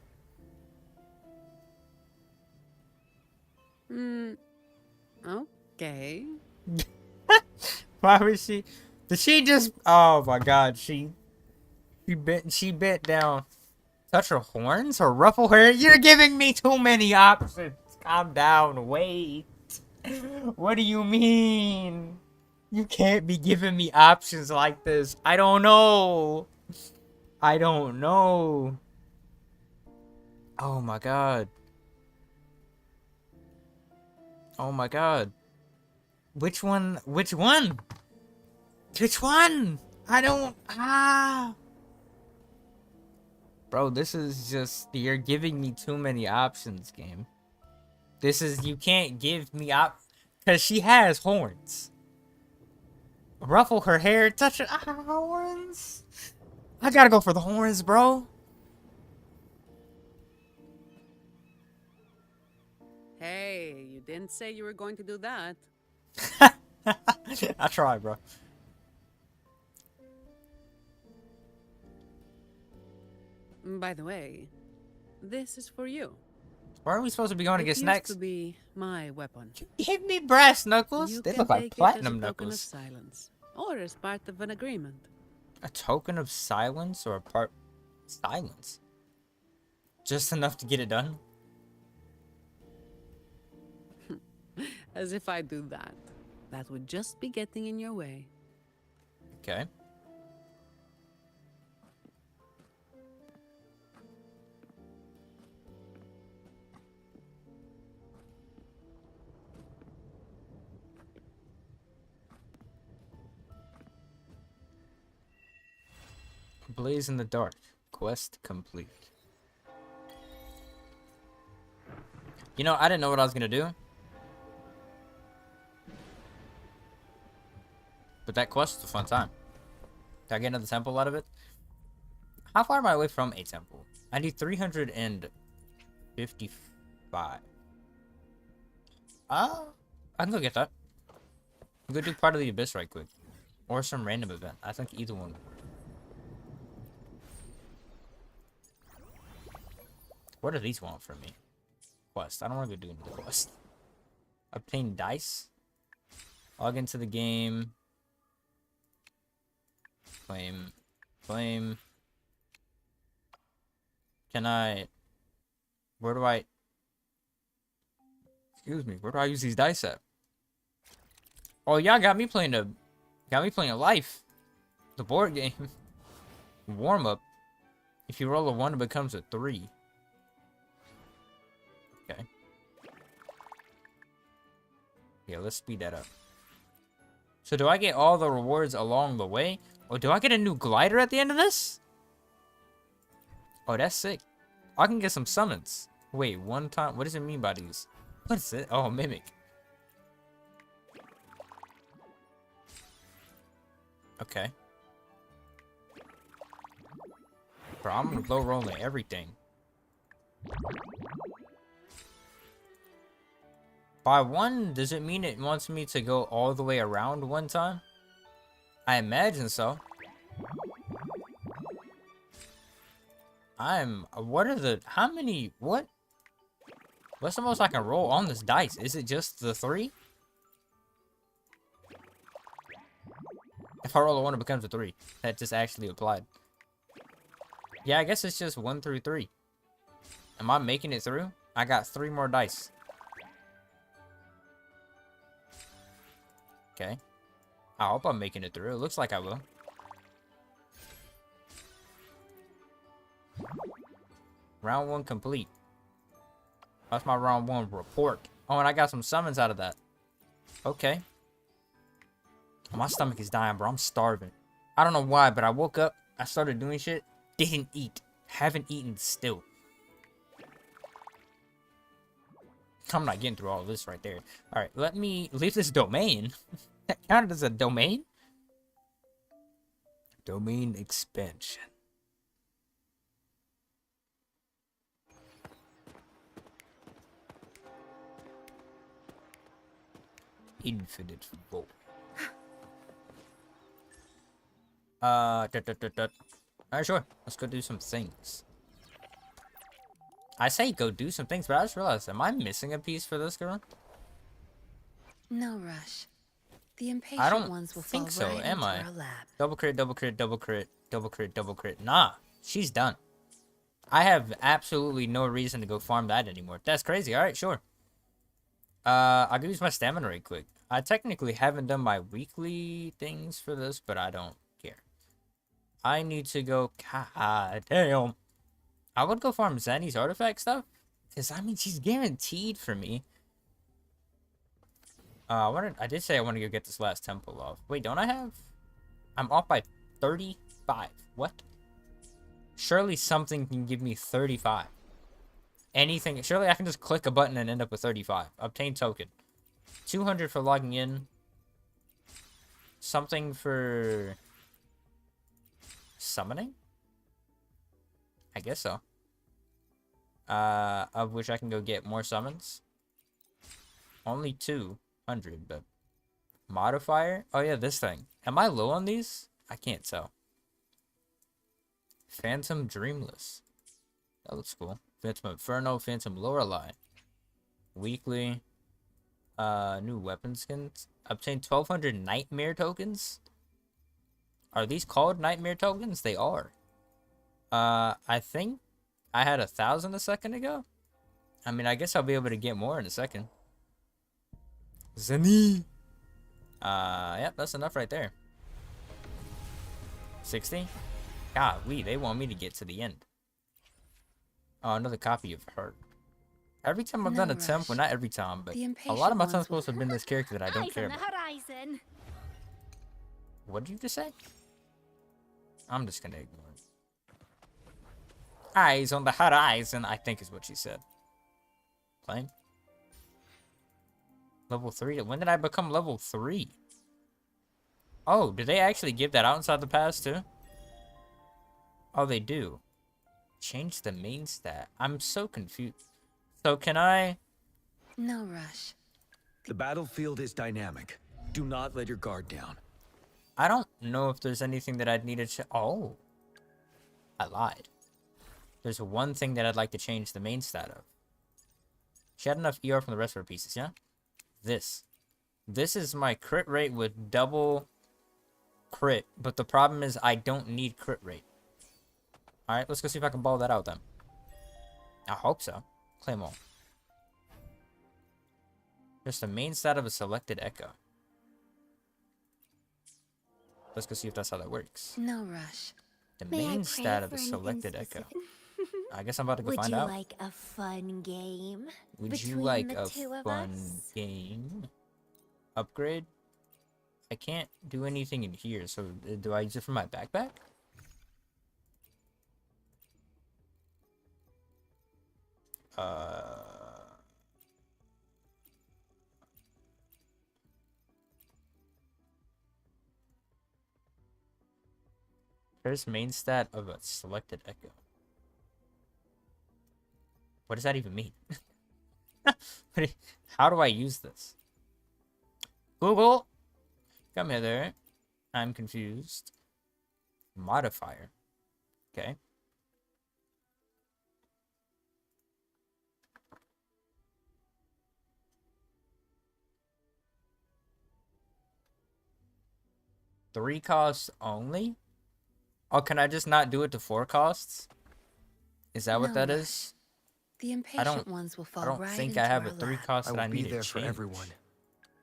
Speaker 4: Okay.
Speaker 1: Why was she? Did she just? Oh my God! She bent down. Touch her horns or ruffle her? You're giving me too many options. Calm down. Wait. What do you mean? You can't be giving me options like this. I don't know. I don't know. Oh my God. Oh my God. Which one? Which one? Which one? I don't. Bro, this is just. You're giving me too many options, game. This is. You can't give me because she has horns. Ruffle her hair, touch her horns. I gotta go for the horns, bro.
Speaker 4: Hey, you didn't say you were going to do that.
Speaker 1: I tried, bro.
Speaker 4: By the way, this is for you.
Speaker 1: Where are we supposed to be going to get
Speaker 4: It
Speaker 1: snacks?
Speaker 4: used to be my weapon.
Speaker 1: Give me brass knuckles.
Speaker 4: You
Speaker 1: They
Speaker 4: can
Speaker 1: look like
Speaker 4: take
Speaker 1: platinum
Speaker 4: it as a token of
Speaker 1: knuckles.
Speaker 4: silence, or as part of an agreement.
Speaker 1: A token of silence or a part silence? Just enough to get it done?
Speaker 4: As if I do that. That would just be getting in your way.
Speaker 1: Okay. Blaze in the dark. Quest complete. You know, I didn't know what I was gonna do. But that quest was a fun time. Did I get another temple out of it? How far am I away from a temple? I need 355. I can go get that. I'm gonna do part of the abyss right quick. Or some random event. I think either one. What do these want from me? Quest. I don't want to go do another quest. Obtain dice. Log into the game. Claim. Claim. Can I... Where do I... Excuse me. Where do I use these dice at? Oh, y'all got me playing a... Got me playing a life. The board game. Warm up. If you roll a 1, it becomes a 3. Okay. Yeah, let's speed that up. So do I get all the rewards along the way? Or do I get a new glider at the end of this? Oh, that's sick. I can get some summons. Wait, one time. What does it mean by these? What is it? Oh, mimic. Okay. Bro, I'm low rolling everything. By 1, does it mean it wants me to go all the way around one time? I imagine so. What are the, how many, what's the most I can roll on this dice? Is it just the 3? If I roll a 1, it becomes a 3. That just actually applied. Yeah, I guess it's just 1 through 3. Am I making it through? I got 3 more dice. Okay. I hope I'm making it through. It looks like I will. Round 1 complete. That's my round 1 report. Oh, and I got some summons out of that. Okay. My stomach is dying, bro. I'm starving. I don't know why, but I woke up. I started doing shit. Didn't eat. Haven't eaten still. I'm not getting through all of this right there. Alright, let me leave this domain. That counted as a domain? Domain expansion. Infinite void. Alright, sure. Let's go do some things. I say go do some things, but I just realized, am I missing a piece for this girl?
Speaker 8: No rush. The
Speaker 1: I
Speaker 8: impatient
Speaker 1: don't
Speaker 8: ones will
Speaker 1: think
Speaker 8: fall
Speaker 1: so,
Speaker 8: right
Speaker 1: am
Speaker 8: into
Speaker 1: I?
Speaker 8: our lap.
Speaker 1: Double crit, double crit, double crit, double crit, double crit. Nah, she's done. I have absolutely no reason to go farm that anymore. That's crazy. Alright, sure. I'll use my stamina right quick. I technically haven't done my weekly things for this, but I don't care. I need to go. God damn. I would go farm ZANI's artifact stuff. Because, I mean, she's guaranteed for me. I did say I want to go get this last temple off. Wait, don't I have? I'm off by 35. What? Surely something can give me 35. Anything. Surely I can just click a button and end up with 35. Obtain token. 200 for logging in. Something for summoning? I guess so. Of which I can go get more summons. Only 200, but modifier? Oh yeah, this thing. Am I low on these? I can't tell. Phantom Dreamless. That looks cool. Phantom Inferno, Phantom Lorelei. Weekly. New weapon skins. Obtain 1200 Nightmare tokens. Are these called Nightmare tokens? They are. I think I had 1,000 a second ago. I mean, I guess I'll be able to get more in a second. ZANI. Yep, that's enough right there. 60? Golly, they want me to get to the end. Oh, another copy of her. Every time I've done a temp, well, not every time, but a lot of my times supposed to have been this character that I don't care about.
Speaker 2: Horizon.
Speaker 1: What did you just say? I'm just gonna ignore it. Eyes on the horizon, I think is what she said. Claim. Level 3? When did I become level 3? Oh, did they actually give that out inside the pass too? Oh, they do. Change the main stat. I'm so confused. So can I...
Speaker 8: No rush.
Speaker 7: The battlefield is dynamic. Do not let your guard down.
Speaker 1: I don't know if there's anything that I'd need to... Oh. I lied. There's one thing that I'd like to change the main stat of. She had enough ER from the rest of her pieces, yeah? This. This is my crit rate with double crit. But the problem is I don't need crit rate. Alright, let's go see if I can ball that out then. I hope so. Claim all. Just the main stat of a selected echo. Let's go see if that's how that works.
Speaker 8: No rush.
Speaker 1: The main stat of a selected echo. I guess I'm about to go find out.
Speaker 2: Would you like a fun game?
Speaker 1: Would you like a fun game? Upgrade? I can't do anything in here, so do I use it for my backpack? There's main stat of a selected echo. What does that even mean? How do I use this? Google, come hither. I'm confused. Modifier. Okay. Three costs only? Oh, can I just not do it to 4 costs? Is that what that is?
Speaker 8: The impatient ones will fall
Speaker 1: I don't
Speaker 8: right
Speaker 1: think
Speaker 8: into
Speaker 1: I have
Speaker 8: our
Speaker 1: a 3
Speaker 8: lap.
Speaker 1: cost that I
Speaker 6: will be
Speaker 1: need
Speaker 6: there
Speaker 1: to
Speaker 6: for
Speaker 1: change.
Speaker 6: everyone.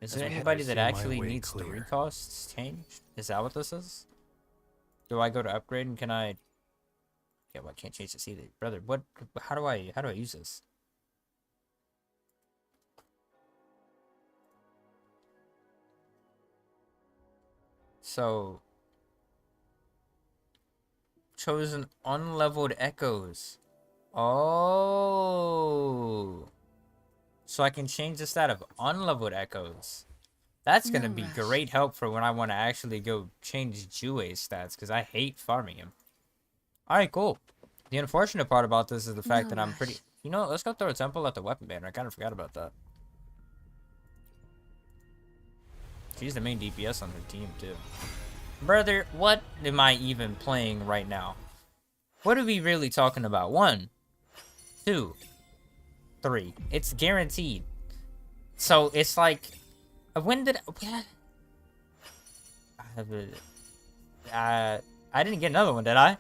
Speaker 1: Is
Speaker 6: As
Speaker 1: there
Speaker 6: I head
Speaker 1: anybody
Speaker 6: to
Speaker 1: that
Speaker 6: see my
Speaker 1: actually
Speaker 6: way
Speaker 1: needs
Speaker 6: clear.
Speaker 1: 3 costs changed? Is that what this is? Do I go to upgrade and can I... Okay, well I can't change this either. Brother, what... How do I use this? So... Chosen unleveled echoes. Oh... So I can change the stat of unleveled echoes. That's gonna
Speaker 8: No
Speaker 1: be
Speaker 8: rush.
Speaker 1: great help for when I want to actually go change Jue's stats, because I hate farming him. Alright, cool. The unfortunate part about this is the fact
Speaker 8: No
Speaker 1: that I'm pretty...
Speaker 8: rush.
Speaker 1: You know what, let's go throw a temple at the weapon banner. I kind of forgot about that. She's the main DPS on her team, too. Brother, what am I even playing right now? What are we really talking about? 1, 2, 3. It's guaranteed. So, it's like... When did... I didn't get another one, did I?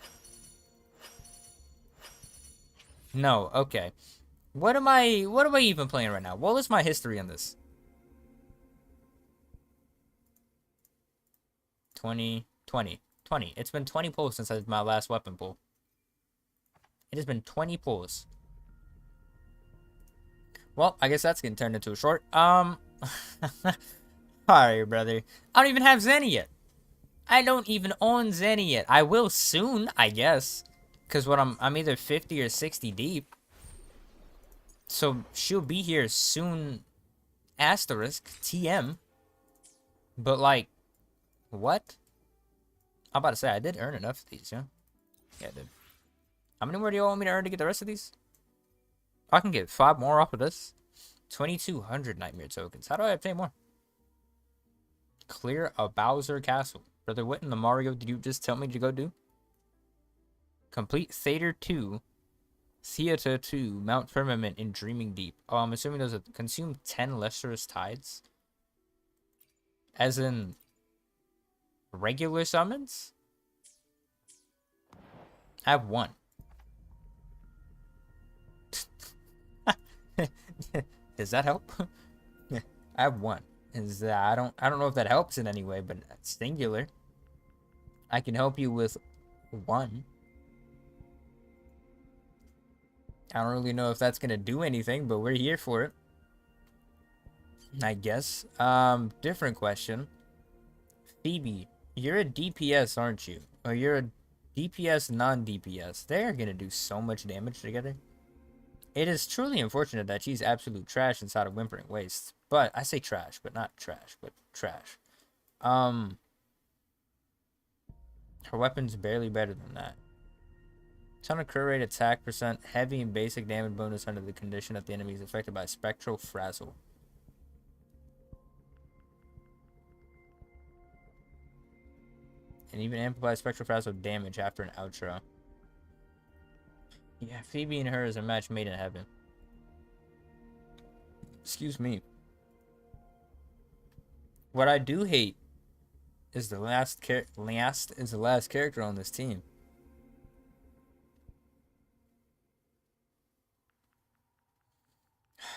Speaker 1: No, okay. What am I even playing right now? What was my history on this? 20. It's been 20 pulls since my last weapon pull. It has been 20 pulls. Well, I guess that's getting turned into a short. Alright, brother. I don't even have ZANI yet. I don't even own ZANI yet. I will soon, I guess. Because what I'm either 50 or 60 deep. So she'll be here soon. Asterisk. TM. But like, what? I'm about to say, I did earn enough of these, yeah? Yeah, I did. How many more do you want me to earn to get the rest of these? I can get 5 more off of this. 2,200 nightmare tokens. How do I obtain more? Clear a Bowser castle. Brother, what in the Mario did you just tell me to go do? Complete Theater 2. Theater 2. Mount Firmament in Dreaming Deep. Oh, I'm assuming those are consume 10 Lecherous Tides. As in... regular summons? I have 1. Does that help? I have 1. Is that I don't know if that helps in any way, but it's singular. I can help you with 1. I don't really know if that's gonna do anything, but we're here for it. I guess. Different question. Phoebe, you're a DPS, aren't you? Or you're a DPS, non-DPS. They're gonna do so much damage together. It is truly unfortunate that she's absolute trash inside of Wuthering Waves. But, I say trash, but not trash, but trash. Her weapon's barely better than that. Ton of crit rate, attack percent, heavy and basic damage bonus under the condition that the enemy is affected by Spectral Frazzle. And even amplify Spectral Frazzle damage after an outro. Yeah, Phoebe and her is a match made in heaven. Excuse me. What I do hate is the last character on this team.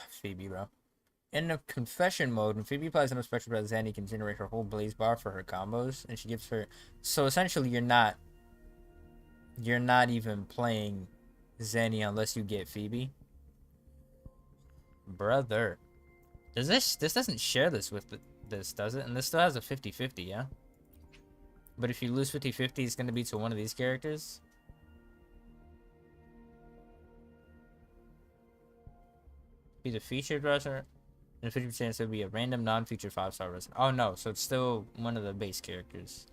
Speaker 1: Phoebe, bro. In the confession mode, when Phoebe applies enough spectral breath, ZANI can generate her whole blaze bar for her combos, and she gives her. So essentially, you're not even playing ZANI unless you get Phoebe. Brother, this doesn't share this with this, does it? And this still has a 50-50, yeah. But if you lose 50-50, it's gonna be to one of these characters. Be the featured wrestler, and 50% chance it'll be a random non-featured 5-star wrestler. Oh no, so it's still one of the base characters.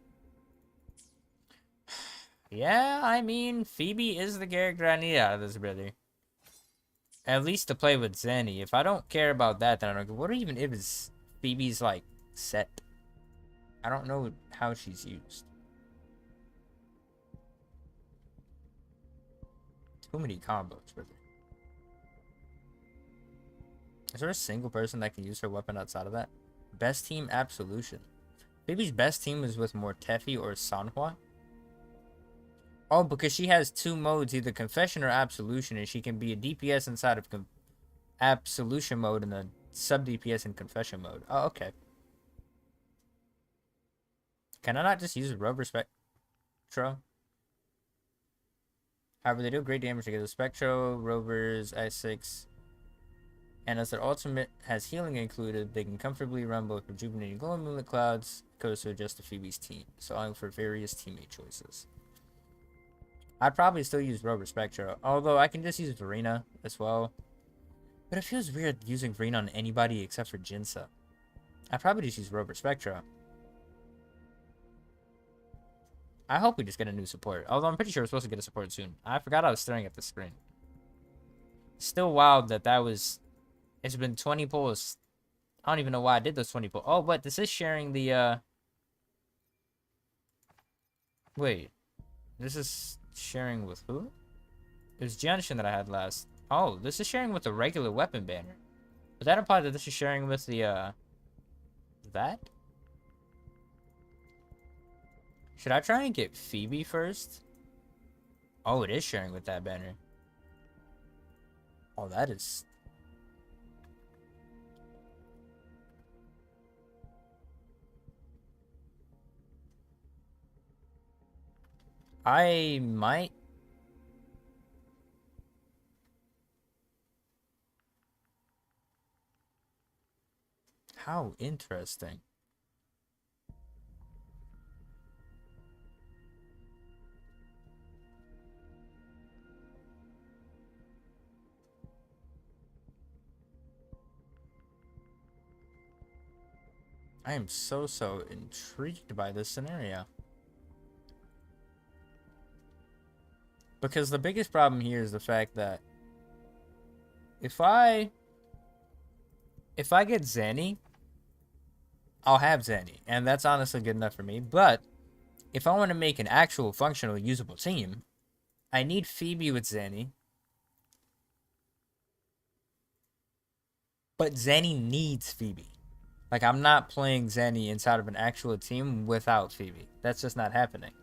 Speaker 1: Yeah, I mean, Phoebe is the character I need out of this, brother. At least to play with ZANI. If I don't care about that, then I don't. What even is Phoebe's like set? I don't know how she's used. Too many combos, brother. Is there a single person that can use her weapon outside of that? Best team, Absolution. Phoebe's best team is with Mortefi or Sanhua. Oh, because she has 2 modes, either Confession or Absolution, and she can be a DPS inside of Absolution mode and a sub-DPS in Confession mode. Oh, okay. Can I not just use Rover Spectro? However, they do great damage together. Spectro, Rovers, I6, and as their ultimate has healing included, they can comfortably run both rejuvenating glow and moonlit clouds. Goes to adjust to Phoebe's team, so I'm for various teammate choices. I'd probably still use Rover Spectro, although I can just use Verena as well. But it feels weird using Verena on anybody except for Jinsa. I probably just use Rover Spectra. I hope we just get a new support. Although I'm pretty sure we're supposed to get a support soon. I forgot I was staring at the screen. Still wild that was... It's been 20 pulls. I don't even know why I did those 20 pulls. Oh, but this is sharing the, Wait. This is sharing with who? It was Jianshin that I had last. Oh, this is sharing with the regular weapon banner. But that implies that this is sharing with the, that? Should I try and get Phoebe first? Oh, it is sharing with that banner. Oh, that is... I might... How interesting. I am so intrigued by this scenario. Because the biggest problem here is the fact that if I get ZANI, I'll have ZANI, and that's honestly good enough for me. But if I want to make an actual functional usable team, I need Phoebe with ZANI. But ZANI needs Phoebe. Like, I'm not playing ZANI inside of an actual team without Phoebe. That's just not happening.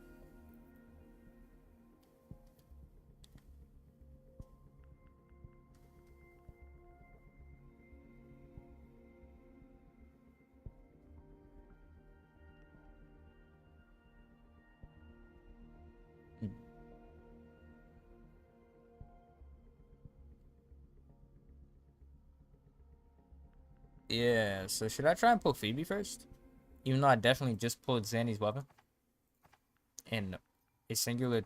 Speaker 1: Yeah, so should I try and pull Phoebe first? Even though I definitely just pulled ZANI's weapon. And a singular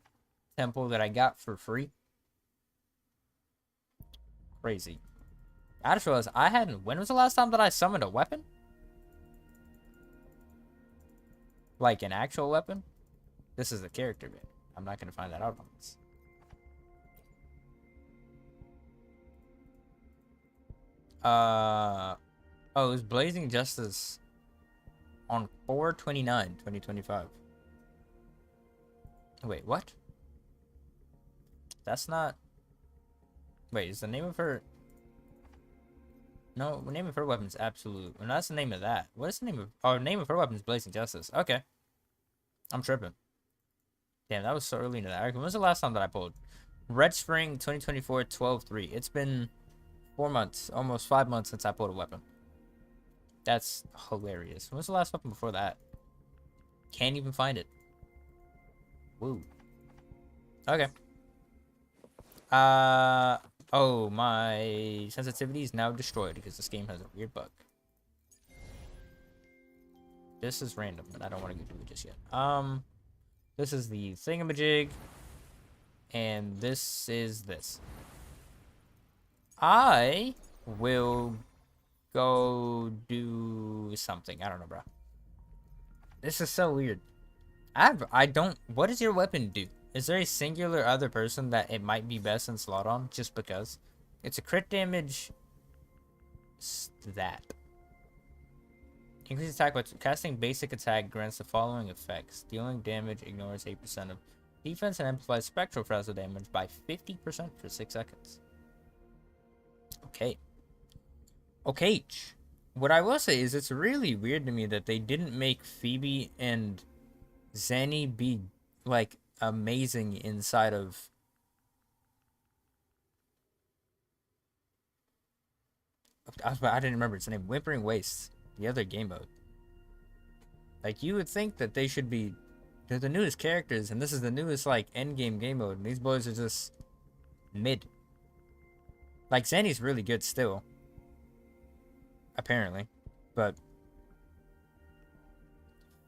Speaker 1: temple that I got for free. Crazy. I just realized I hadn't... When was the last time that I summoned a weapon? Like an actual weapon? This is the character bit. I'm not going to find that out on this. Oh, it was Blazing Justice on 4/29/2025. Wait, what? That's not... Wait, is the name of her... No, the name of her weapon is Absolute. Well, that's the name of that. What is the name of... Oh, the name of her weapon is Blazing Justice. Okay. I'm tripping. Damn, that was so early into that. Okay, when was the last time that I pulled? Red Spring 2024 12/3. It's been 4 months, almost 5 months since I pulled a weapon. That's hilarious. When was the last weapon before that? Can't even find it. Woo. Okay. Oh, my sensitivity is now destroyed because this game has a weird bug. This is random, but I don't want to go do it just yet. This is the thingamajig, and this is this. I will go do something. I don't know, bro. This is so weird. I don't... What does your weapon do? Is there a singular other person that it might be best in slot on just because? It's a crit damage... That. Increase attack by casting basic attack grants the following effects. Dealing damage ignores 8% of defense and amplifies spectral frazzle damage by 50% for 6 seconds. Okay. Okay. What I will say is it's really weird to me that they didn't make Phoebe and ZANI be, like, amazing inside of... I didn't remember its name. Wuthering Waves. The other game mode. Like, you would think that they should be... They're the newest characters, and this is the newest, like, endgame game mode. And these boys are just... mid. Like, ZANI's really good still. Apparently. But...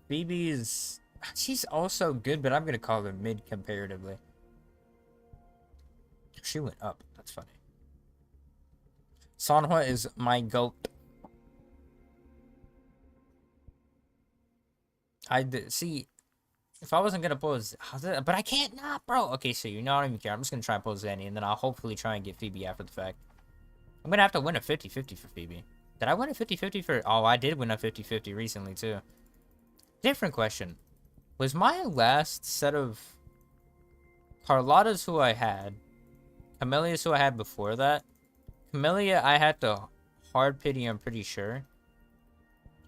Speaker 1: Phoebe's... She's also good, but I'm gonna call her mid comparatively. She went up. That's funny. Sanhua is my goat. See, if I wasn't gonna pose, but I can't not, bro. Okay, so you know, I don't even care. I'm just gonna try and pose Zanny, and then I'll hopefully try and get Phoebe after the fact. I'm gonna have to win a 50-50 for Phoebe. Did I win a 50-50 for? Oh, I did win a 50-50 recently too. Different question. Was my last set of Carlotta's who I had, Camellia's who I had before that? Camellia, I had the hard pity, I'm pretty sure.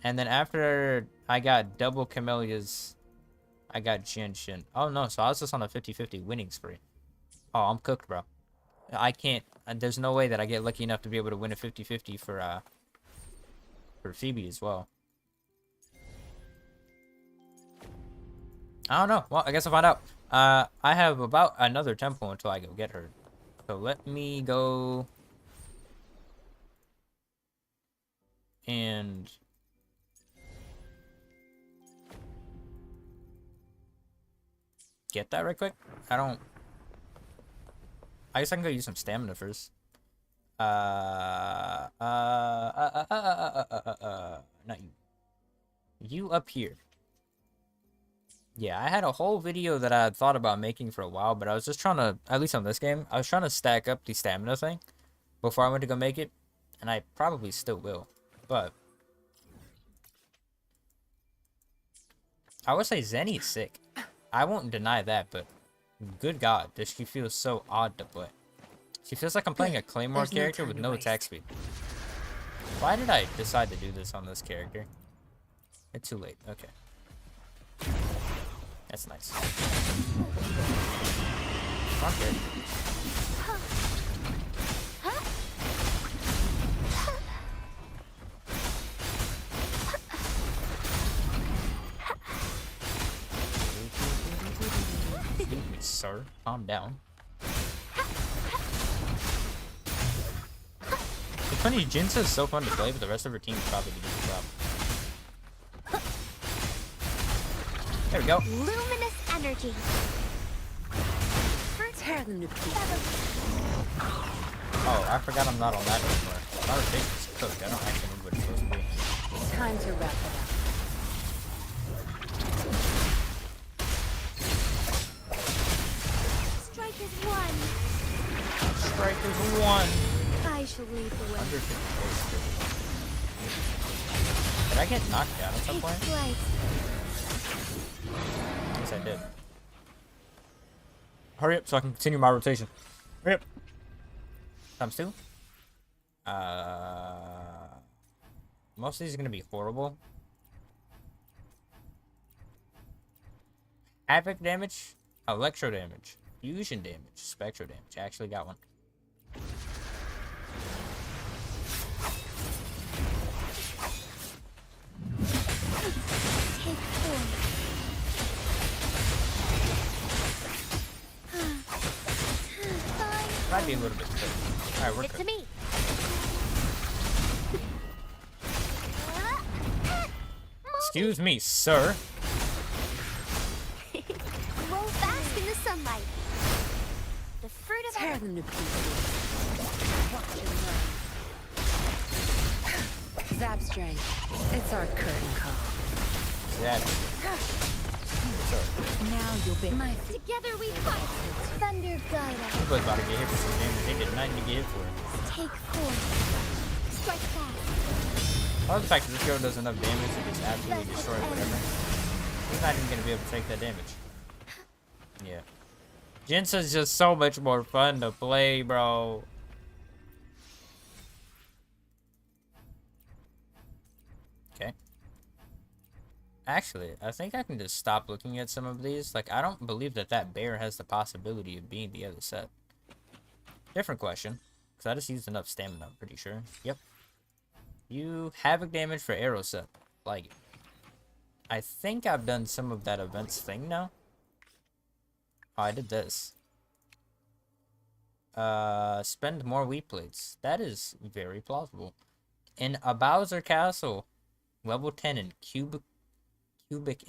Speaker 1: And then after I got double Camellia's, I got Jinshin. Oh no, so I was just on a 50-50 winning spree. Oh, I'm cooked, bro. I can't, there's no way that I get lucky enough to be able to win a 50-50 for Phoebe as well. I don't know. Well, I guess I'll find out. I have about another tempo until I go get her. So let me go and get that right quick. I guess I can go use some stamina first. Not you. You up here. Yeah, I had a whole video that I had thought about making for a while, but I was just trying to, at least on this game, I was trying to stack up the stamina thing before I went to go make it, and I probably still will, but I would say Zenny is sick. I won't deny that, but good God, does she feel so odd to play. She feels like I'm playing a Claymore character with no attack speed. Why did I decide to do this on this character? It's too late, okay. That's nice. Okay. Excuse me, sir. Calm down. It's funny, Jinsa is so fun to play, but the rest of her team is probably going to do the job. There we go.
Speaker 2: Luminous energy.
Speaker 8: Tear them to pieces.
Speaker 1: Oh, I forgot I'm not on that anymore. My rotation is cooked. I don't actually remember what it's supposed to be.
Speaker 8: Time to wrap it up.
Speaker 2: Strike is one.
Speaker 1: Strike is one.
Speaker 2: I shall lead the way.
Speaker 1: Under 50 days. Did I get knocked down at some point?
Speaker 2: Flight.
Speaker 1: Yes, I did. Hurry up so I can continue my rotation. Hurry up. Times 2. Most of these are going to be horrible. Havoc damage, electro damage, fusion damage, spectro damage. I actually got one.
Speaker 2: Take 4.
Speaker 1: Might be a little bit quick. Alright, we're
Speaker 2: It's
Speaker 1: good.
Speaker 2: me.
Speaker 1: Excuse me, sir.
Speaker 2: Roll fast in the sunlight. The fruit of
Speaker 8: Tear them to pieces. Watch and learn. Zap strength. It's our curtain call.
Speaker 1: Yeah.
Speaker 8: Now you'll be my
Speaker 2: Together we fight. Thunder guide us.
Speaker 1: This boy's about to get hit for some damage. They did nothing to get hit for.
Speaker 2: Take 4. Strike fast.
Speaker 1: I love the fact that this girl does enough damage to just absolutely destroy whatever. He's not even going to be able to take that damage. Yeah. Jinsa's just so much more fun to play, bro. Okay. Actually, I think I can just stop looking at some of these. Like, I don't believe that that bear has the possibility of being the other set. Different question. Because I just used enough stamina, I'm pretty sure. Yep. You havoc damage for arrow set. Like it. I think I've done some of that events thing now. Oh, I did this. Spend more wheat plates. That is very plausible. In a Bowser Castle, level 10 in cubic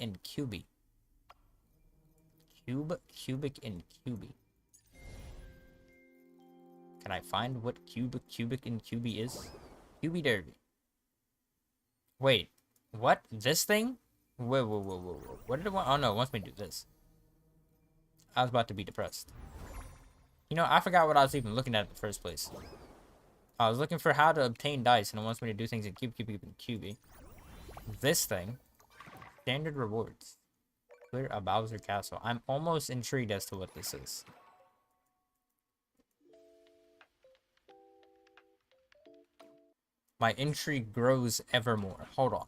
Speaker 1: and cubi. Cubic and cubi. Can I find what cubic and cubi is? Cubi Derby. Wait, what? This thing? Whoa, whoa, whoa, whoa, whoa. What did it want? Oh no, it wants me to do this. I was about to be depressed. You know, I forgot what I was even looking at in the first place. I was looking for how to obtain dice, and it wants me to do things in QB. This thing. Standard rewards. Clear a Bowser Castle. I'm almost intrigued as to what this is. My intrigue grows evermore. Hold on.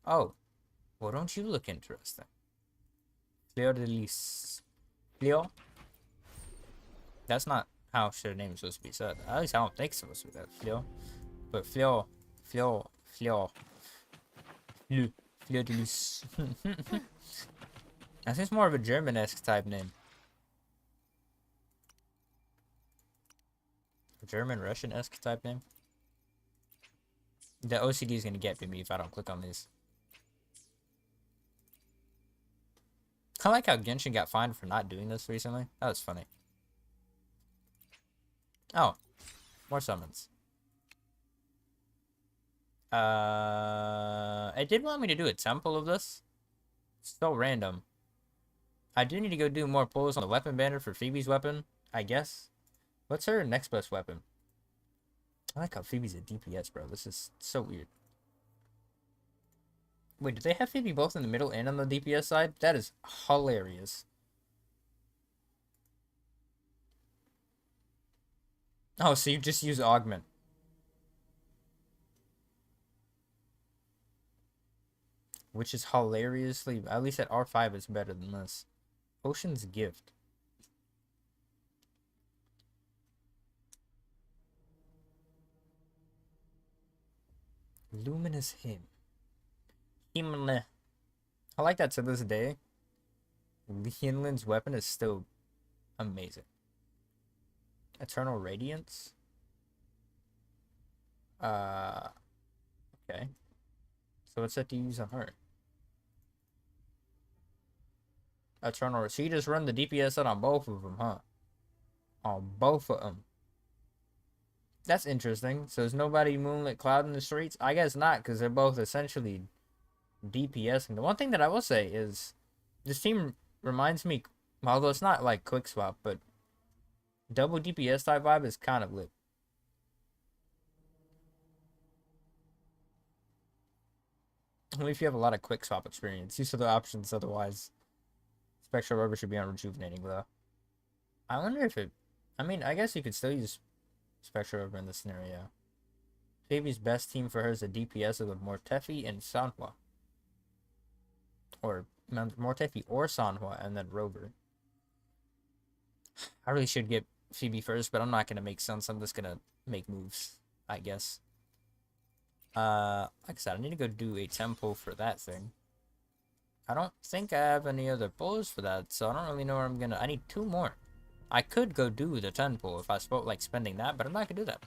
Speaker 1: Oh. Well, don't you look interesting? Fleur de Lis. Fleur? That's not how her name is supposed to be said. At least I don't think it's supposed to be that. Fleur. But Fleur. Fleur de Lis. I think it's more of a German-esque type name. German-Russian-esque type name. The OCD is gonna get to me if I don't click on these. I like how Genshin got fined for not doing this recently. That was funny. Oh, more summons. It did want me to do a temple of this. So random. I do need to go do more pulls on the weapon banner for Phoebe's weapon, I guess. What's her next best weapon? I like how Phoebe's a DPS, bro. This is so weird. Wait, do they have Phoebe both in the middle and on the DPS side? That is hilarious. Oh, so you just use Augment. Which is hilariously, at least at R5 it's better than this. Ocean's Gift. Luminous Hymn. Hymn. I like that to this day. Hyunlin's weapon is still amazing. Eternal Radiance. Okay. So what's that to use on her? Eternal. So you just run the DPS set on both of them, huh? On both of them. That's interesting. So is nobody Moonlit Cloud in the streets? I guess not, because they're both essentially DPS. And the one thing that I will say is this team reminds me, although it's not like quick swap, but double DPS type vibe is kind of lit. Only if you have a lot of quick swap experience. Use other options, otherwise Spectral Rubber should be on Rejuvenating Glow. I wonder if it... I mean, I guess you could still use Spectral Rubber in this scenario. Phoebe's best team for her is a DPS of Mortefi and Sanhua. Or Mortefi or Sanhua, and then Rover. I really should get Phoebe first, but I'm not going to make sense. I'm just going to make moves, I guess. Like I said, I need to go do a tempo for that thing. I don't think I have any other pulls for that, so I don't really know where I'm gonna... I need 2 more. I could go do the 10 pull if I spoke like spending that, but I'm not gonna do that.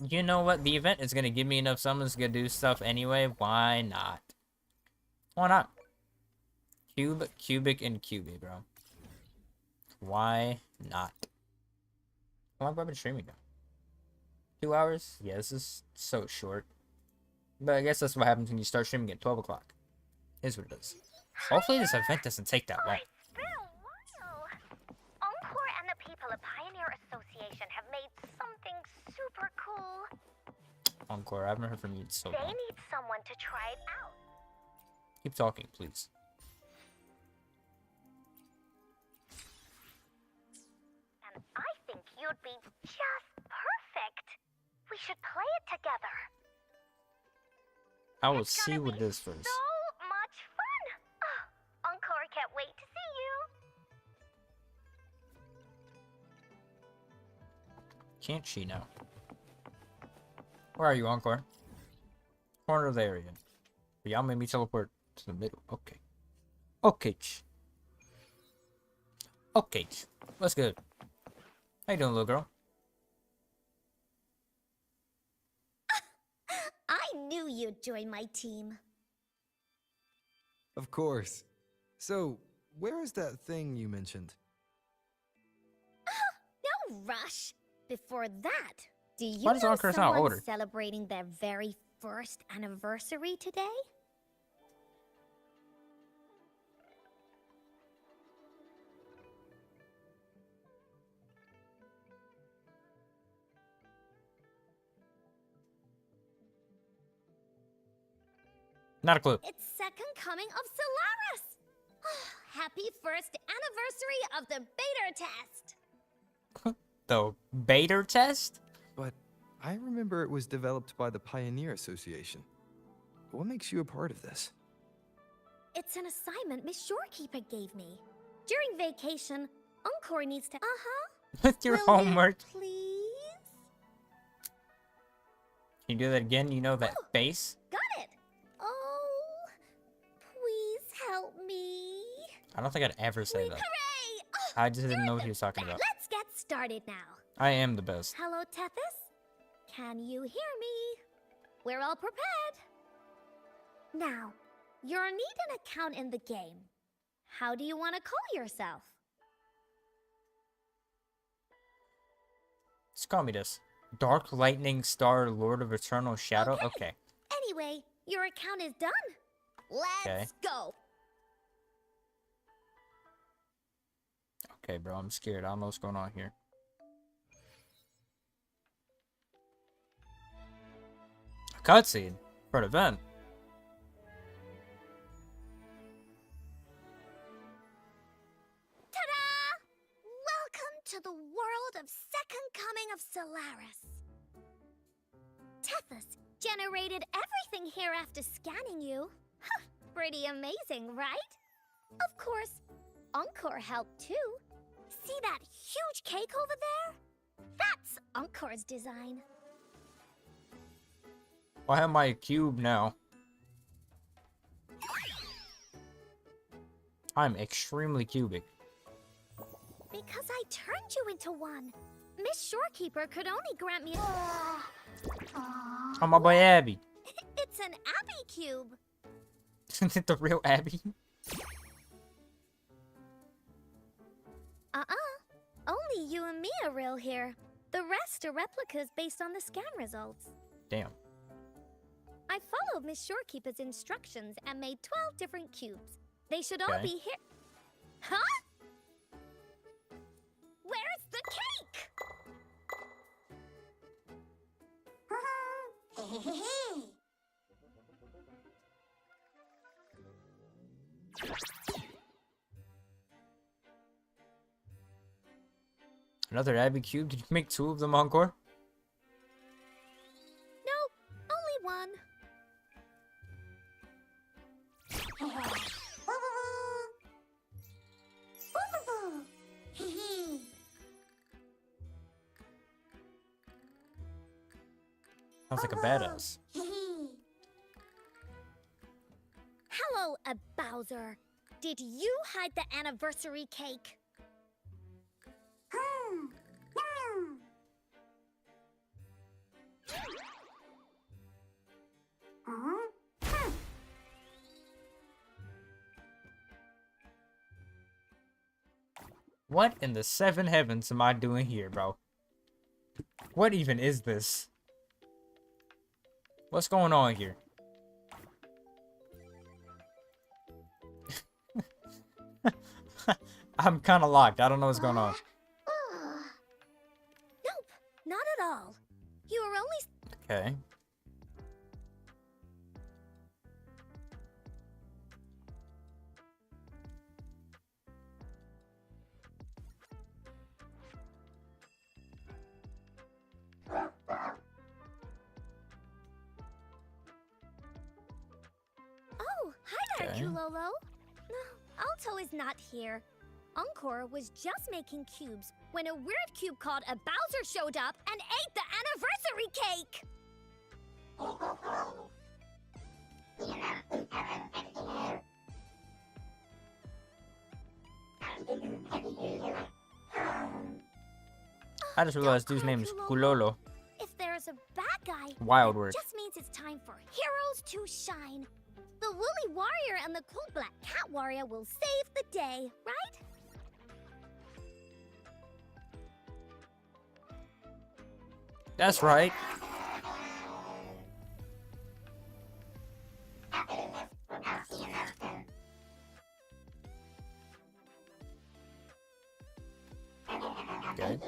Speaker 1: You know what? The event is gonna give me enough summons to go do stuff anyway. Why not? Why not? Cubic, and QB, bro. Why not? How long have I been streaming now? 2 hours? Yeah, this is so short. But I guess that's what happens when you start streaming at 12 o'clock. Is what it is. Hopefully this event doesn't take that long.
Speaker 12: It's been a while. Encore and the people of Pioneer Association have made something super cool.
Speaker 1: Encore, I haven't heard from you in so long.
Speaker 12: They need someone to try it out.
Speaker 1: Keep talking, please.
Speaker 12: And I think you'd be just perfect. We should play it together.
Speaker 1: I will see what it is first.
Speaker 12: So much fun. Oh, Encore can't wait to see you.
Speaker 1: Can't she now? Where are you, Encore? Corner of the area. Y'all made me teleport to the middle. Okay. Okay. Okay. What's good? How you doing, little girl?
Speaker 12: I knew you'd join my team.
Speaker 6: Of course. So, where is that thing you mentioned?
Speaker 12: No rush. Before that, do you
Speaker 1: Why does
Speaker 12: know
Speaker 1: Encore sound
Speaker 12: someone
Speaker 1: older?
Speaker 12: celebrating their very first anniversary today?
Speaker 1: Not a clue.
Speaker 12: It's second coming of Solaris! Happy first anniversary of the beta test!
Speaker 1: The beta test?
Speaker 6: But I remember it was developed by the Pioneer Association. What makes you a part of this?
Speaker 12: It's an assignment Miss Shorekeeper gave me. During vacation, Encore needs to...
Speaker 1: With your
Speaker 12: Will you
Speaker 1: homework.
Speaker 12: please?
Speaker 1: Can you do that again? You know that bass?
Speaker 12: Got it! Oh, please help me.
Speaker 1: I don't think I'd ever say that.
Speaker 12: Hooray! Oh,
Speaker 1: I just didn't
Speaker 12: you're
Speaker 1: know what
Speaker 12: the
Speaker 1: he was talking about.
Speaker 12: Let's get started now.
Speaker 1: I am the best.
Speaker 12: Hello, Tethys. Can you hear me? We're all prepared. Now, you'll need an account in the game. How do you want to call yourself?
Speaker 1: Just call me this. Dark Lightning Star Lord of Eternal Shadow? Okay.
Speaker 12: Anyway, your account is done. Let's go.
Speaker 1: Okay, bro, I'm scared. I don't know what's going on here. A cutscene for an event.
Speaker 12: Ta-da! Welcome to the world of Second Coming of Solaris. Tethys generated everything here after scanning you. Pretty amazing, right? Of course, Encore helped too. See that huge cake over there? That's Encore's design.
Speaker 1: Why am I a cube now? I'm extremely cubic.
Speaker 12: Because I turned you into one. Miss Shorekeeper could only grant me...
Speaker 1: Oh, my boy Abby.
Speaker 12: It's an Abby cube.
Speaker 1: Isn't it the real Abby?
Speaker 12: Only you and me are real here. The rest are replicas based on the scan results.
Speaker 1: Damn.
Speaker 12: I followed Miss Shorekeeper's instructions and made 12 different cubes. They should all
Speaker 1: Okay.
Speaker 12: be here. Huh? Where's the cake?
Speaker 1: Another Abby cube? Did you make 2 of them, Encore?
Speaker 12: Nope, only one.
Speaker 1: Sounds like a badass.
Speaker 12: Hello, Bowser. Did you hide the anniversary cake?
Speaker 1: What in the 7 heavens am I doing here, bro? What even is this? What's going on here? I'm kind of locked. I don't know what's going on.
Speaker 12: Nope, not at all. You were only...
Speaker 1: Okay.
Speaker 12: Oh, hi there,
Speaker 1: Okay.
Speaker 12: Kulolo. No, Alto is not here. Encore was just making cubes when a weird cube called a Bowser showed up and ate the anniversary cake!
Speaker 1: I just realized dude's name is Kulolo.
Speaker 12: If there's a bad guy,
Speaker 1: Wild
Speaker 12: that
Speaker 1: word.
Speaker 12: just means it's time for heroes to shine. The The woolly warrior and the cold black cat warrior will save the day, right?
Speaker 1: That's right. Okay.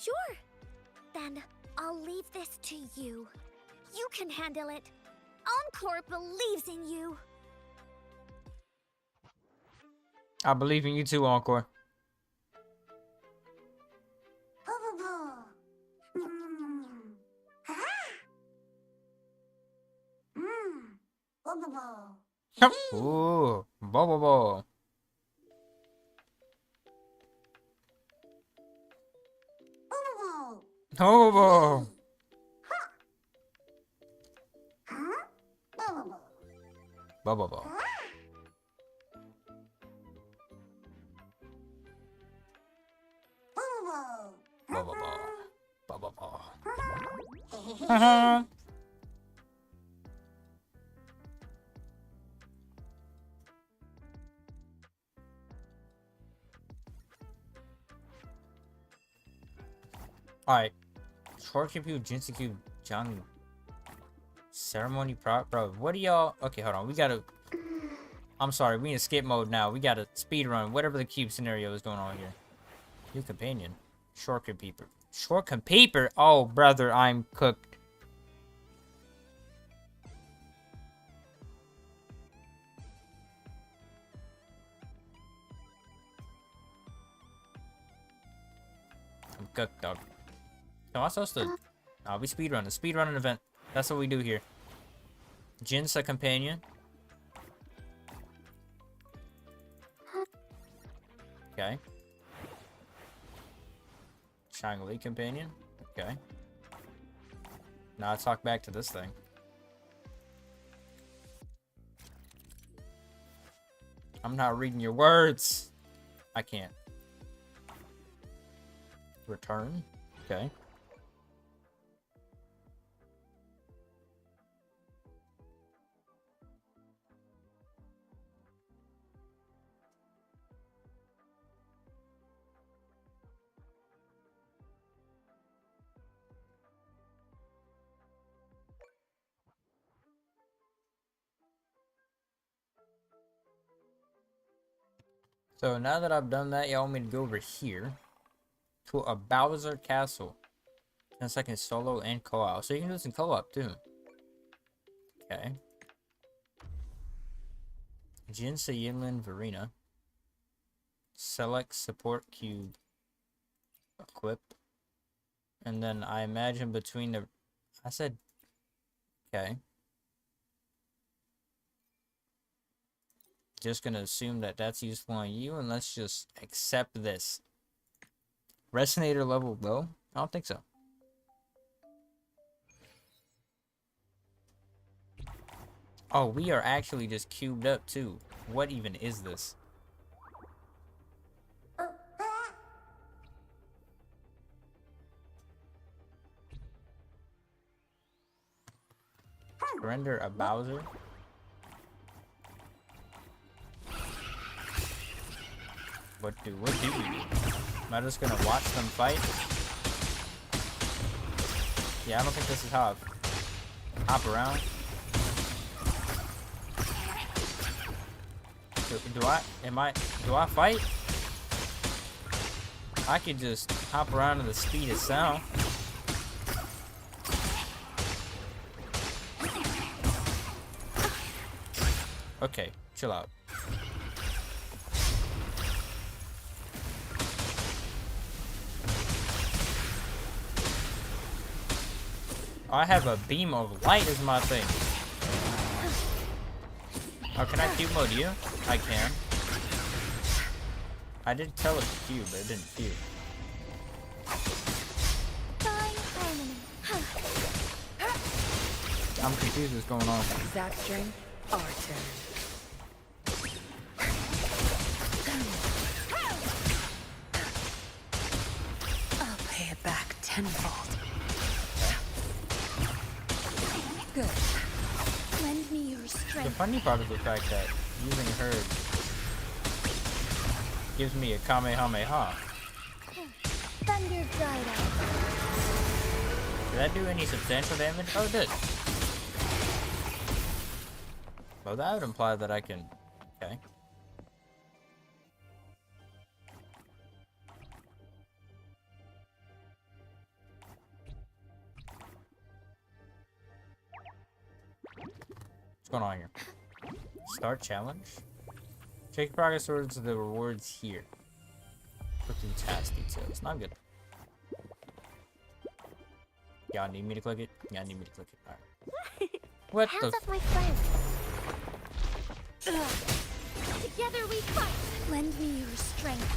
Speaker 12: Sure. Then I'll leave this to you. You can handle it. Encore believes in you.
Speaker 1: I believe in you too, Encore. Ooh, bo. Bo. Bo. Alright. Short Cube, Jinsu Cube, Jang. Ceremony prop, bro. What do y'all? Okay, hold on. We gotta. I'm sorry. We in skip mode now. We gotta speed run whatever the cube scenario is going on here. New companion. Short Compeeper. Short Compeeper? Oh, brother, I'm cooked. I'm cooked, dog. No, I'm supposed to. We speedrun. A speedrun event. That's what we do here. Jin's a companion. Okay. Shang-Li companion. Okay. Now let's talk back to this thing. I'm not reading your words. I can't. Return. Okay. So now that I've done that, y'all want me to go over here to a Bowser Castle. 10 seconds solo and co-op. So you can do this in co-op too. Okay. Jin Sayinlin Verena. Select support cube. Equip. And then I imagine between the... I said... Okay. Just gonna assume that that's useful on you, and let's just accept this. Resonator level low? I don't think so. Oh, we are actually just cubed up too. What even is this? Render a Bowser? What do we do? Am I just gonna watch them fight? Yeah, I don't think this is how I hop around. Do I fight? I could just hop around at the speed of sound. Okay, chill out. I have a beam of light as my thing. Oh, can I cube mode you? I can. I did tell it to cube, but it didn't cube. I'm confused what's going on.
Speaker 8: Zap string, our turn. pay it back tenfold. Good.
Speaker 12: Lend me your
Speaker 1: The
Speaker 12: strength.
Speaker 1: funny part is the fact that using her gives me a Kamehameha.
Speaker 12: Thunder Guide.
Speaker 1: Did that do any substantial damage? Oh, it did. Well, that would imply that I can... Okay. What's going on here? Start challenge? Check progress towards the rewards here. Look through task details. Not good. Y'all need me to click it? Y'all need me to click it. Alright. What
Speaker 12: Hands
Speaker 1: the
Speaker 12: off my friend. Together we fight. Lend me your strength.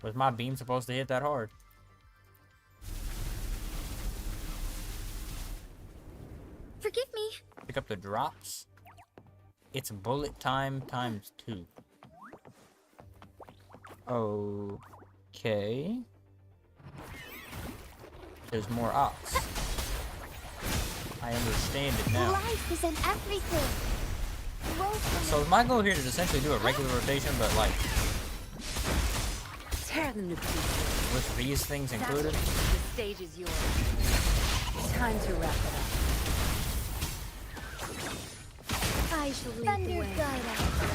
Speaker 1: Was my beam supposed to hit that hard?
Speaker 12: Forgive me.
Speaker 1: Pick up the drops. It's bullet time times 2. Okay. There's more ops. I understand it now.
Speaker 12: Life is in everything. Roll for
Speaker 1: So is my goal here to essentially do a regular rotation, but like
Speaker 8: Tear them to pieces.
Speaker 1: with these things included?
Speaker 8: The stage is yours. Time to wrap it up.
Speaker 12: I shall lead the way.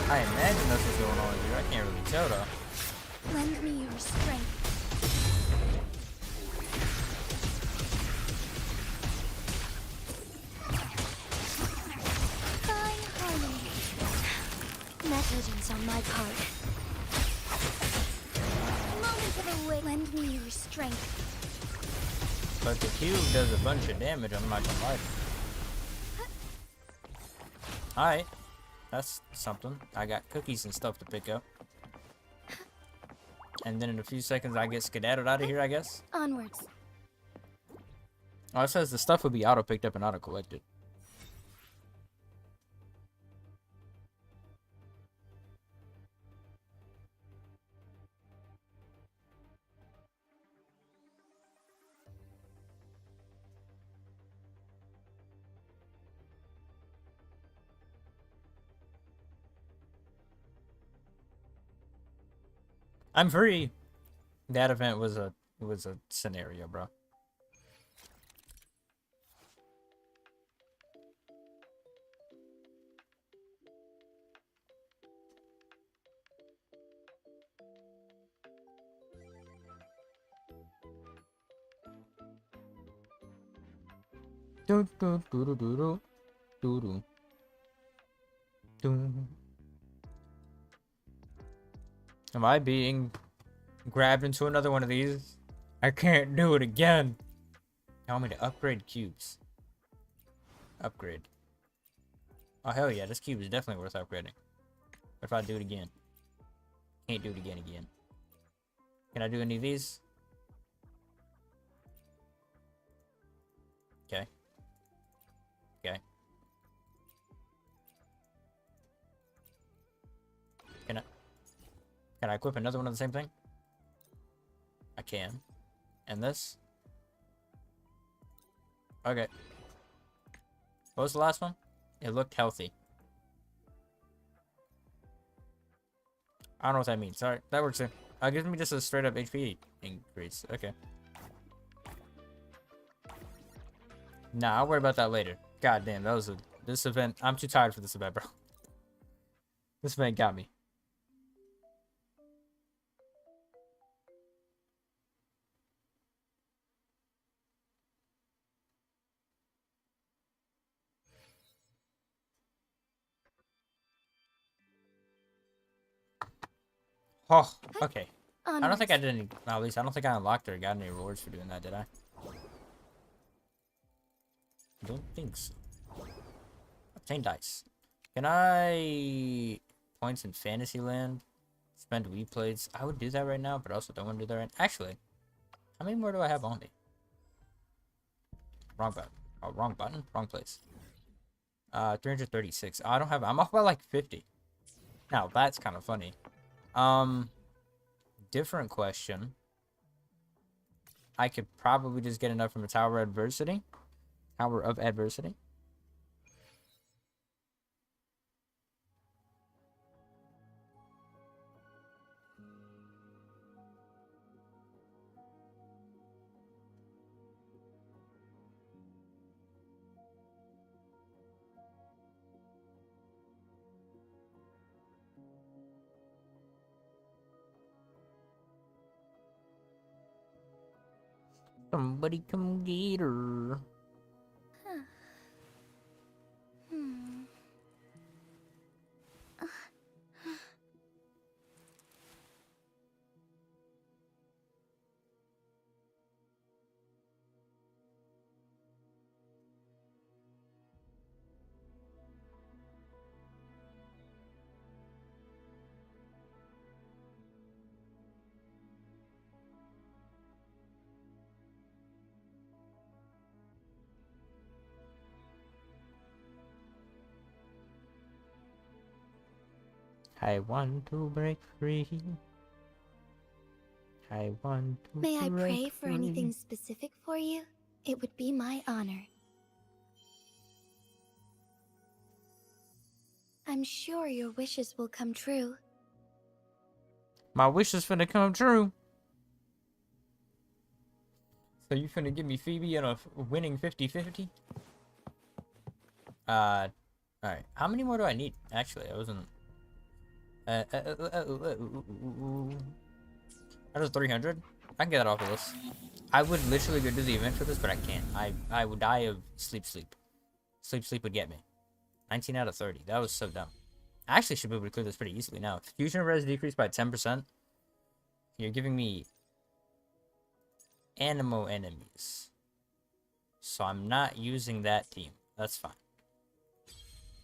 Speaker 1: I imagine that's what's going on here. I can't really tell though.
Speaker 12: Lend me your strength. Fine harmony. Negligence on my part. Moment of awake. Lend me your strength.
Speaker 1: But the cube does a bunch of damage, I'm not gonna lie. Alright. That's something. I got cookies and stuff to pick up. And then in a few seconds I get skedaddled out of here, I guess.
Speaker 12: Onwards.
Speaker 1: Oh, it says the stuff will be auto-picked up and auto-collected. I'm free. That event was a scenario, bro. Do do do do do do do do. Am I being grabbed into another one of these? I can't do it again. You want me to upgrade cubes? Upgrade. Oh hell yeah, this cube is definitely worth upgrading. What if I do it again? Can't do it again. Can I do any of these? Okay. Okay. Can I equip another one of the same thing? I can. And this? Okay. What was the last one? It looked healthy. I don't know what that means. Sorry, that works too. Gives me just a straight up HP increase. Okay. Nah, I'll worry about that later. God damn, that was this event. I'm too tired for this event, bro. This event got me. Oh, okay. I don't think I did any, at least I don't think I unlocked or got any rewards for doing that, did I? Don't think so. Obtain dice. Can I points in Fantasyland? Spend Wii plates. I would do that right now, but I also don't want to do that right. Actually, how many more do I have on me? Wrong button. Oh, wrong button. Wrong place. 336. I don't have. I'm off by like 50. Now that's kind of funny. Different question. I could probably just get enough from a Tower of Adversity. Tower of Adversity. Somebody come get her. I want to break free. I want to
Speaker 12: May I
Speaker 1: break
Speaker 12: pray for
Speaker 1: free.
Speaker 12: anything specific for you? It would be my honor. I'm sure your wishes will come true.
Speaker 1: My wish is finna come true. So you finna give me Phoebe and a winning 50-50? Alright. How many more do I need? Actually, I wasn't... I was 300. I can get that off of this. I would literally go do the event for this, but I can't. I would die of sleep. Sleep would get me. 19 out of 30. That was so dumb. I actually should be able to clear this pretty easily now. Fusion res decreased by 10%. You're giving me Animo enemies. So I'm not using that team. That's fine.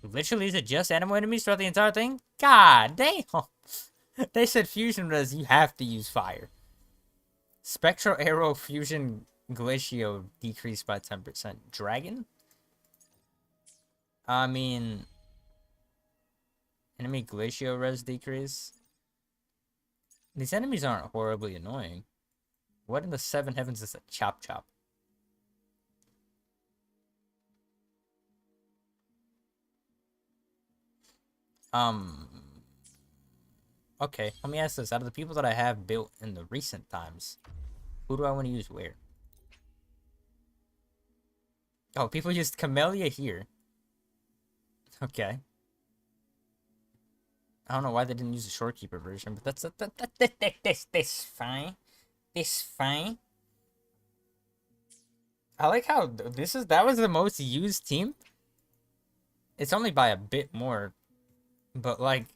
Speaker 1: Literally, is it just Animo enemies throughout the entire thing? God damn! They said fusion res, you have to use fire. Spectral Arrow Fusion Glacio decreased by 10%. Dragon? I mean... Enemy Glacio res decrease? These enemies aren't horribly annoying. What in the seven heavens is a Chop Chop? Okay, let me ask this. Out of the people that I have built in the recent times, who do I want to use where? Oh, people used Camellia here. Okay. I don't know why they didn't use the Shorekeeper version, but that's fine. This fine. I like how that was the most used team. It's only by a bit more, but like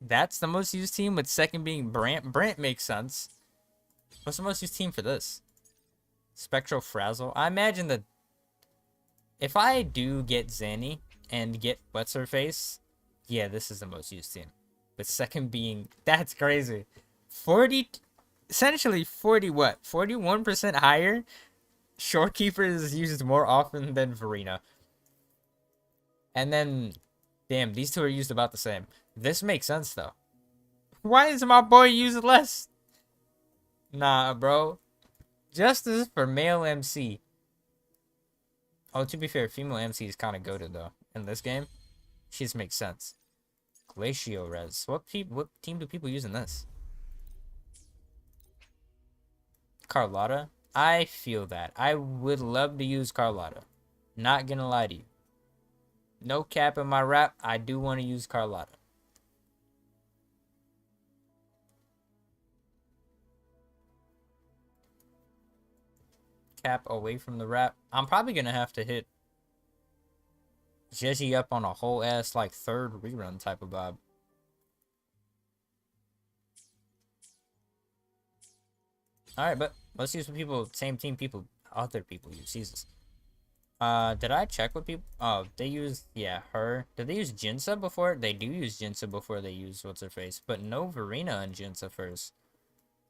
Speaker 1: that's the most used team, with second being Brant. Brant makes sense. What's the most used team for this? Spectral Frazzle. I imagine that if I do get ZANI and get What's Her Face, yeah, this is the most used team. With second being, that's crazy. 40, essentially 40 what? 41% higher? Shorekeeper is used more often than Verena. And then, damn, these two are used about the same. This makes sense, though. Why is my boy used less? Nah, bro. Justice for male MC. Oh, to be fair, female MC is kind of goated, though. In this game, she just makes sense. Glacio res. What team do people use in this? Carlotta? I feel that. I would love to use Carlotta. Not gonna lie to you. No cap in my rap. I do want to use Carlotta. Cap away from the rap. I'm probably gonna have to hit Jesse up on a whole ass like third rerun type of vibe. Alright, but let's use what people, same team people, other people use. Jesus. Did I check what people, oh, they use, yeah, her. Did they use Jinza before? They do use Jinza before they use What's Her Face, but no Verena and Jinza first.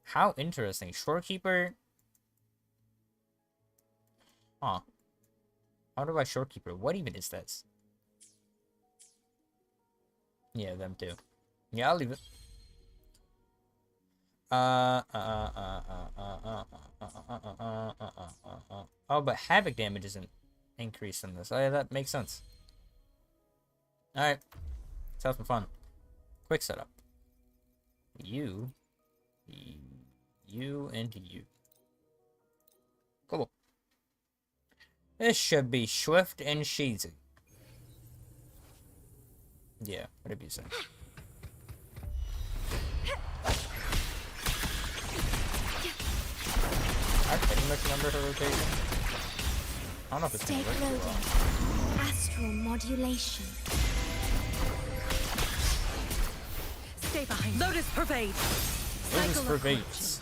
Speaker 1: How interesting. Shorekeeper. Huh. How do I Shorekeeper? What even is this? Yeah, them too. Yeah, I'll leave it. Oh, but havoc damage isn't increased in this. Oh, yeah, that makes sense. Alright. Let's have some fun. Quick setup. You, and you. Cool. This should be swift and cheesy. Yeah, whatever you say. I pretty much remember her rotation. I don't know if it's gonna work too well.
Speaker 12: Astral modulation.
Speaker 4: Stay behind. Lotus pervade.
Speaker 1: Lotus pervades.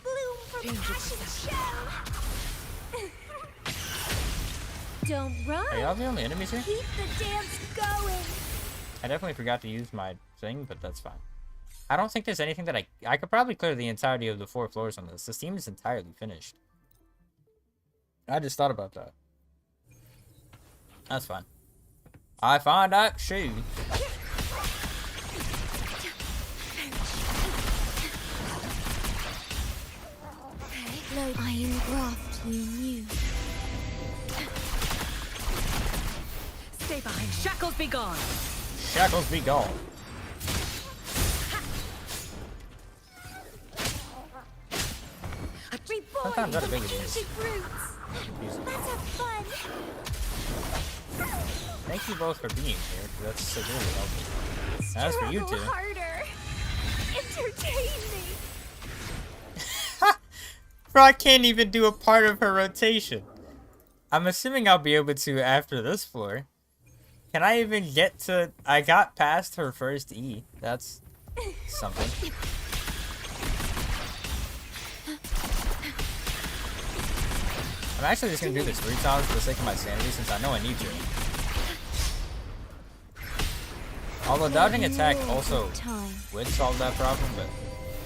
Speaker 12: Bloom for the passion show. Don't run.
Speaker 1: Are y'all the only enemies here?
Speaker 12: Keep the dance going.
Speaker 1: I definitely forgot to use my thing, but that's fine. I don't think there's anything that I could probably clear the entirety of the 4 floors on this. This team is entirely finished. I just thought about that. That's fine. I find that shoe.
Speaker 12: I engraft you new.
Speaker 4: Stay behind. Shackles be gone.
Speaker 1: Shackles be gone. Sometimes that's a big deal.
Speaker 12: Let's have fun.
Speaker 1: Thank you both for being here. That's severely helpful. That's for you two.
Speaker 12: Harder. Entertain me.
Speaker 1: Bro, I can't even do a part of her rotation. I'm assuming I'll be able to after this floor. Can I even get to... I got past her first E. That's something. I'm actually just gonna do this 3 times for the sake of my sanity since I know I need to. Although dodging attack also would solve that problem, but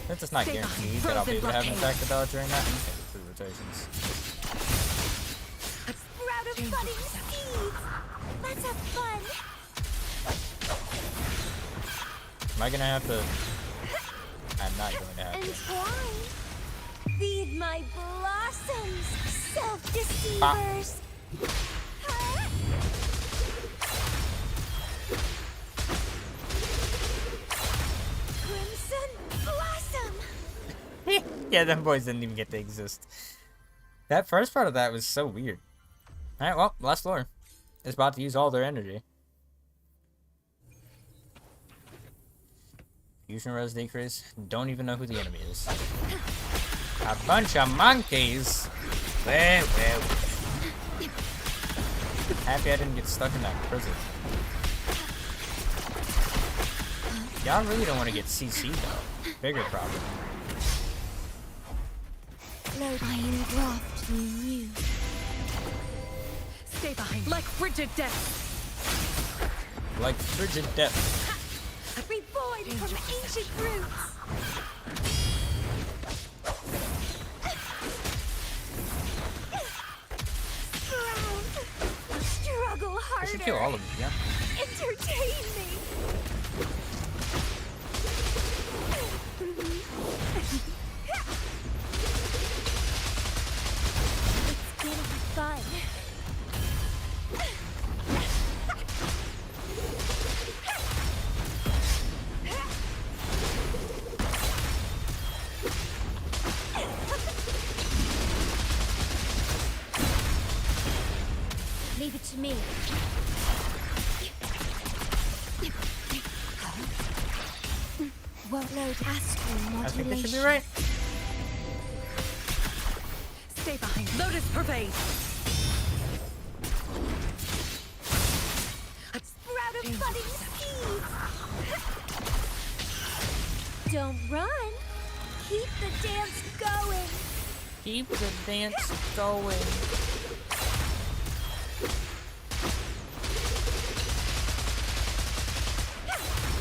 Speaker 1: since it's not guaranteed that I'll be able to have an attack to dodge during that, I'm just gonna do 3 rotations.
Speaker 12: Sprout of budding seeds. Let's have fun.
Speaker 1: Am I gonna have to... I'm not going to have to.
Speaker 12: Entwine. Feed my blossoms, self-deceivers. Crimson blossom.
Speaker 1: Yeah, them boys didn't even get to exist. That first part of that was so weird. Alright, well, last floor. It's about to use all their energy. Fusion res decrease. Don't even know who the enemy is. A bunch of monkeys. Well. Happy I didn't get stuck in that prison. Y'all really don't want to get CC though. Bigger problem.
Speaker 12: I engraft you new.
Speaker 4: Stay behind. Like frigid death.
Speaker 1: Like frigid death.
Speaker 12: Reborn from ancient roots. Struggle harder.
Speaker 1: I should kill all of them, yeah.
Speaker 12: Entertain me. It's getting fun. Leave it to me. Workload astral modulation.
Speaker 1: I think this should be right.
Speaker 4: Stay behind. Lotus pervade.
Speaker 12: Sprout of budding seeds. Don't run. Keep the dance going.
Speaker 1: Keep the dance going.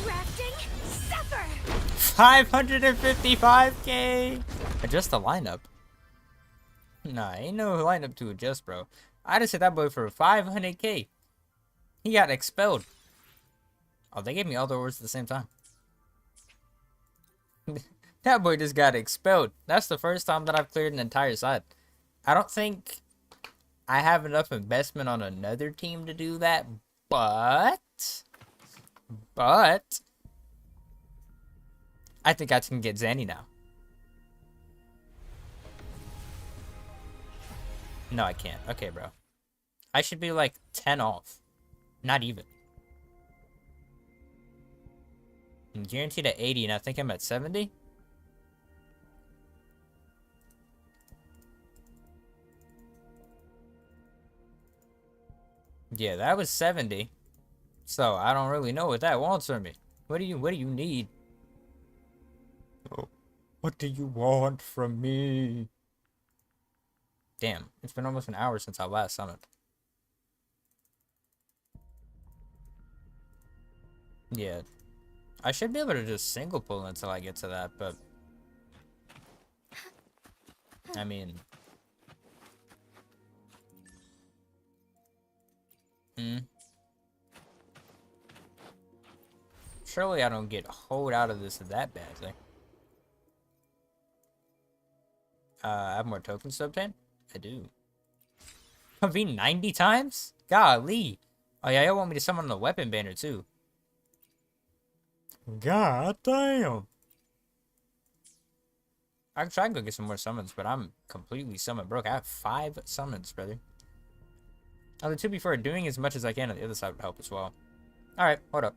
Speaker 12: Grafting, suffer.
Speaker 1: 555k. Adjust the lineup. Nah, ain't no lineup to adjust, bro. I just hit that boy for 500k. He got expelled. Oh, they gave me all the words at the same time. That boy just got expelled. That's the first time that I've cleared an entire side. I don't think I have enough investment on another team to do that, but I think I can get ZANI now. No, I can't. Okay, bro. I should be like 10 off. Not even. I'm guaranteed at 80, and I think I'm at 70. Yeah, that was 70. So I don't really know what that wants from me. What do you need? Oh, what do you want from me? Damn, it's been almost an hour since I last summoned. Yeah. I should be able to just single pull until I get to that, but I mean, surely I don't get hold out of this that badly. I have more tokens to obtain? I do. Convene 90 times? Golly. Oh yeah, y'all want me to summon the weapon banner too. God damn. I can try and go get some more summons, but I'm completely summon broke. I have 5 summons, brother. Oh, to be fair, doing as much as I can on the other side would help as well. Alright, hold up.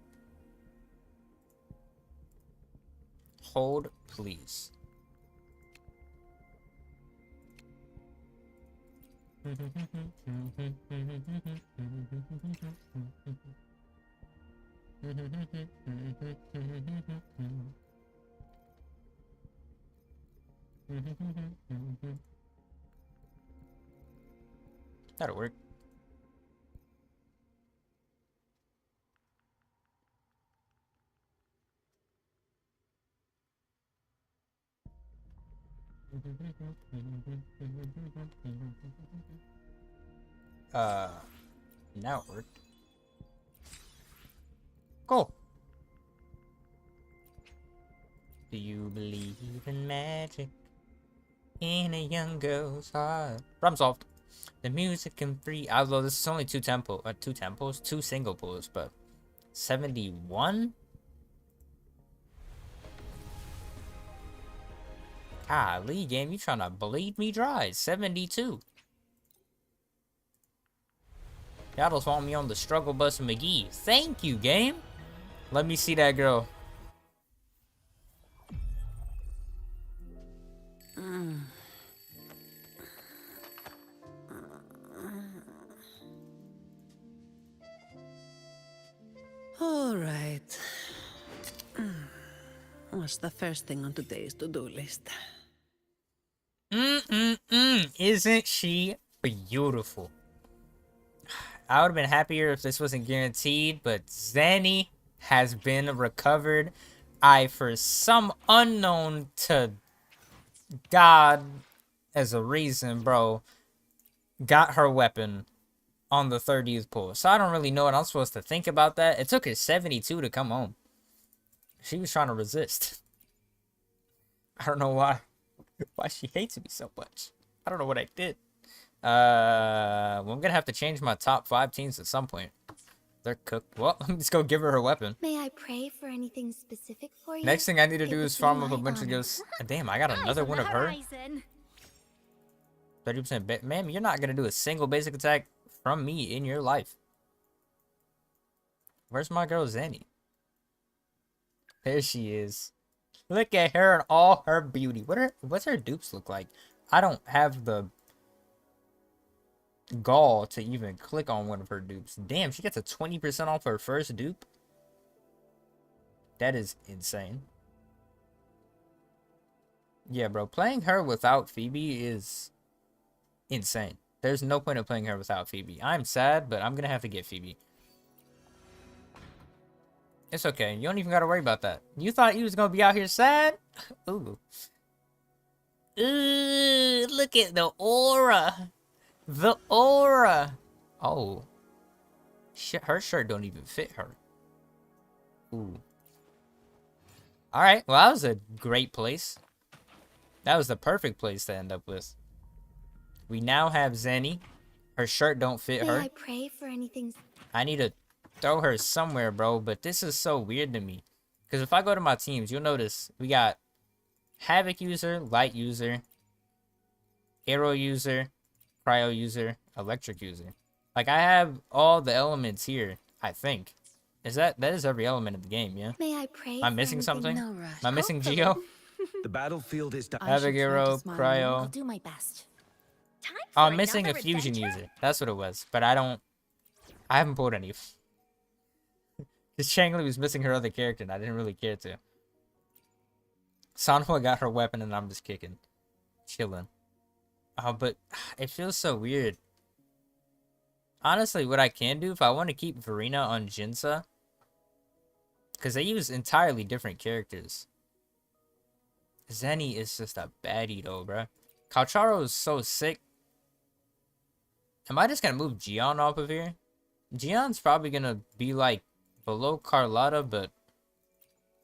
Speaker 1: Hold, please. That'll work. Now it worked. Cool. Do you believe in magic in a young girl's heart? Problem solved. The music can free. Although this is only two single pulls, but 71. Golly, game, you trying to bleed me dry? 72. Y'all just want me on the struggle bus of McGee. Thank you, game. Let me see that girl.
Speaker 4: All right. What's the first thing on today's to-do list?
Speaker 1: Isn't she beautiful? I would have been happier if this wasn't guaranteed, but ZANI has been recovered. I, for some unknown to God as a reason, bro, got her weapon on the 30th pull. So I don't really know what I'm supposed to think about that. It took her 72 to come home. She was trying to resist. I don't know why. Why she hates me so much. I don't know what I did. Well, I'm gonna have to change my top 5 teams at some point. They're cooked. Well, let me just go give her weapon.
Speaker 12: May I pray for anything specific for you?
Speaker 1: Next thing I need to
Speaker 12: It
Speaker 1: do
Speaker 12: would
Speaker 1: is
Speaker 12: be
Speaker 1: farm up
Speaker 12: my
Speaker 1: a bunch of
Speaker 12: honor.
Speaker 1: ghosts. Damn, I got another one of her. 30%. Ma'am, you're not gonna do a single basic attack from me in your life. Where's my girl ZANI? There she is. Look at her and all her beauty. What's her dupes look like? I don't have the gall to even click on one of her dupes. Damn, she gets a 20% off her first dupe. That is insane. Yeah, bro, playing her without Phoebe is insane. There's no point of playing her without Phoebe. I'm sad, but I'm gonna have to get Phoebe. It's okay. You don't even gotta worry about that. You thought you was gonna be out here sad? Ooh. Ooh, look at the aura. The aura. Oh. Shit, her shirt don't even fit her. Ooh. Alright, well, that was a great place. That was the perfect place to end up with. We now have ZANI. Her shirt don't fit her.
Speaker 12: May I pray for anything?
Speaker 1: I need to throw her somewhere, bro, but this is so weird to me. Because if I go to my teams, you'll notice we got Havoc user, Light user, Arrow user, Cryo user, Electric user. Like, I have all the elements here, I think. That is every element of the game, yeah?
Speaker 12: May I pray?
Speaker 1: Am I missing something?
Speaker 8: No rush.
Speaker 1: Am I missing Geo?
Speaker 5: The battlefield is done.
Speaker 1: Havoc, Arrow,
Speaker 9: I'll
Speaker 1: Cryo.
Speaker 9: do my best.
Speaker 12: Time
Speaker 1: Oh,
Speaker 12: for
Speaker 1: I'm missing a
Speaker 12: another
Speaker 1: fusion
Speaker 12: adventure?
Speaker 1: user. That's what it was. But I haven't pulled any. Because Changli was missing her other character, and I didn't really care to. Sanhua got her weapon, and I'm just kicking. Chilling. Oh, but it feels so weird. Honestly, what I can do, if I want to keep Verena on Jinza, because they use entirely different characters. ZANI is just a baddie, though, bruh. Calcharo is so sick. Am I just gonna move Gion off of here? Gion's probably gonna be like below Carlotta, but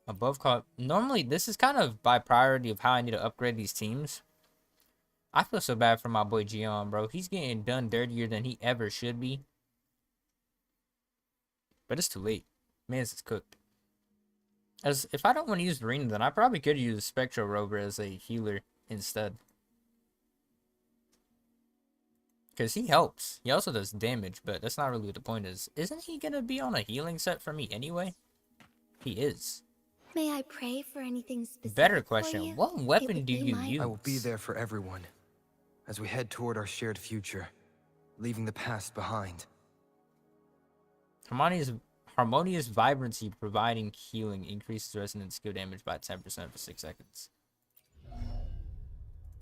Speaker 1: above normally this is kind of by priority of how I need to upgrade these teams. I feel so bad for my boy Gion, bro. He's getting done dirtier than he ever should be. But it's too late. Man's is cooked. As if I don't want to use Verena, then I probably could use Spectro Rover as a healer instead. Because he helps. He also does damage, but that's not really what the point is. Isn't he going to be on a healing set for me anyway? He is.
Speaker 12: May I pray for anything specific?
Speaker 1: Better
Speaker 12: for
Speaker 1: question.
Speaker 12: you?
Speaker 1: What
Speaker 12: It
Speaker 1: weapon
Speaker 12: would
Speaker 1: do
Speaker 12: be
Speaker 1: you
Speaker 12: my-
Speaker 1: use?
Speaker 6: I will be there for everyone as we head toward our shared future, leaving the past behind.
Speaker 1: Harmonious vibrancy providing healing increases resonant skill damage by 10% for 6 seconds.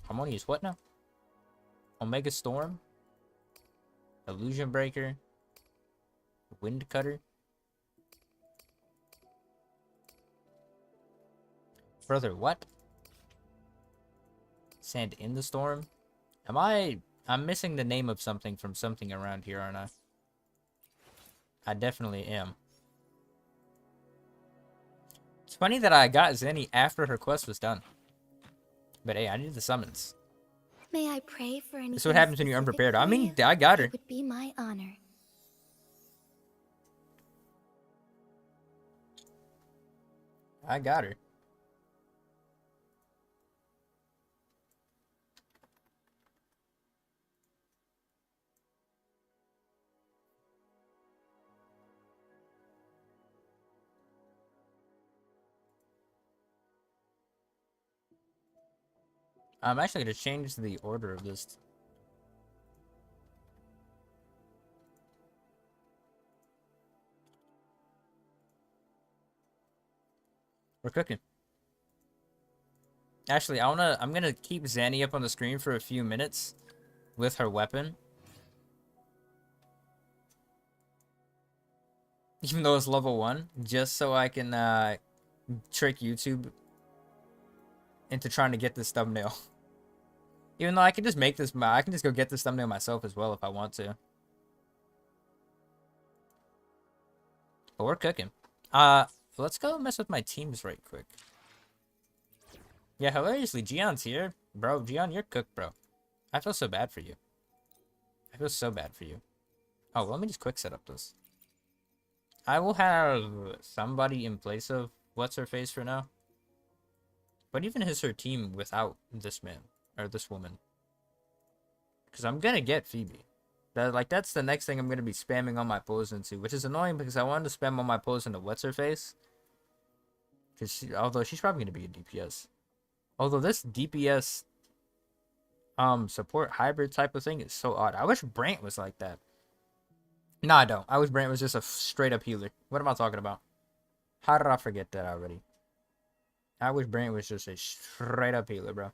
Speaker 1: Harmonious what now? Omega Storm? Illusion Breaker? Wind Cutter? Brother, what? Sand in the Storm? I'm missing the name of something from something around here, aren't I? I definitely am. It's funny that I got ZANI after her quest was done. But hey, I need the summons.
Speaker 12: May I pray for anything?
Speaker 1: That's what happens when you're
Speaker 12: specific
Speaker 1: unprepared.
Speaker 12: for
Speaker 1: I mean,
Speaker 12: you?
Speaker 1: I got her.
Speaker 12: It would be my honor.
Speaker 1: I got her. I'm actually going to change the order of this. We're cooking. Actually, I'm gonna keep ZANI up on the screen for a few minutes with her weapon. Even though it's level 1, just so I can trick YouTube into trying to get this thumbnail. Even though I can just make this, I can just go get this thumbnail myself as well if I want to. But we're cooking. Let's go mess with my teams right quick. Yeah, hilariously, Gion's here. Bro, Gion, you're cooked, bro. I feel so bad for you. I feel so bad for you. Oh, well, let me just quick set up this. I will have somebody in place of What's-Her-Face for now. But even is her team without this man, or this woman? Because I'm gonna get Phoebe. That's the next thing I'm gonna be spamming on my pulls into, which is annoying because I wanted to spam on my pulls into What's-Her-Face. Because although she's probably gonna be a DPS. Although this DPS support hybrid type of thing is so odd. I wish Brant was like that. No, I don't. I wish Brant was just a straight up healer. What am I talking about? How did I forget that already? I wish Brant was just a straight up healer, bro.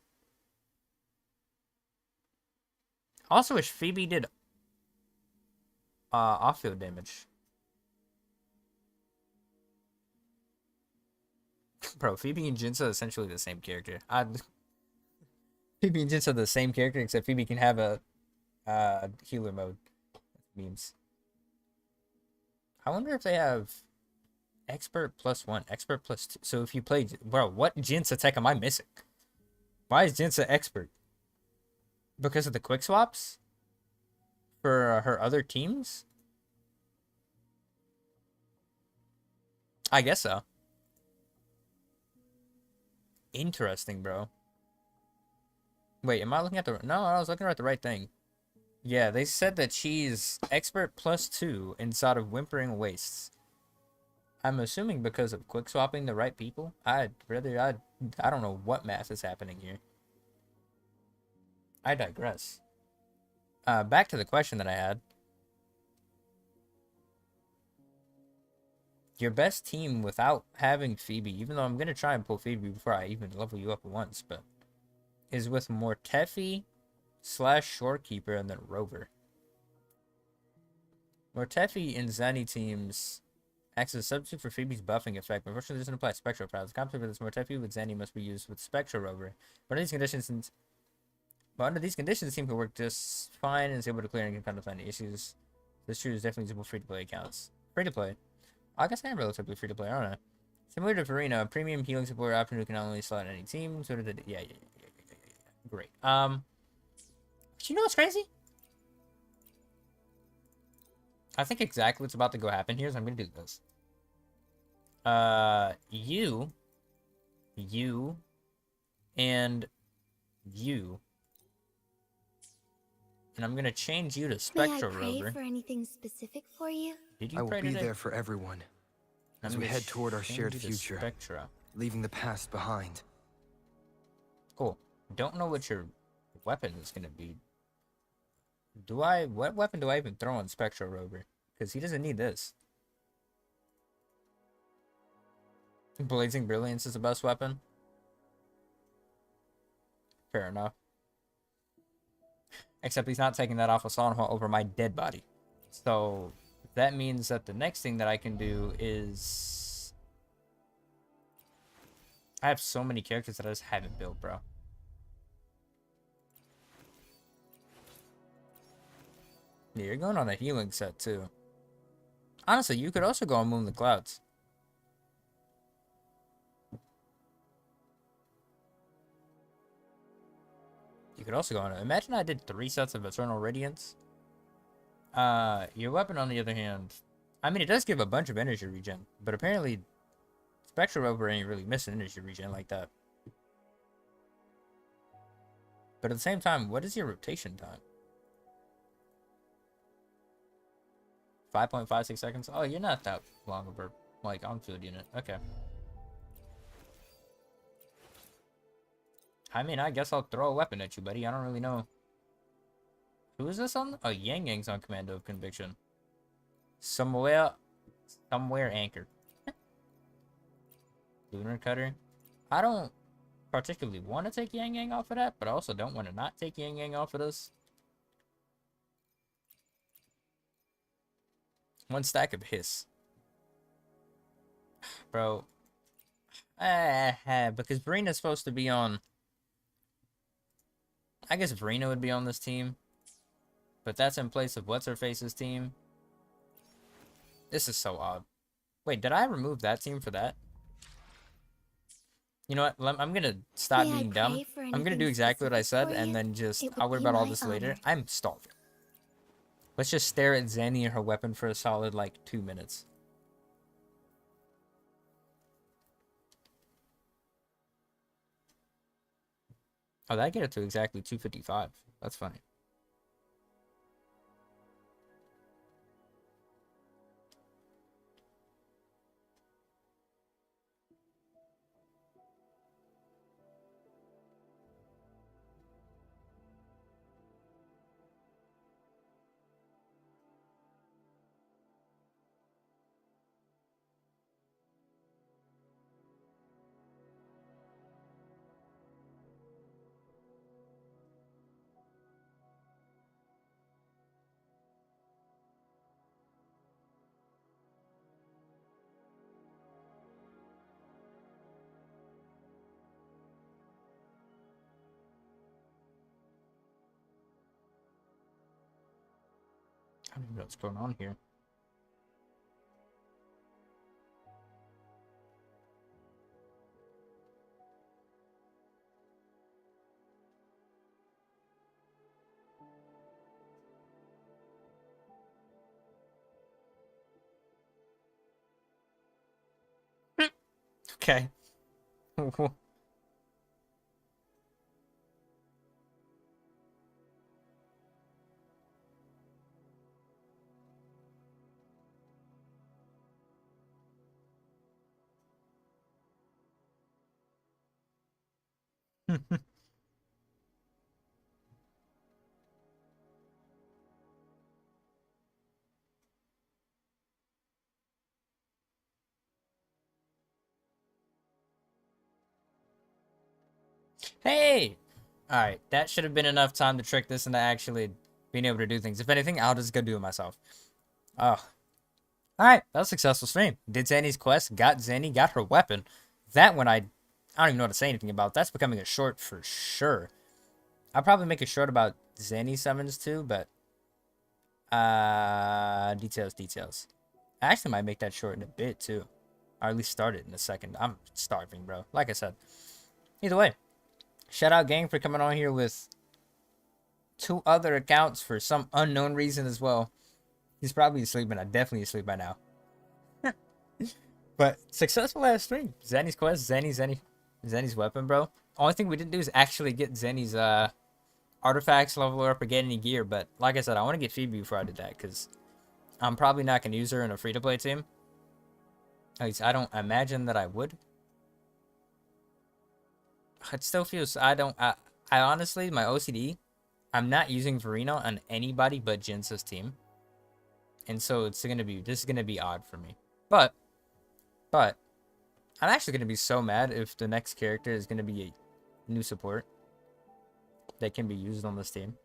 Speaker 1: Also wish Phoebe did off-field damage. Bro, Phoebe and Jinza are essentially the same character. Phoebe and Jinza are the same character, except Phoebe can have a healer mode. Memes. I wonder if they have Expert +1, expert +2. So if you play, bro, what Jinsa tech am I missing? Why is Jinsa expert? Because of the quick swaps for her other teams? I guess so. Interesting, bro. Wait, am I looking at the... No, I was looking at the right thing. Yeah, they said that she's expert +2 inside of Whimpering Wastes. I'm assuming because of quick swapping the right people. I don't know what math is happening here. I digress. Back to the question that I had. Your best team without having Phoebe, even though I'm going to try and pull Phoebe before I even level you up once, but is with Mortefi / Shorekeeper and then Rover. Mortefi in ZANI teams acts as a substitute for Phoebe's buffing effect, but unfortunately doesn't apply Spectral Powers. The conflict with this Mortefi with ZANI must be used with Spectral Rover. But under these conditions, the team can work just fine and is able to clear any kind of any issues. This true is definitely usable free-to-play accounts. Free-to-play? I guess I am relatively free-to-play, aren't I? Similar to Farina, a premium healing support option who can not only slot any team, so did the... Yeah. Great. You know what's crazy? I think exactly what's about to go happen here is I'm going to do this. You, and you. And I'm going to change you to Spectral Rover.
Speaker 12: May I pray for anything specific for you?
Speaker 1: Did you
Speaker 6: I will
Speaker 1: pray
Speaker 6: be
Speaker 1: today?
Speaker 6: there for everyone as we head toward our shared future,
Speaker 1: Spectra.
Speaker 6: leaving the past behind.
Speaker 1: Cool. Don't know what your weapon is going to be. What weapon do I even throw on Spectral Rover? Because he doesn't need this. Blazing Brilliance is the best weapon. Fair enough. Except he's not taking that off of Sonhua over my dead body. So that means that the next thing that I can do is... I have so many characters that I just haven't built, bro. Yeah, you're going on a healing set, too. Honestly, you could also go on Moon the Clouds. You could also go on it. Imagine I did 3 sets of Eternal Radiance. Your weapon, on the other hand... I mean, it does give a bunch of energy regen. But apparently, Spectral Rover ain't really missing energy regen like that. But at the same time, what is your rotation time? 5.56 seconds? Oh, you're not that long of a, like, on-field unit. Okay. I mean, I guess I'll throw a weapon at you, buddy. I don't really know. Who is this on? Oh, Yang Yang's on Commando of Conviction. Somewhere anchored. Lunar Cutter. I don't particularly want to take Yang Yang off of that, but I also don't want to not take Yang Yang off of this. 1 stack of Hiss. Bro. Because Verina's supposed to be on... I guess Verina would be on this team. But that's in place of What's-Her-Face's team. This is so odd. Wait, did I remove that team for that? You know what? I'm going to stop being dumb. I'm going to do exactly what I said, and then just... I'll worry about all this later. I'm starving. Let's just stare at ZANI and her weapon for a solid, like, 2 minutes. Oh, that get it to exactly 255. That's funny. I don't know what's going on here. Okay. Hey! Alright, that should have been enough time to trick this into actually being able to do things. If anything, I'll just go do it myself. Oh. Alright, that was a successful stream. Did Zanny's quest, got Zanny, got her weapon. That one I don't even know what to say anything about. That's becoming a short for sure. I'll probably make a short about Zanny summons too, but details. I actually might make that short in a bit too. Or at least start it in a second. I'm starving, bro. Like I said. Either way. Shout out gang for coming on here with 2 other accounts for some unknown reason as well. He's probably asleep, and I'm definitely asleep by now. But successful last stream. Zanny's quest, Zanny's weapon, bro. Only thing we didn't do is actually get Zanny's artifacts level up or get any gear. But like I said, I want to get Phoebe before I did that, because I'm probably not going to use her in a free-to-play team. At least I don't imagine that I would. It still feels, I honestly, my OCD, I'm not using Verino on anybody but Jinsa's team. And so this is gonna be odd for me. But I'm actually gonna be so mad if the next character is gonna be a new support that can be used on this team.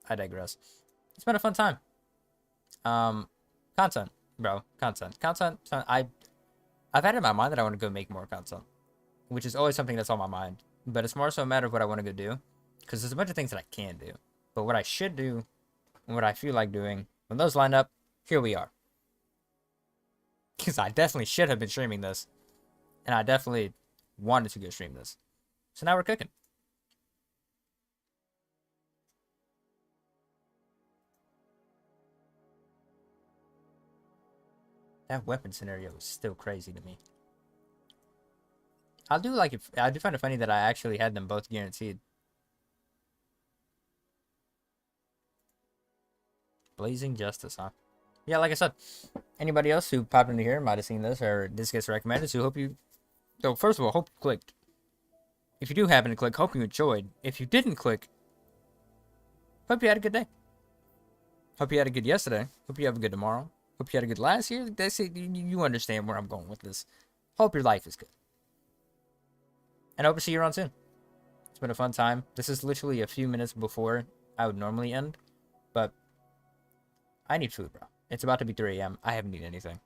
Speaker 1: I digress. It's been a fun time. Content, bro. Content. I've had in my mind that I want to go make more content, which is always something that's on my mind. But it's more so a matter of what I want to go do, because there's a bunch of things that I can do. But what I should do, and what I feel like doing, when those line up, here we are. Because I definitely should have been streaming this, and I definitely wanted to go stream this. So now we're cooking. That weapon scenario is still crazy to me. I do find it funny that I actually had them both guaranteed. Blazing Justice, huh? Yeah, like I said, anybody else who popped into here might have seen this, or this gets recommended, so hope you... So, first of all, hope you clicked. If you do happen to click, hope you enjoyed. If you didn't click, hope you had a good day. Hope you had a good yesterday. Hope you have a good tomorrow. Hope you had a good last year. You understand where I'm going with this. Hope your life is good. And I hope to see you around soon. It's been a fun time. This is literally a few minutes before I would normally end. But I need food, bro. It's about to be 3 a.m. I haven't eaten anything.